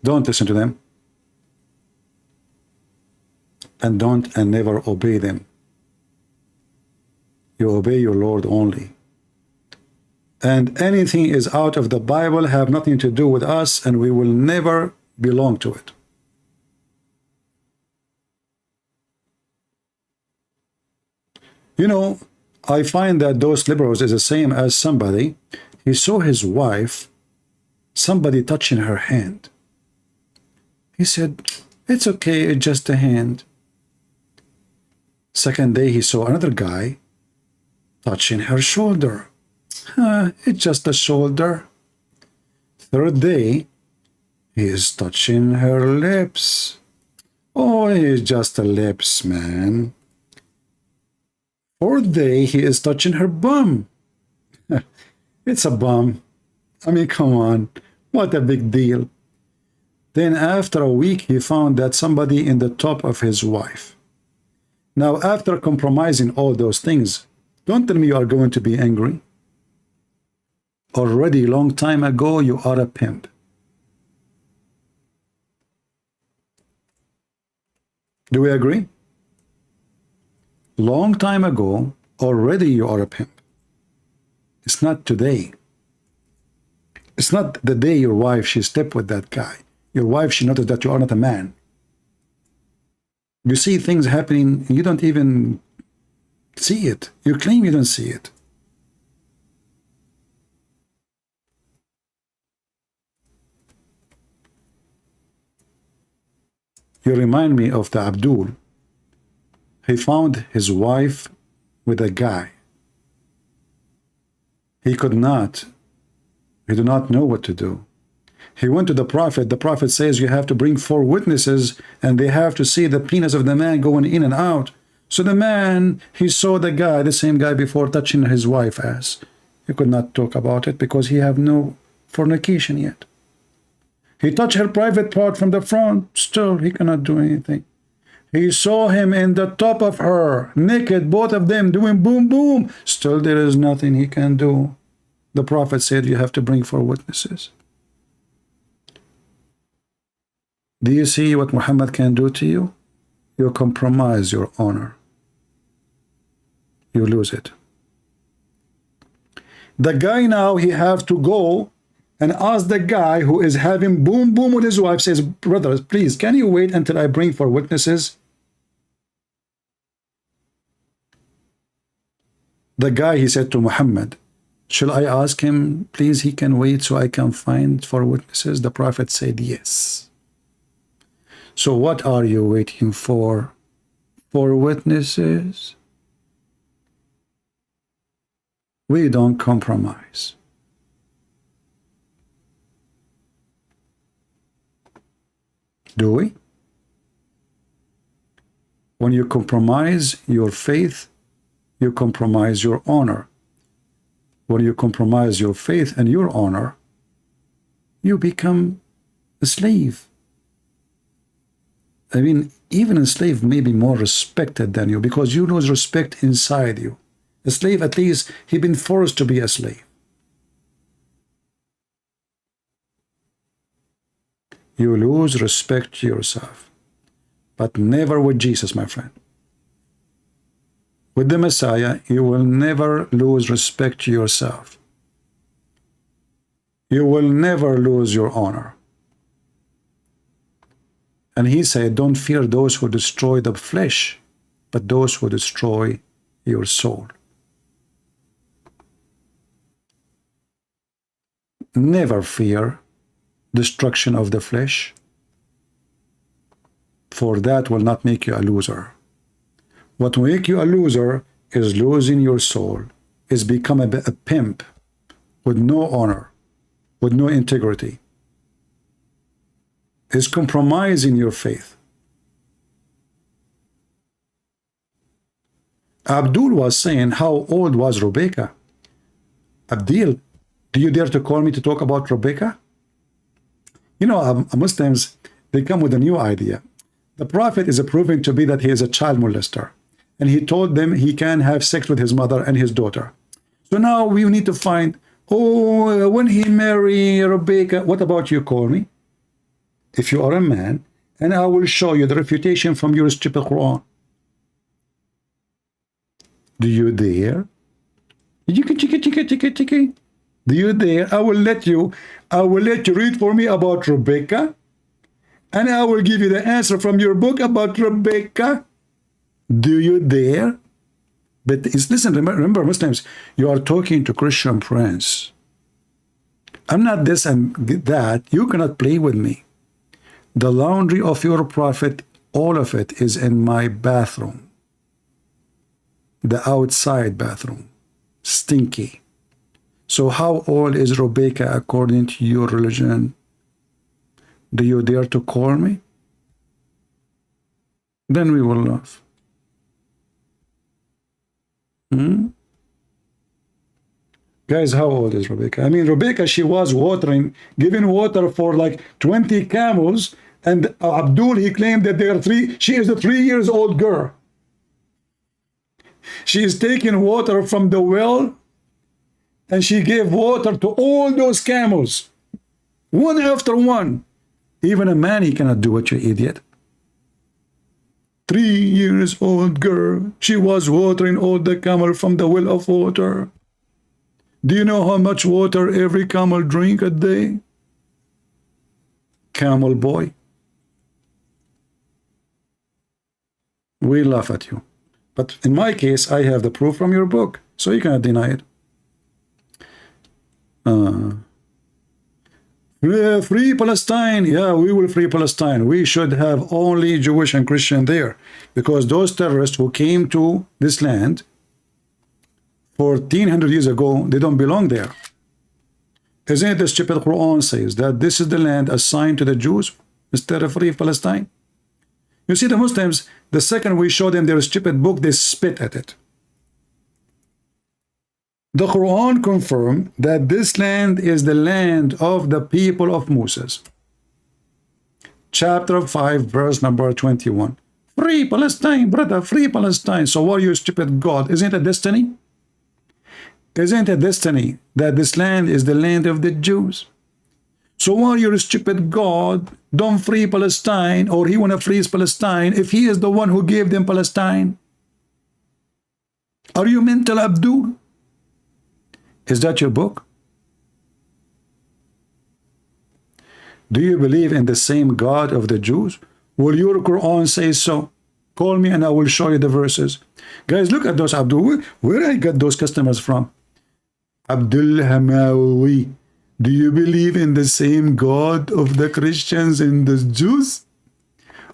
Don't listen to them. And don't and never obey them. You obey your Lord only. And anything is out of the Bible have nothing to do with us, and we will never belong to it. You know, I find that those liberals is the same as somebody. He saw his wife, somebody touching her hand. He said, it's okay, it's just a hand. Second day, he saw another guy touching her shoulder. It's just a shoulder. Third day, he is touching her lips. Oh, it's just a lips, man. Fourth day, he is touching her bum. It's a bum. I mean, come on. What a big deal. Then after a week, he found that somebody in the top of his wife. Now, after compromising all those things, don't tell me you are going to be angry. Already long time ago, you are a pimp. Do we agree? Long time ago, already you are a pimp. It's not today. It's not the day your wife, she stepped with that guy. Your wife, she noticed that you are not a man. You see things happening, and you don't even see it. You claim you don't see it. You remind me of the Abdul. He found his wife with a guy. He did not know what to do. He went to the Prophet. The Prophet says you have to bring 4 witnesses and they have to see the penis of the man going in and out. So the man, he saw the guy, the same guy before, touching his wife's ass. He could not talk about it because he have no fornication yet. He touched her private part from the front. Still, he cannot do anything. He saw him in the top of her, naked, both of them doing boom, boom. Still, there is nothing he can do. The Prophet said you have to bring 4 witnesses. Do you see what Muhammad can do to you? You compromise your honor. You lose it. The guy now, he have to go and ask the guy who is having boom boom with his wife, says, brothers, please, can you wait until I bring 4 witnesses? The guy, he said to Muhammad, shall I ask him, please, he can wait so I can find for witnesses? The Prophet said, yes. So what are you waiting for? For witnesses? We don't compromise. Do we? When you compromise your faith, you compromise your honor. When you compromise your faith and your honor, you become a slave. I mean, even a slave may be more respected than you because you lose respect inside you. A slave, at least, he's been forced to be a slave. You lose respect to yourself, but never with Jesus, my friend. With the Messiah, you will never lose respect to yourself. You will never lose your honor. And he said, don't fear those who destroy the flesh, but those who destroy your soul. Never fear destruction of the flesh, for that will not make you a loser. What will make you a loser is losing your soul, is become a pimp with no honor, with no integrity, is compromising your faith. Abdul was saying, how old was Rebecca? Abdul, do you dare to call me to talk about Rebecca? You know, Muslims, they come with a new idea. The Prophet is proving to be that he is a child molester. And he told them he can have sex with his mother and his daughter. So now we need to find, oh, when he married Rebecca, what about you, call me? If you are a man, and I will show you the refutation from your stupid Quran. Do you dare? Do you dare? I will let you read for me about Rebecca, and I will give you the answer from your book about Rebecca. Do you dare? But listen, remember, Muslims, you are talking to Christian friends. I'm not this and that. You cannot play with me. The laundry of your prophet, all of it is in my bathroom. The outside bathroom. Stinky. So how old is Rebecca according to your religion? Do you dare to call me? Then we will laugh. Guys, how old is Rebecca? I mean, Rebecca, she was giving water for like 20 camels, and Abdul, he claimed that she is a 3-year-old girl. She is taking water from the well, and she gave water to all those camels, one after one. Even a man, he cannot do it, you idiot. 3-year-old girl, she was watering all the camel from the well of water. Do you know how much water every camel drink a day? Camel boy. We laugh at you. But in my case, I have the proof from your book, so you cannot deny it. Free Palestine. Yeah, we will free Palestine. We should have only Jewish and Christian there, because those terrorists who came to this land 1400 years ago, they don't belong there. Isn't it the stupid Quran says that this is the land assigned to the Jews instead of free Palestine? You see, the Muslims, the second we show them their stupid book, they spit at it. The Quran confirmed that this land is the land of the people of Moses. Chapter 5, verse number 21. Free Palestine, brother, free Palestine. So what are you, stupid God? Isn't it a destiny? Isn't it a destiny that this land is the land of the Jews? So why are you, a stupid God, don't free Palestine, or he want to freeze Palestine if he is the one who gave them Palestine? Are you mental, Abdul? Is that your book? Do you believe in the same God of the Jews? Will your Quran say so? Call me and I will show you the verses. Guys, look at those, Abdul. Where I got those customers from? Abdul Hamawi. Do you believe in the same God of the Christians and the Jews?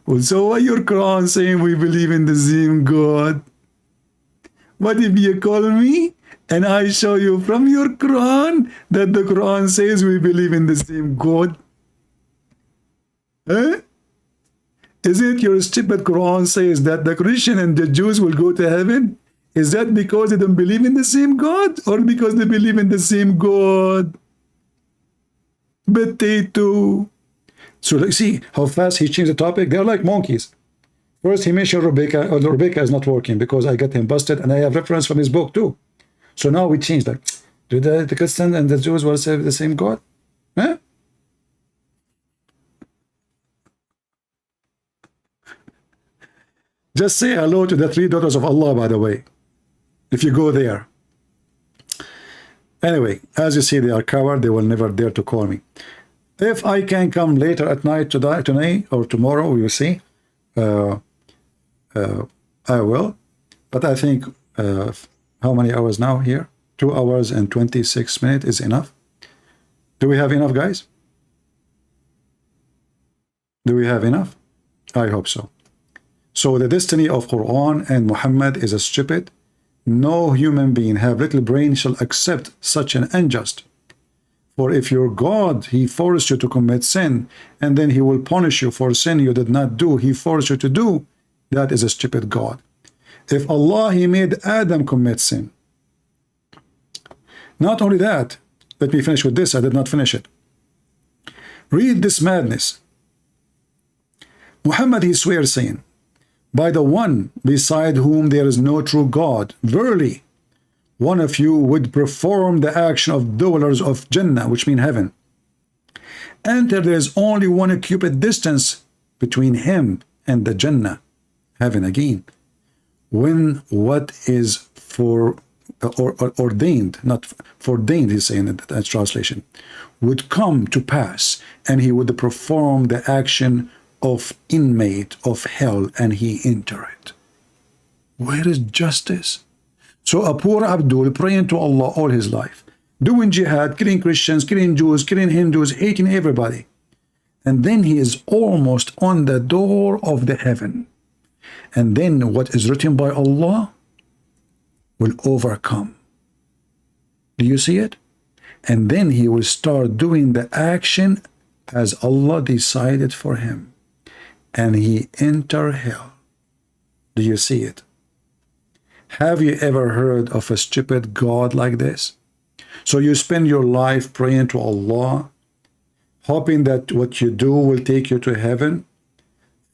Also, why your Quran saying we believe in the same God? What if you call me and I show you from your Quran that the Quran says we believe in the same God? Huh? Is it your stupid Quran says that the Christian and the Jews will go to heaven? Is that because they don't believe in the same God or because they believe in the same God? Potato. So let's see how fast he changed the topic. They're like monkeys. First he mentioned Rebecca. Oh, Rebecca is not working because I got him busted and I have reference from his book too. So now we changed that. Do the Christians and the Jews will serve the same God? Huh? Just say hello to the 3 daughters of Allah, by the way, if you go there. Anyway, as you see, they are covered. They will never dare to call me. If I can come later at night tonight or tomorrow, we will see. I will. But I think, how many hours now here? 2 hours and 26 minutes is enough. Do we have enough, guys? Do we have enough? I hope so. So the destiny of Quran and Muhammad is a stupid. No human being have little brain shall accept such an unjust. For if your God, he forced you to commit sin, and then he will punish you for sin you did not do, he forced you to do, that is a stupid God. If Allah, he made Adam commit sin. Not only that, let me finish with this, I did not finish it. Read this madness. Muhammad, he swears saying, by the one beside whom there is no true God, verily, one of you would perform the action of dwellers of Jannah, which mean heaven. Enter there is only 1 cubit distance between him and the Jannah, heaven again. When what is ordained, not foreordained, he's saying in that translation, would come to pass, and he would perform the action of inmate of hell, and he enter it. Where is justice? So a poor Abdul praying to Allah all his life, doing jihad, killing Christians, killing Jews, killing Hindus, hating everybody. And then he is almost on the door of the heaven. And then what is written by Allah will overcome. Do you see it? And then he will start doing the action as Allah decided for him. And he enter hell. Do you see it? Have you ever heard of a stupid God like this? So you spend your life praying to Allah, hoping that what you do will take you to heaven,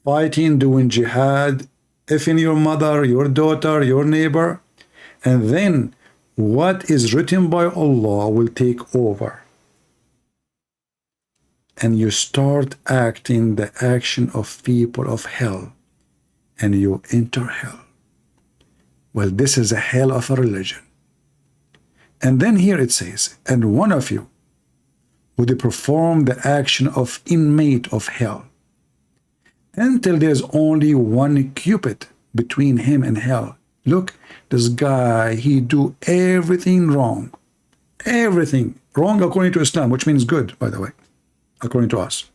fighting, doing jihad, effing your mother, your daughter, your neighbor, and then what is written by Allah will take over. And you start acting the action of people of hell, and you enter hell. Well, this is a hell of a religion. And then here it says, and one of you would perform the action of inmate of hell, until there's only 1 cubit between him and hell. Look, this guy, he do everything wrong. Everything wrong according to Islam, which means good, by the way, according to us.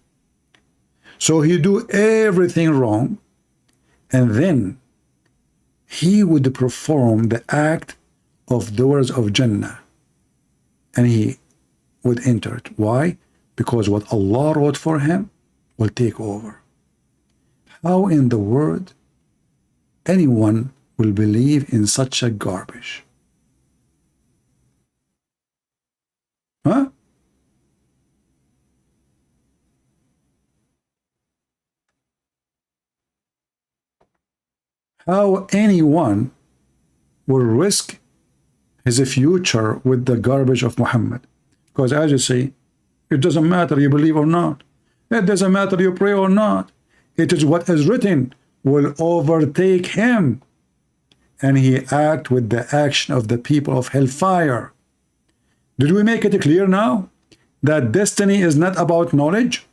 So he do everything wrong, and then he would perform the act of doors of Jannah, and he would enter it. Why? Because what Allah wrote for him will take over. How in the world anyone will believe in such a garbage? Huh? How anyone will risk his future with the garbage of Muhammad? Because as you say, it doesn't matter you believe or not. It doesn't matter you pray or not. It is what is written will overtake him, and he act with the action of the people of hellfire. Did we make it clear now that destiny is not about knowledge?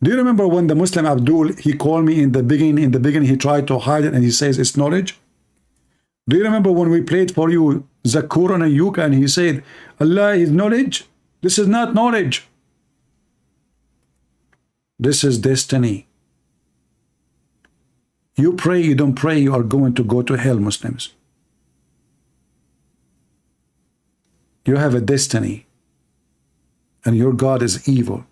Do you remember when the Muslim Abdul, he called me in the beginning, he tried to hide it and he says it's knowledge? Do you remember when we played for you Zakir and Yuka and he said, Allah is knowledge? This is not knowledge. This is destiny. You pray, you don't pray, you are going to go to hell, Muslims. You have a destiny. And your God is evil.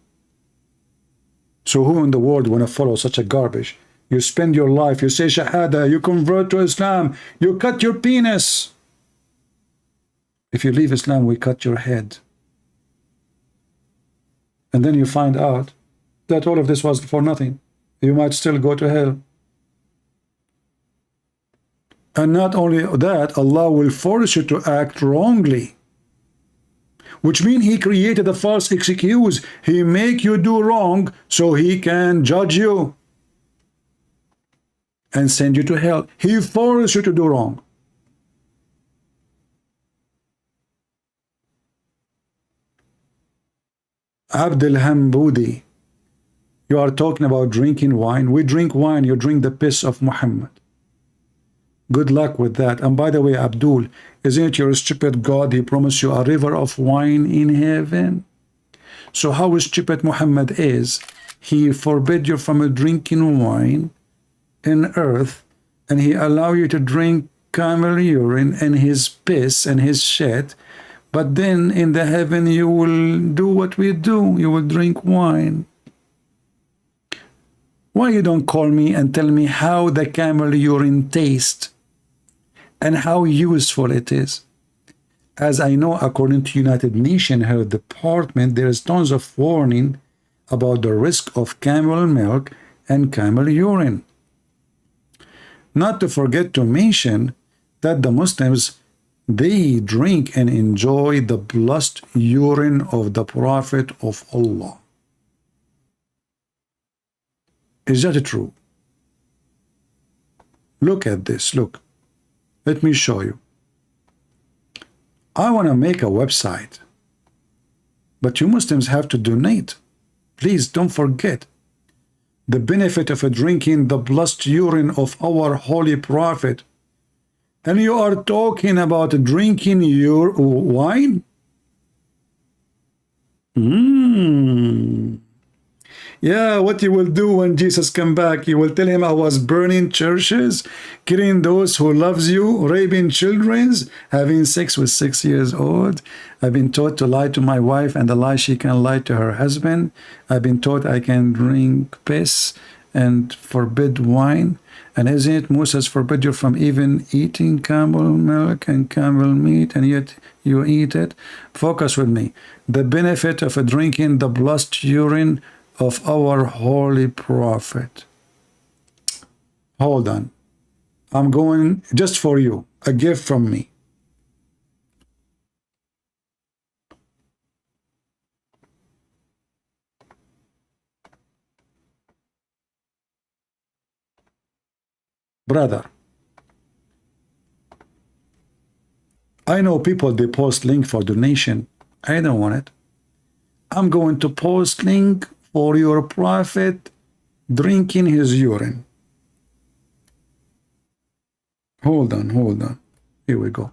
So who in the world want to follow such a garbage? You spend your life, you say Shahada, you convert to Islam, you cut your penis. If you leave Islam, we cut your head. And then you find out that all of this was for nothing. You might still go to hell. And not only that, Allah will force you to act wrongly. Which means He created a false excuse. He make you do wrong so He can judge you and send you to hell. He forced you to do wrong. Abdul Hambudi, you are talking about drinking wine. We drink wine, you drink the piss of Muhammad. Good luck with that. And by the way, Abdul, isn't it your stupid God? He promised you a river of wine in heaven. So how stupid Muhammad is, he forbid you from drinking wine in earth, and he allow you to drink camel urine and his piss and his shit, but then in the heaven you will do what we do, you will drink wine. Why you don't call me and tell me how the camel urine tastes and how useful it is? As I know, according to United Nations Health Department, there is tons of warning about the risk of camel milk and camel urine. Not to forget to mention that the Muslims, they drink and enjoy the blessed urine of the Prophet of Allah. Is that true? Look at this, look. Let me show you. I want to make a website, but you Muslims have to donate. Please don't forget the benefit of drinking the blessed urine of our holy Prophet. And you are talking about drinking your wine? Yeah, what you will do when Jesus come back, you will tell him, I was burning churches, killing those who loves you, raping children, having sex with 6 years old. I've been taught to lie to my wife, and the lie she can lie to her husband. I've been taught I can drink piss and forbid wine. And isn't it Moses forbid you from even eating camel milk and camel meat, and yet you eat it? Focus with me. The benefit of drinking the blessed urine of our holy Prophet. Hold on. I'm going just for you. A gift from me. Brother, I know people, they post link for donation. I don't want it. I'm going to post link for your Prophet drinking his urine. Hold on. Here we go.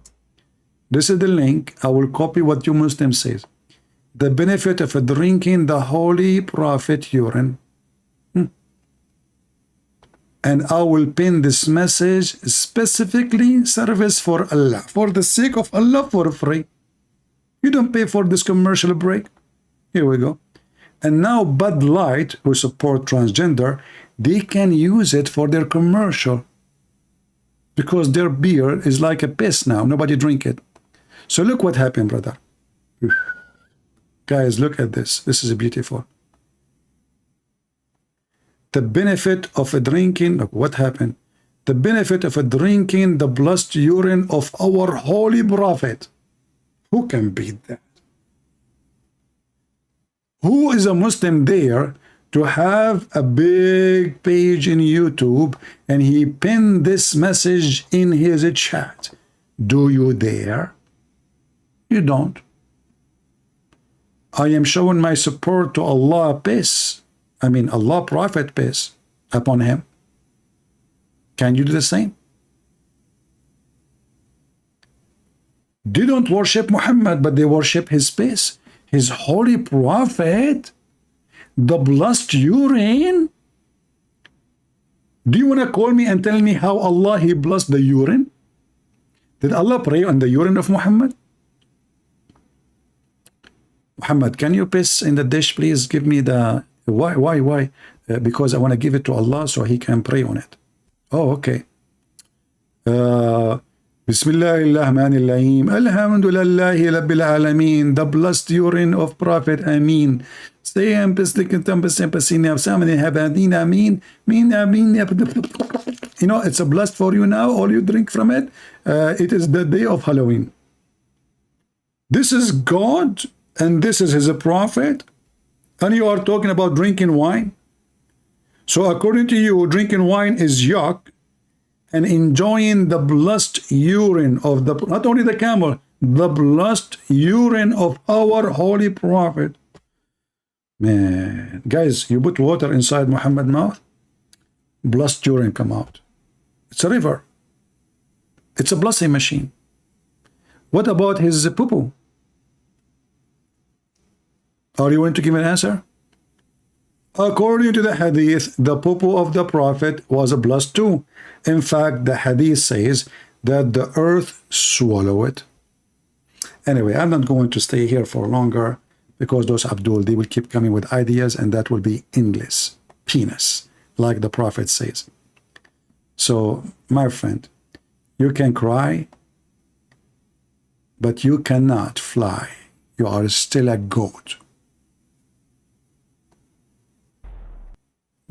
This is the link. I will copy what you Muslim says. The benefit of drinking the holy Prophet urine. And I will pin this message specifically service for Allah, for the sake of Allah, for free. You don't pay for this commercial break. Here we go. And now Bud Light, who support transgender, they can use it for their commercial because their beer is like a piss now. Nobody drink it. So look what happened, brother. Guys, look at this. This is beautiful. The benefit of drinking, look what happened. The benefit of drinking the blessed urine of our holy Prophet. Who can beat that? Who is a Muslim there to have a big page in YouTube and he pinned this message in his chat? Do you dare? You don't. I am showing my support to Allah, peace, I mean, Allah Prophet peace upon him. Can you do the same? They don't worship Muhammad, but they worship his peace, his holy prophet, the blessed urine. Do you want to call me and tell me how Allah he blessed the urine? Did Allah pray on the urine of Muhammad? Muhammad, can you piss in the dish, please? Give me the why? Because I want to give it to Allah so he can pray on it. Oh, okay. Bismillahirrahmanirrahim. Alhamdulillahi Rabbil Alameen. The blessed urine of Prophet Ameen. You know, it's a blessed for you now. All you drink from it. It is the day of Halloween. This is God and this is his prophet. And you are talking about drinking wine. So according to you, drinking wine is yuck, and enjoying the blessed urine of the, not only the camel, the blessed urine of our holy prophet. Man, guys, you put water inside Muhammad's mouth, blessed urine come out. It's a river. It's a blessing machine. What about his poo-poo? Are you going to give an answer? According to the hadith, the poo-poo of the prophet was blessed too. In fact, the hadith says that the earth swallowed it. Anyway, I'm not going to stay here for longer because those Abdul, they will keep coming with ideas and that will be endless. Penis, like the prophet says. So, my friend, you can cry, but you cannot fly. You are still a goat.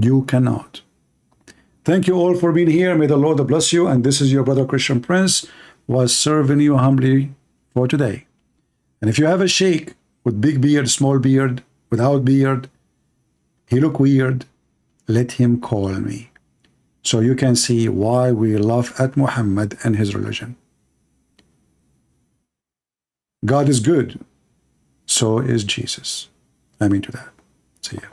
You cannot. Thank you all for being here. May the Lord bless you. And this is your brother Christian Prince was serving you humbly for today. And if you have a sheikh with big beard, small beard, without beard, he look weird, let him call me. So you can see why we laugh at Muhammad and his religion. God is good. So is Jesus. Amen to that. See ya.